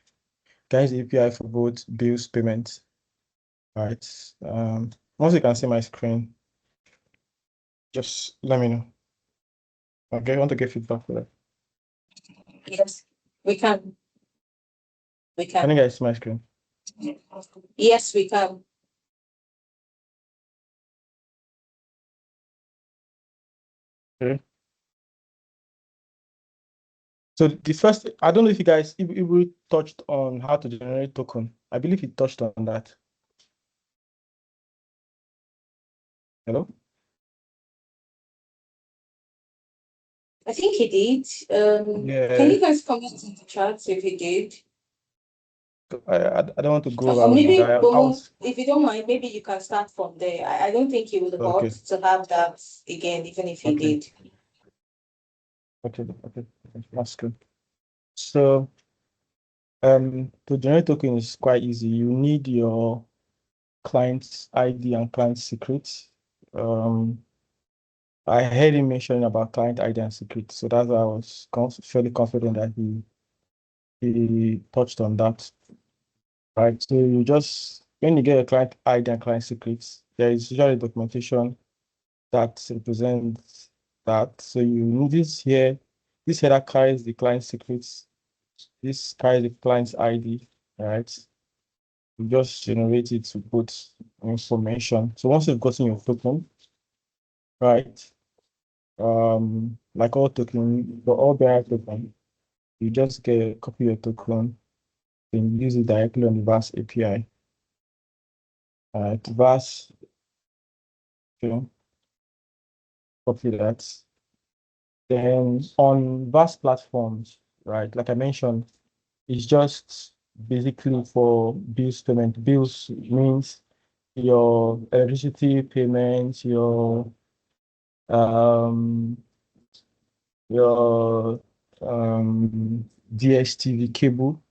You can use API for both bills payments. Right. Once you can see my screen, just let me know. Okay, I want to get feedback for that. Yes, we can. We Can can. you guys see my screen? Yes, we can. Okay. So the first, I don't know if you guys, if we touched on how to generate token. I believe you touched on that. Hello? I think he did. Yeah. Can you guys comment in the chat if he did? I don't want to go Or over with maybe, that. if you don't mind, maybe you can start from there. I don't think it would hurt Okay. to have that again, even if he Okay. did. Okay. That's good. So to generate token is quite easy. You need your client's ID and client secrets. I heard him mentioning about client ID and secret, so that's why I was fairly confident that he touched on that. Right. So you just when you get a client ID and client secrets, there is usually documentation that represents that. So you need this here. This header carries the client secrets. This carries the client's ID. Right. You just generate it to put information. So once you've gotten your token, right? Like all token, for all bearer token, you just get a copy of your token and use it directly on the VAS API. VAS, copy that. Then on VAS platforms, right? Like I mentioned, it's just basically for bills payment. Bills means your electricity payments, um your DSTV cable,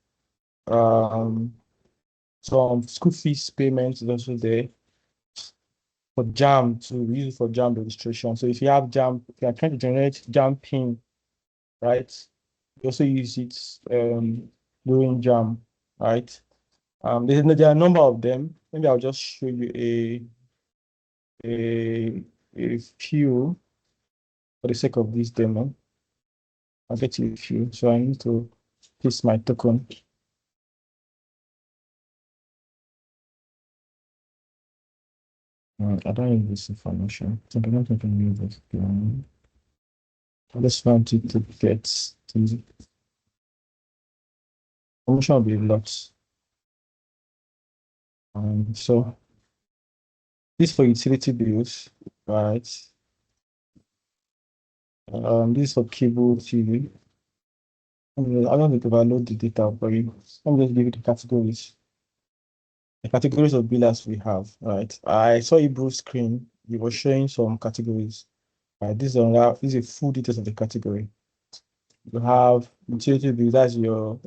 some school fees payments is also there for JAM to use it for JAM registration. So if you have JAM, if you are trying to generate JAM pin, right? You also use it during JAM, right? There are a number of them. Maybe I'll just show you a few for the sake of this demo. I'll get you a few. So I need to paste my token. I don't need this information. So I don't even need this. I just wanted to get the information will be a lot. So this for utility bills, right? This for cable TV. I don't need to overload the data for you. Let me just give you the categories. The categories of billers we have, right? I saw Ebru's screen. You were showing some categories. This is full details of the category. You have utility bill, that's your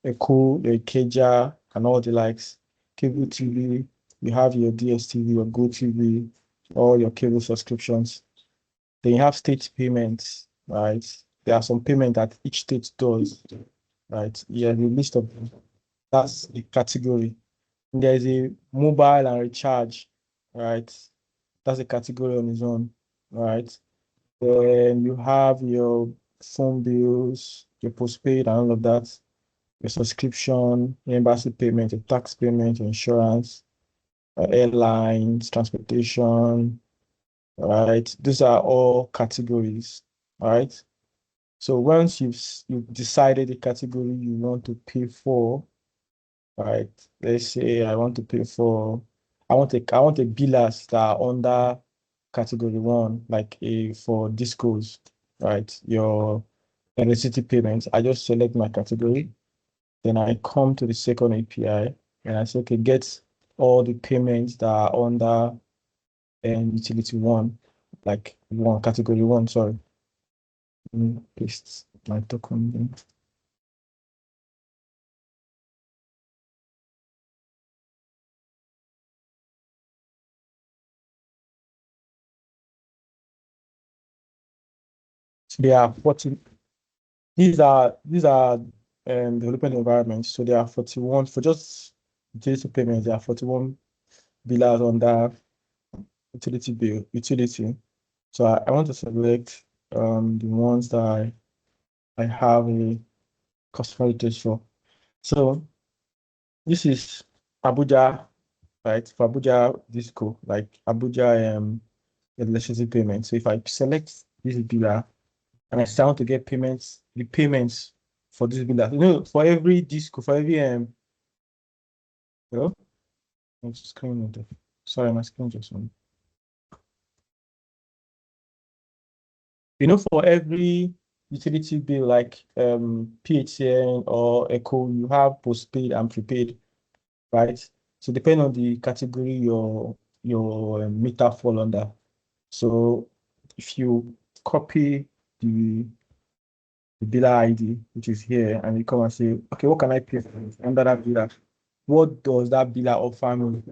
Echo, your Ikeja, and all the likes. Cable TV, you have your DSTV, your GoTV, all your cable subscriptions. Then you have state payments, right? There are some payment that each state does, right? Yeah, the list of them. That's the category. And there's a mobile and recharge, right? That's a category on its own, right? Then you have your phone bills, your postpaid and all of that, your subscription, your embassy payment, your tax payment, your insurance, airlines, transportation, right? These are all categories, right? So once you've decided the category you want to pay for, right? Let's say I want to pay for, I want a billers that are under category one, like for discos, right? Your electricity payments. I just select my category, then I come to the second API and I say, okay, get all the payments that are under utility one, like one category one, sorry. Paste my token. So there are 40. These are development environments. So there are 41 for just utility payments. There are 41 billers under utility. So I want to select the ones that I have a customer details for. So this is Abuja, right? For Abuja Disco, like Abuja electricity payment. So if I select this biller and I start to get the payments for this biller, for every disco, for every hello, my screen. Sorry, my screen just went. For every utility bill like PHCN or Echo, you have postpaid and prepaid, right? So depending on the category your meter fall under. So if you copy the biller ID, which is here, and you come and say, okay, what can I pay for under that biller? What does that biller offer me,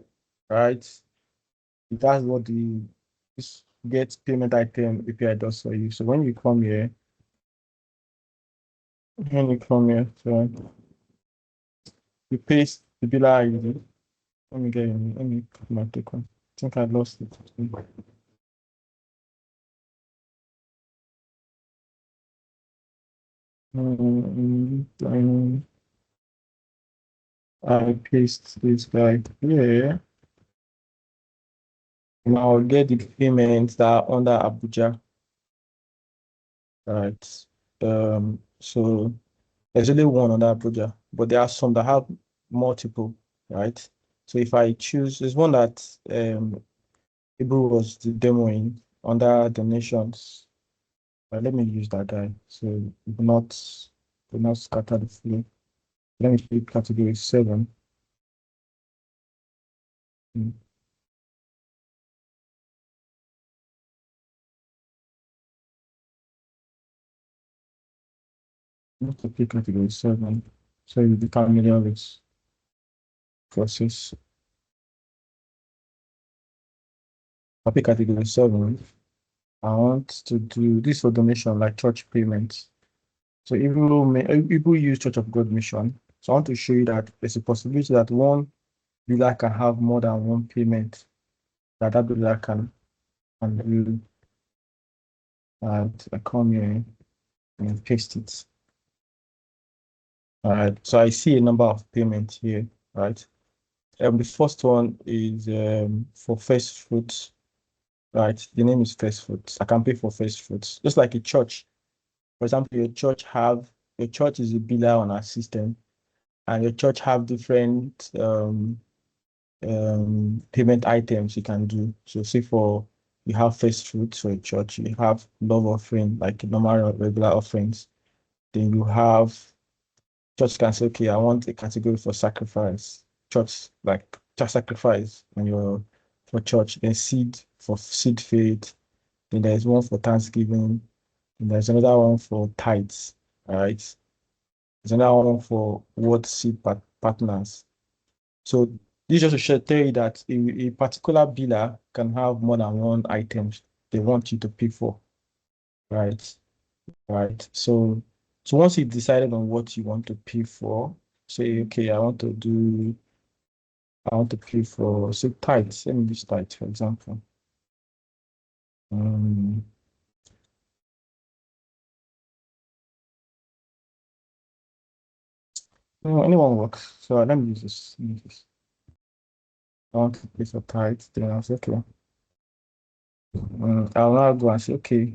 right? That's what this get payment item API does for you. So when you come here, so you paste the biller ID. Let me put my token. I think I lost it. I paste this guy here. And I'll get the payments that are under Abuja. Right. So there's only one on that Abuja, but there are some that have multiple, right? So if I choose, there's one that Ibru was demoing under donations. Let me use that guy. So it will not scatter the flow. Let me pick category 7. Mm. Not to pick category 7. So you become familiar with process. I pick category 7. I want to do this for donation, like church payments. So people use Church of God Mission. So I want to show you that there's a possibility that one biller can have more than one payment that biller can do. And I come here and paste it. All right. So I see a number of payments here, right? The first one is for first fruits, right? The name is first fruits. I can pay for first fruits, just like a church. For example, your church is a biller on our system, and your church have different payment items you can do. So say you have first fruits for a church, you have love offering, like normal or regular offerings. Then you have church can say, okay, I want a category for sacrifice. Church, like church sacrifice when you're for church, then seed for seed faith, then there's one for Thanksgiving, And there's another one for tithes, all right? There's another one for word seed partners. So this just to tell you that a particular biller can have more than one item they want you to pay for, right? Right. So once you decided on what you want to pay for, say, okay, I want to pay for, say, tithes. Let me use tithes, for example. No, anyone works. So let me use this. I want to pay for tithes. Then I'll say, okay. I'll now go and say, okay,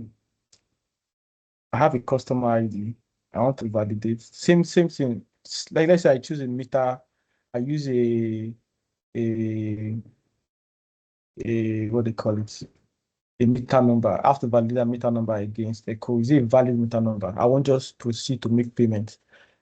I have a customer ID. I want to validate. Same thing. Like let's say I choose a meter. I use a what they call it, a meter number. I have to validate that meter number against a code. Is it a valid meter number? I won't just proceed to make payment.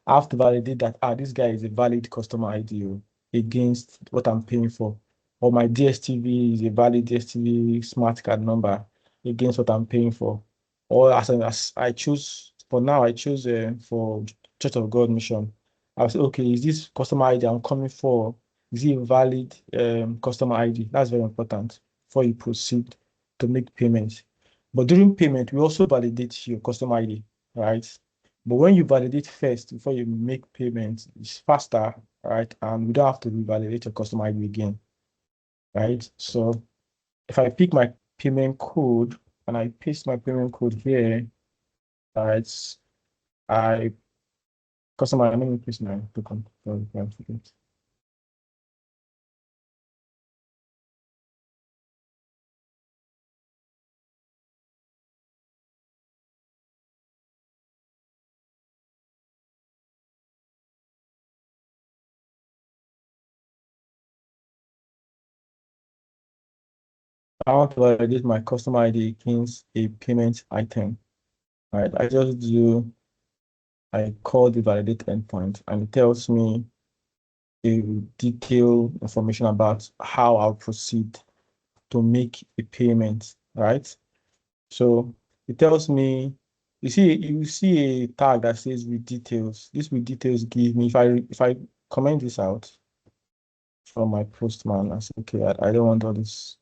I have to validate that this guy is a valid customer ID against what I'm paying for. Or my DSTV is a valid DSTV smart card number against what I'm paying for. Or as I choose, for now, I choose for Church of God mission. I'll say, okay, is this customer ID I'm coming for, is it a valid customer ID? That's very important before you proceed to make payments. But during payment, we also validate your customer ID, right? But when you validate first before you make payment, it's faster, right? And we don't have to revalidate your customer ID again, right? So if I pick my payment code and I paste my payment code here, right? Customer, let me paste my token. I want to validate my customer ID against a payment item, right? I call the validate endpoint and it tells me a detailed information about how I'll proceed to make a payment, right? So it tells me, you see a tag that says with details. This with details give me, if I comment this out from my postman, I say, okay, I don't want all this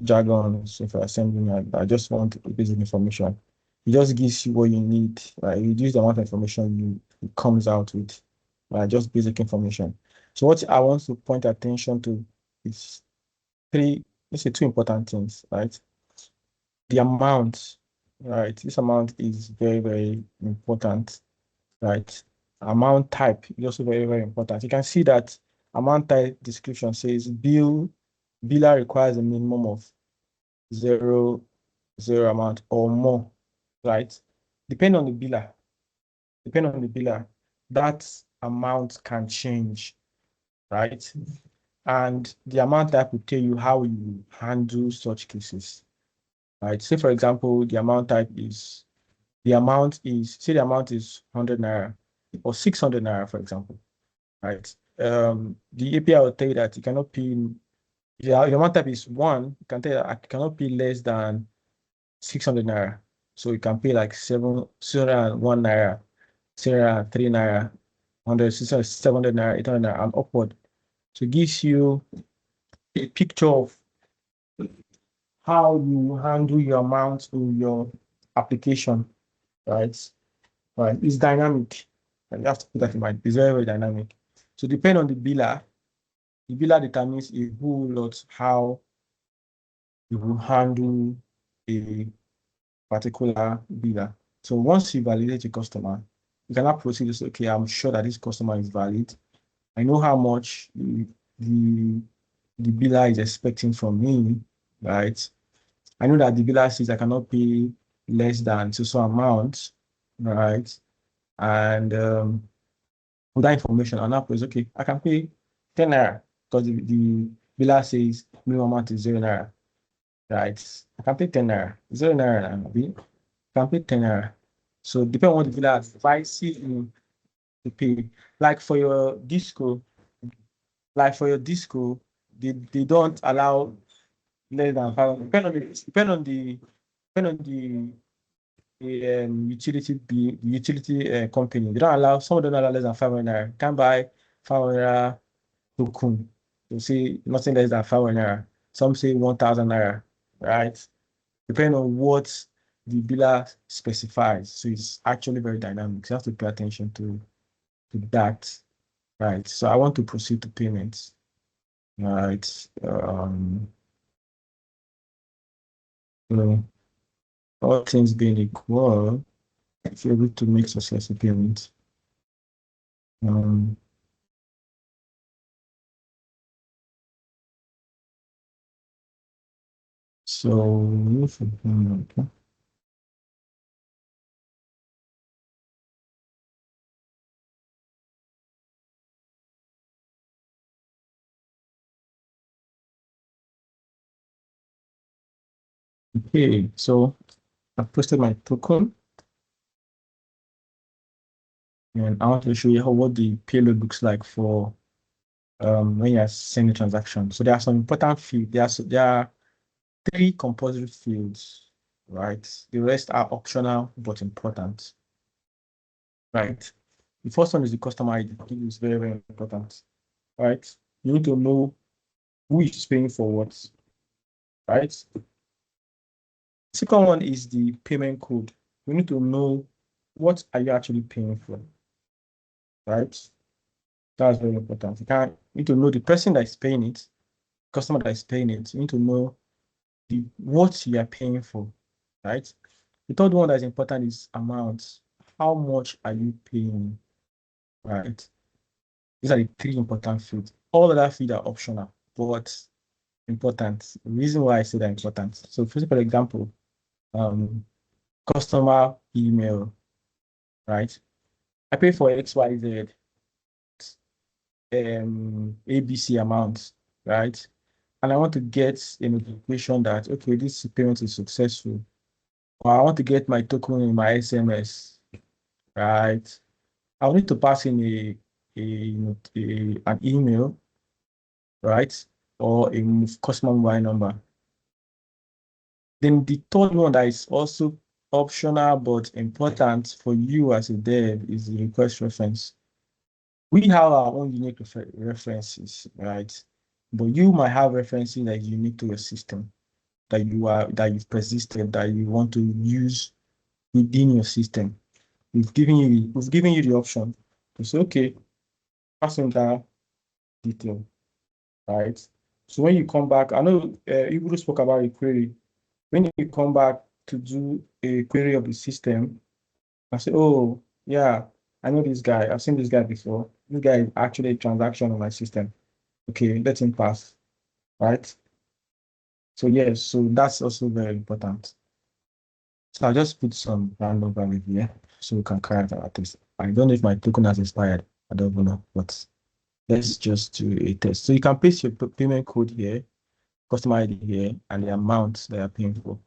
jargon. So if I send me, I just want basic information. It just gives you what you need. Right? You reduce the amount of information it comes out with. Right? Just basic information. So what I want to point attention to is two important things, right? The amount, right? This amount is very, very important, right? Amount type is also very, very important. You can see that amount type description says biller requires a minimum of zero amount or more, right? Depending on the biller, that amount can change, right? And the amount type will tell you how you handle such cases, right? Say, for example, the amount is 100 naira or 600 naira, for example, right? The API will tell you that you cannot pay, the amount type is 1, you can tell you that I cannot pay less than 600 naira. So you can pay like 701 naira, 703 naira, 100, 600, 700 naira, 800 naira, and upward. So it gives you a picture of how you handle your amount in your application, right? Right. It's dynamic. And you have to put that in mind. It's very, very dynamic. So depending on the biller determines a whole lot how you will handle a particular biller. So once you validate your customer, you cannot proceed to say, okay, I'm sure that this customer is valid. I know how much the biller is expecting from me, right? I know that the biller says I cannot pay less than so amount, right? And with that information, I'll now press, okay, I can pay 10 naira because the biller says minimum amount is 0 naira, right? I can pay 10 naira, 0 naira, I can pay 10 naira. So depending on what the biller advises you to pay, like for your disco, they don't allow less than 500. Depend on the utility company. They don't allow, some of them don't allow less than 500 naira. You can't buy 500 naira token. You see nothing less than 500 naira. Some say 1,000 naira, right? Depending on what the biller specifies. So it's actually very dynamic. So you have to pay attention to that, right? So I want to proceed to payments, right? So all things being equal, if you're able to make successful payments. So okay. Okay, so I've posted my token, and I want to show you what the payload looks like for when you're sending transaction. So there are some important fields. There are 3 compulsory fields, right? The rest are optional but important, right? The first one is the customer ID. It is very, very important, right? You need to know who is paying for what, right? Second one is the payment code. You need to know what are you actually paying for, right? That's very important. You need to know the person that is paying it, customer that is paying it. You need to know what you are paying for, right? The third one that is important is amount. How much are you paying, right? These are the 3 important fields. All of that fields are optional, but important. The reason why I say they're important. So for example, customer email, right? I pay for XYZ, ABC amount, right? And I want to get a notification that, okay, this payment is successful. Or I want to get my token in my SMS, right? I'll need to pass in an email, right? Or a customer mobile number. Then the third one that is also optional but important for you as a dev is the request reference. We have our own unique references, right? But you might have references that is unique to your system, that you've persisted, that you want to use within your system. We've given you the option to say, okay, pass in that detail, right? So when you come back, I know Ibru spoke about a query. When you come back to do a query of the system, I say, oh, yeah, I know this guy. I've seen this guy before. This guy is actually a transaction on my system. Okay, let him pass, right? So yes, so that's also very important. So I'll just put some random value here so we can carry that at least. I don't know if my token has expired. I don't know, but let's just do a test. So you can paste your payment code here, customer ID here, and the amount they are paying for.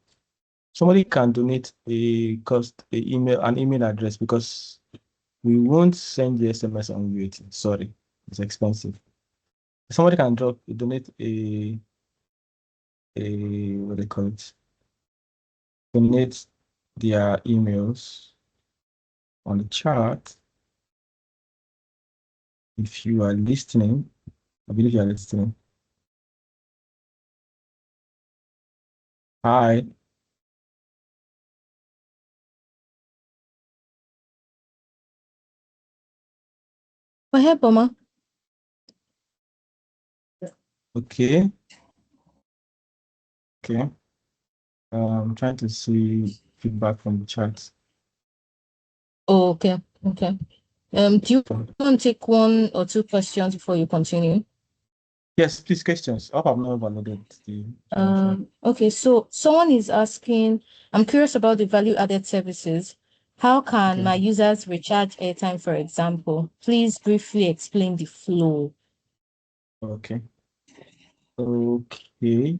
Somebody can donate an email address because we won't send the SMS on UAT. Sorry, it's expensive. Somebody can donate a what they call it, donate their emails on the chat. If you are listening, I believe you are listening. Hi. Go ahead, Boma. Okay. Okay. I'm trying to see feedback from the chat. Oh, okay. Okay. Do you want to take 1 or 2 questions before you continue? Yes, please, questions. I hope I've not overloaded the Okay, so someone is asking, I'm curious about the value-added services. How can my users recharge airtime, for example? Please briefly explain the flow. Okay. Okay.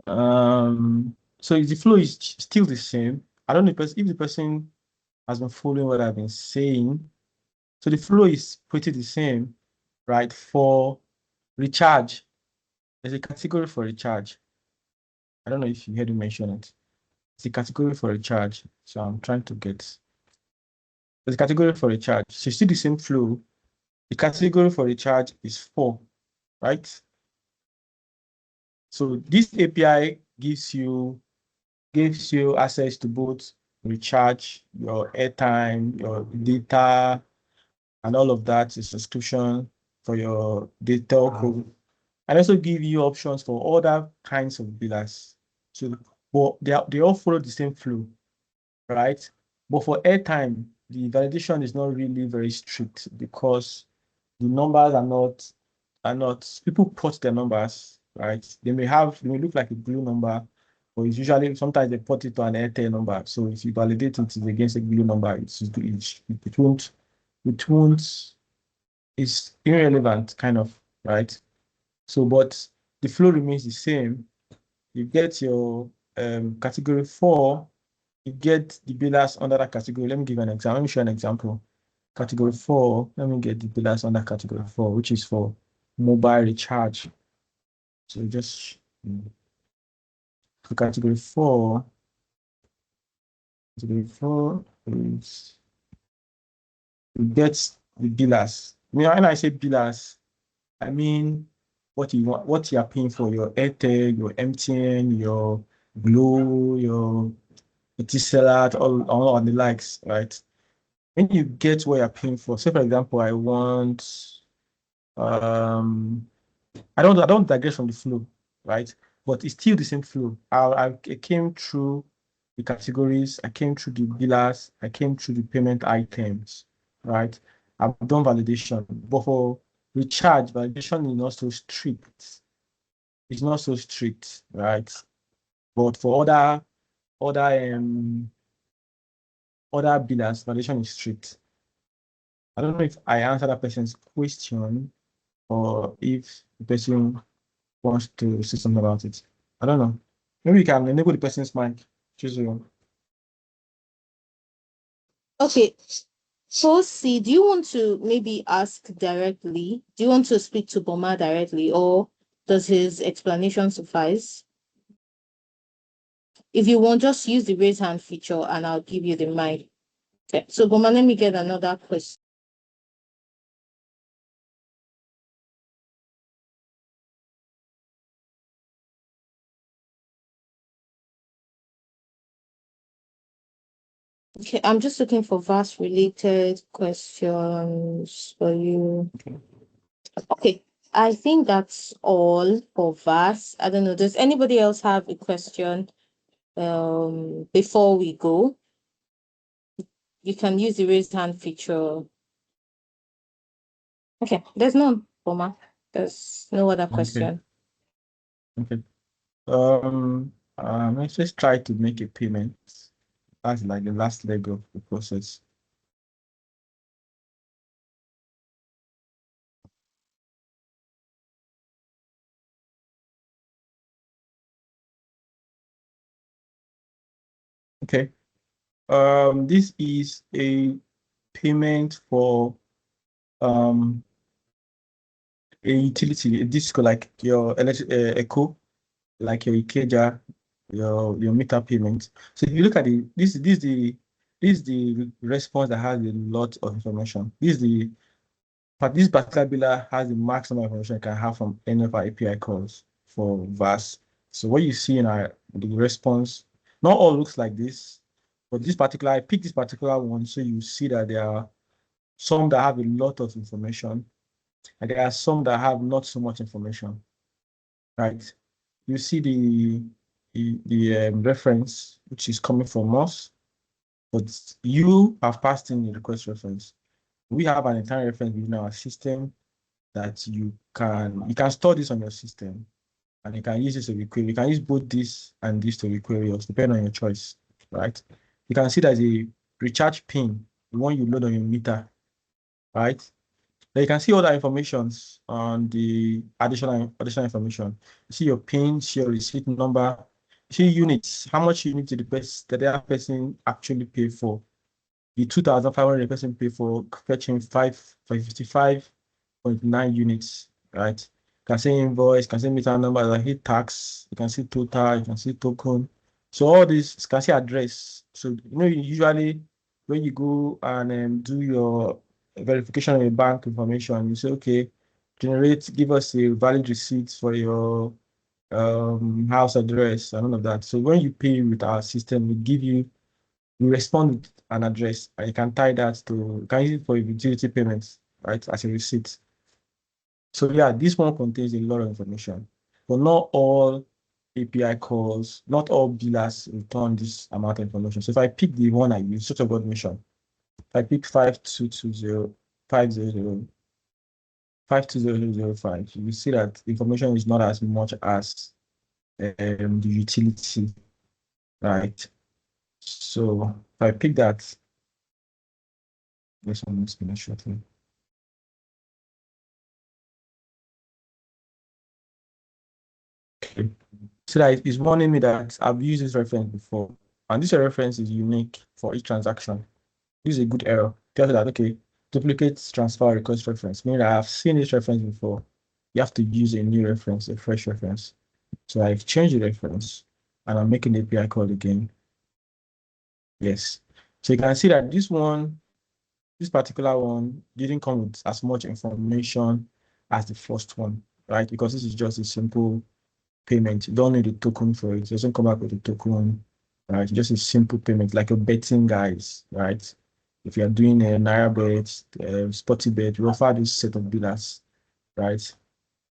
So the flow is still the same. I don't know if the person has been following what I've been saying. So the flow is pretty the same, right? For recharge, there's a category for recharge. I don't know if you heard me mention it. It's a category for a charge. So I'm trying to get the category for a charge. So you see the same flow. The category for a charge is 4, right? So this API gives you access to both recharge, your airtime, your data, and all of that is subscription for your data. And also give you options for other kinds of billers. So, but they all follow the same flow, right? But for airtime, the validation is not really very strict because the numbers are not people put their numbers, right? They may look like a blue number, but it's usually sometimes they put it to an Airtel number. So if you validate it against a blue number, it won't it's irrelevant, kind of, right? So, but the flow remains the same. You get your category 4, you get the billers under that category. Let me give an example. Let me show an example. Category 4, let me get the billers under category 4, which is for mobile recharge. So just for category 4 is you get the billers. When I say billers, I mean what you want, what you are paying for your Airtel, your MTN, your Glo, your Etisalat, all on the likes, right? When you get what you're paying for, say for example, I don't digress from the flow, right? But it's still the same flow. I came through the categories, I came through the billers, I came through the payment items, right? I've done validation, but for recharge, validation is not so strict. It's not so strict, right? But for other billers, validation is strict. I don't know if I answered that person's question or if the person wants to say something about it. I don't know. Maybe you can enable the person's mic. Chizurum. Okay. So, see, do you want to maybe ask directly? Do you want to speak to Boma directly, or does his explanation suffice? If you want, just use the raise hand feature and I'll give you the mic. Okay. So, Boma, let me get another question. Okay, I'm just looking for VAS related questions for you. Okay, I think that's all for VAS. I don't know. Does anybody else have a question before we go? You can use the raise hand feature. Okay, there's none, Boma. There's no other question. Okay. Let's just try to make a payment. That's like the last leg of the process. Okay. This is a payment for a utility, a disco like your Echo, like your Ikeja, your meter payment. So if you look at this is the response that has a lot of information. But this particular biller has the maximum information you can have from any of our API calls for VAS. So what you see in the response, not all looks like this, but I picked this particular one, so you see that there are some that have a lot of information, and there are some that have not so much information, right? You see the reference, which is coming from us, but you have passed in the request reference. We have an entire reference within our system that you can store this on your system, and you can use this to requery. You can use both this and this to requery us, depending on your choice, right? You can see there's a recharge pin, the one you load on your meter, right? Then you can see other informations on the additional information. You see your pin, see your receipt number, see units, how much unit did the other person actually pay for. The 2,500 person pay for fetching 555.9 units, right? You can see invoice, you can see meter number, you can see tax, you can see total, you can see token, So all this scarcity address. So usually when you go and do your verification of your bank information, you say, okay, give us a valid receipt for your house address and all of that. So when you pay with our system, we respond with an address, and you can tie that to, you can use it for utility payments, right, as a receipt. So yeah, this one contains a lot of information, but not all API calls, not all billers return this amount of information. So if I pick the one I use, sort of automation, if I pick 5220 52005, you see that information is not as much as the utility, right? So if I pick that, this one is going to shortly. Okay. So that it's warning me that I've used this reference before, and this reference is unique for each transaction. This is a good error. Tells you that, okay, duplicate transfer request reference, meaning that I've seen this reference before. You have to use a new reference, a fresh reference. So I've changed the reference and I'm making the API call again. Yes. So you can see that this particular one didn't come with as much information as the first one, right? Because this is just a simple payment. You don't need a token for it. It doesn't come back with a token, right? Just a simple payment, like a betting guys, right? If you're doing a Naira bet, Sporty bet, we offer this set of billers, right?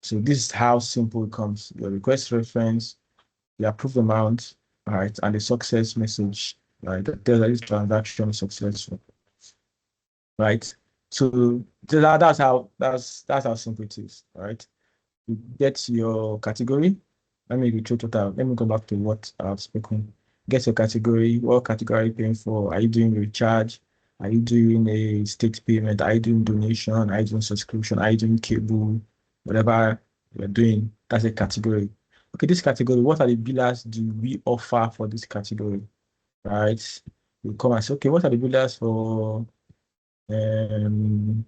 So this is how simple it comes. Your request reference, the approved amount, right, and the success message, right? That tells that this transaction is successful, right? So that's how simple it is, right? You get your category. Let me retrieve total. Let me go back to what I've spoken. Get your category. What category are you paying for? Are you doing recharge? Are you doing a state payment? Are you doing donation? Are you doing subscription? Are you doing cable? Whatever you're doing, that's a category. Okay, this category, what are the billers do we offer for this category? Right? You come and say, okay, what are the billers um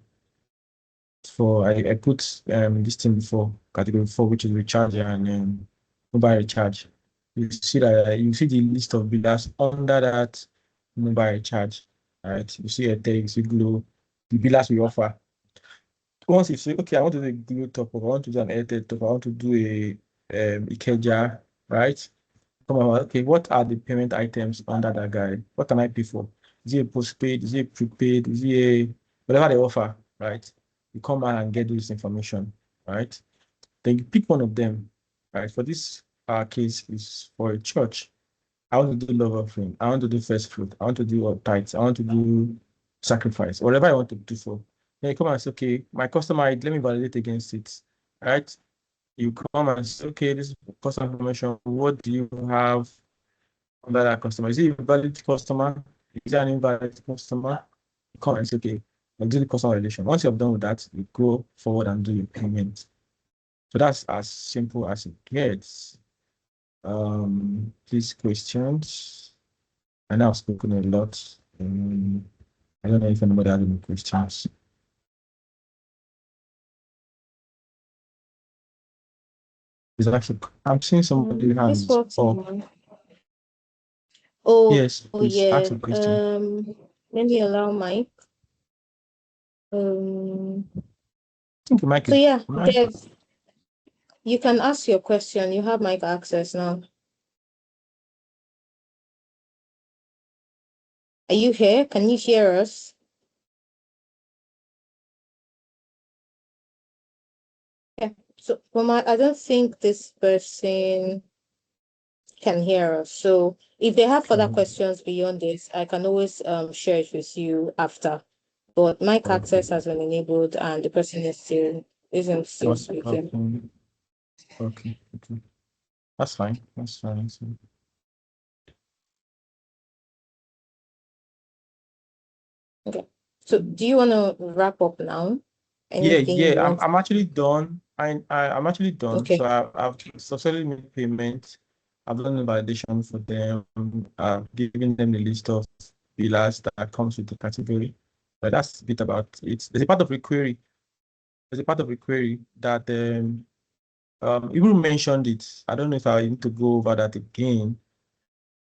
I put this thing before category 4, which is recharge and mobile recharge. You see that you see the list of billers under that mobile recharge, right? You see Airtel, you see Glow, the billers we offer. Once you say, okay, I want to do a Glow top up, I want to do an Airtel top up, I want to do a Ikeja, right? Come on, okay, what are the payment items under that guide? What can I pay for? Is it a postpaid? Is it prepaid? Is it a whatever they offer, right? You come out and get this information, right? Then you pick one of them, right? For this case is for a church. I want to do love offering. I want to do first fruit. I want to do tithes. I want to do sacrifice. Whatever I want to do for. Then you come and say, okay, my customer ID, let me validate against it, right? You come and say, okay, this is customer information. What do you have under that customer? Is it a valid customer? Is it an invalid customer? You come and say, okay, I'll do the customer relation. Once you're done with that, you go forward and do your payment. So that's as simple as it gets. Please questions. I know I've spoken a lot. I don't know if anybody has any questions. Is actually, I'm seeing somebody hands. Yes, please ask a question. Let me allow Mike. I think the mic So is. yeah, Dev, you can ask your question. You have mic access now. Are you here? Can you hear us? Yeah. So, Mama, I don't think this person can hear us. So, if they have further questions beyond this, I can always share it with you after. But mic access has been enabled, and the person isn't still speaking. Okay. That's fine. That's fine. Okay. So, do you want to wrap up now? Yeah. I'm actually done. I'm actually done. Okay. So I've successfully made payment. I've done the validation for them. I've given them the list of billers that comes with the category. But that's a bit about it. There's a part of the query. There's a part of the query that Ebru mentioned it. I don't know if I need to go over that again.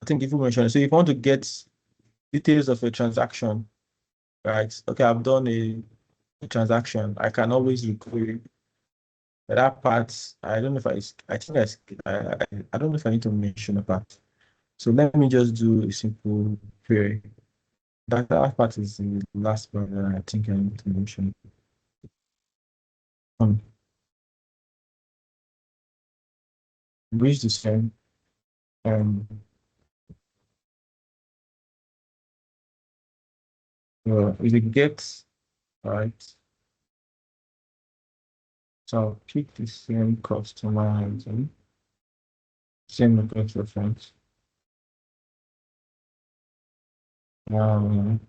I think information. So if you want to get details of a transaction, right? Okay, I've done a transaction. I can always require that part. I don't know if I don't know if I need to mention a part. So let me just do a simple query. That part is the last part that I think I need to mention. Reach the same. With the get, right? So I'll pick the same customer item, same request reference. Um,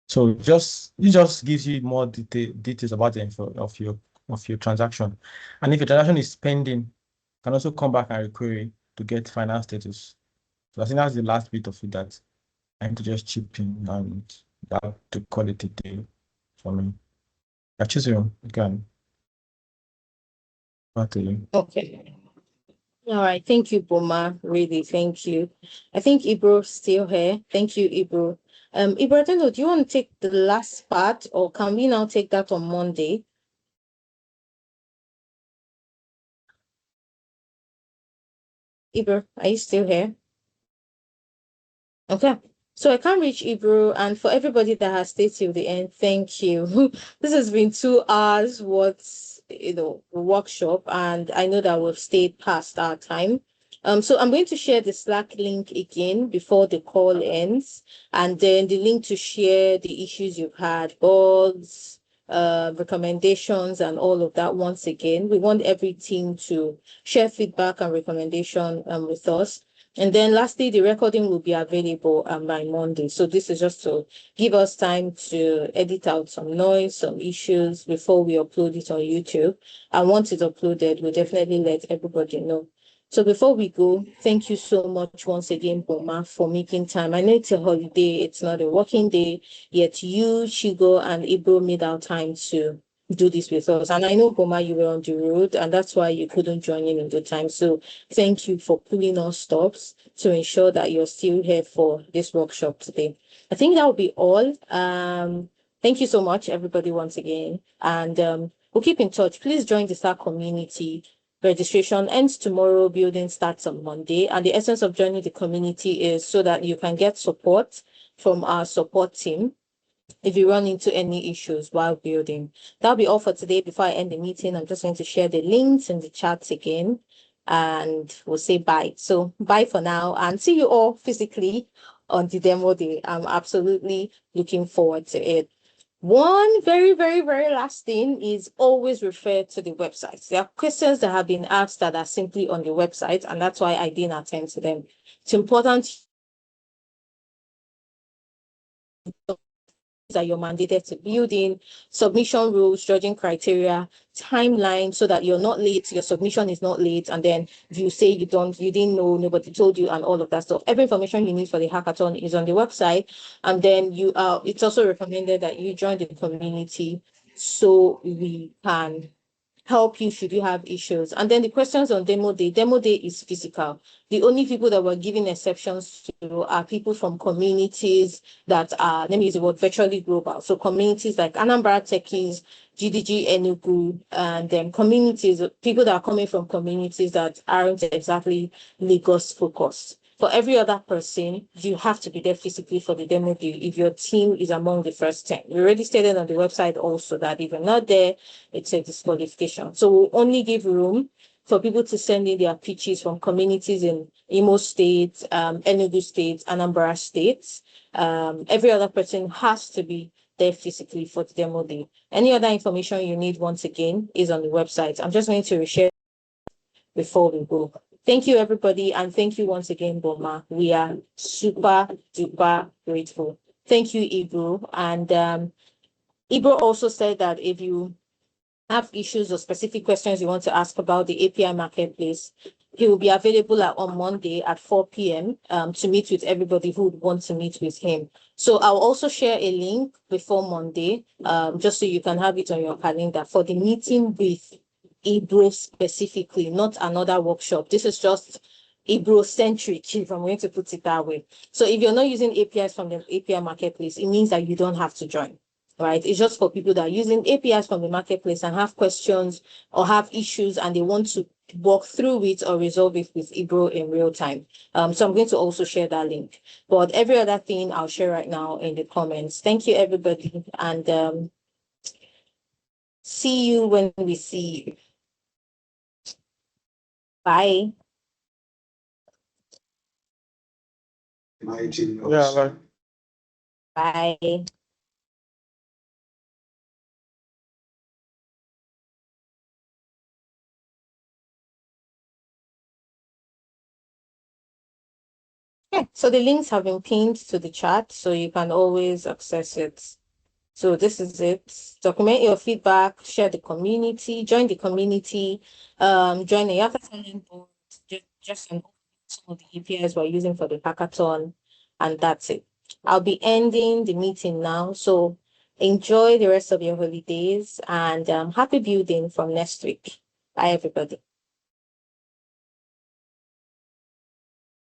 So it just gives you more details about the info of your transaction, and if your transaction is pending, you can also come back and requery to get final status. So I think that's the last bit of it that I need to just chip in and that to call it a day for me. I choose you can back to you. Okay. All right. Thank you, Boma. Really, thank you. I think Ibro still here. Thank you, Ibro. Ibro, I don't know, do you want to take the last part or can we now take that on Monday? Ibro, are you still here? Okay. So I can't reach Ibro, and for everybody that has stayed till the end, thank you. This has been 2 hours worth, workshop, and I know that we've stayed past our time. So I'm going to share the Slack link again before the call ends, and then the link to share the issues you've had, bugs, recommendations, and all of that once again. We want every team to share feedback and recommendation with us. And then lastly, the recording will be available by Monday. So this is just to give us time to edit out some noise, some issues before we upload it on YouTube. And once it's uploaded, we'll definitely let everybody know. So before we go, thank you so much once again, Boma, for making time. I know it's a holiday, it's not a working day, yet you, Chigo, and Ibro made our time to do this with us. And I know, Boma, you were on the road, and that's why you couldn't join in the time. So thank you for pulling on stops to ensure that you're still here for this workshop today. I think that will be all. Thank you so much, everybody, once again. And we'll keep in touch. Please join the Slack community. Registration ends tomorrow, building starts on Monday. And the essence of joining the community is so that you can get support from our support team if you run into any issues while building. That'll be all for today. Before I end the meeting, I'm just going to share the links in the chats again and we'll say bye. So bye for now and see you all physically on the demo day. I'm absolutely looking forward to it. One very, very, very last thing is always refer to the website. There are questions that have been asked that are simply on the website, and that's why I didn't attend to them. It's important that you're mandated to build in, submission rules, judging criteria, timeline, so that you're not late, your submission is not late, and then you say you didn't know, nobody told you, and all of that stuff. Every information you need for the hackathon is on the website, and then it's also recommended that you join the community so we can help you should you have issues. And then the questions on demo day is physical. The only people that we're giving exceptions to are people from communities that are, let me use the word, virtually global. So communities like Anambra Techies, GDG Enugu, and then communities, people that are coming from communities that aren't exactly Lagos focused. For every other person, you have to be there physically for the demo day if your team is among the first 10. We already stated on the website also that if you're not there, it's a disqualification. So we'll only give room for people to send in their pitches from communities in Imo State, Enugu State, Anambra State. Every other person has to be there physically for the demo day. Any other information you need, once again, is on the website. I'm just going to reshare before we go. Thank you, everybody. And thank you once again, Boma. We are super duper grateful. Thank you, Ibro. And Ibro also said that if you have issues or specific questions you want to ask about the API marketplace, he will be available on Monday at 4 p.m. To meet with everybody who would want to meet with him. So I'll also share a link before Monday, just so you can have it on your calendar for the meeting with Ibro specifically, not another workshop. This is just Ibro-centric, if I'm going to put it that way. So if you're not using APIs from the API marketplace, it means that you don't have to join. Right? It's just for people that are using APIs from the marketplace and have questions or have issues and they want to walk through it or resolve it with Ibro in real time. So I'm going to also share that link. But every other thing I'll share right now in the comments. Thank you, everybody. And see you when we see you. Bye. Yeah, like. Bye. Yeah, so the links have been pinned to the chat, so you can always access it. So this is it. Document your feedback, share the community, join the community, join the Enyata talent board, just some of the APIs we're using for the hackathon, and that's it. I'll be ending the meeting now. So enjoy the rest of your holidays and happy building from next week. Bye, everybody.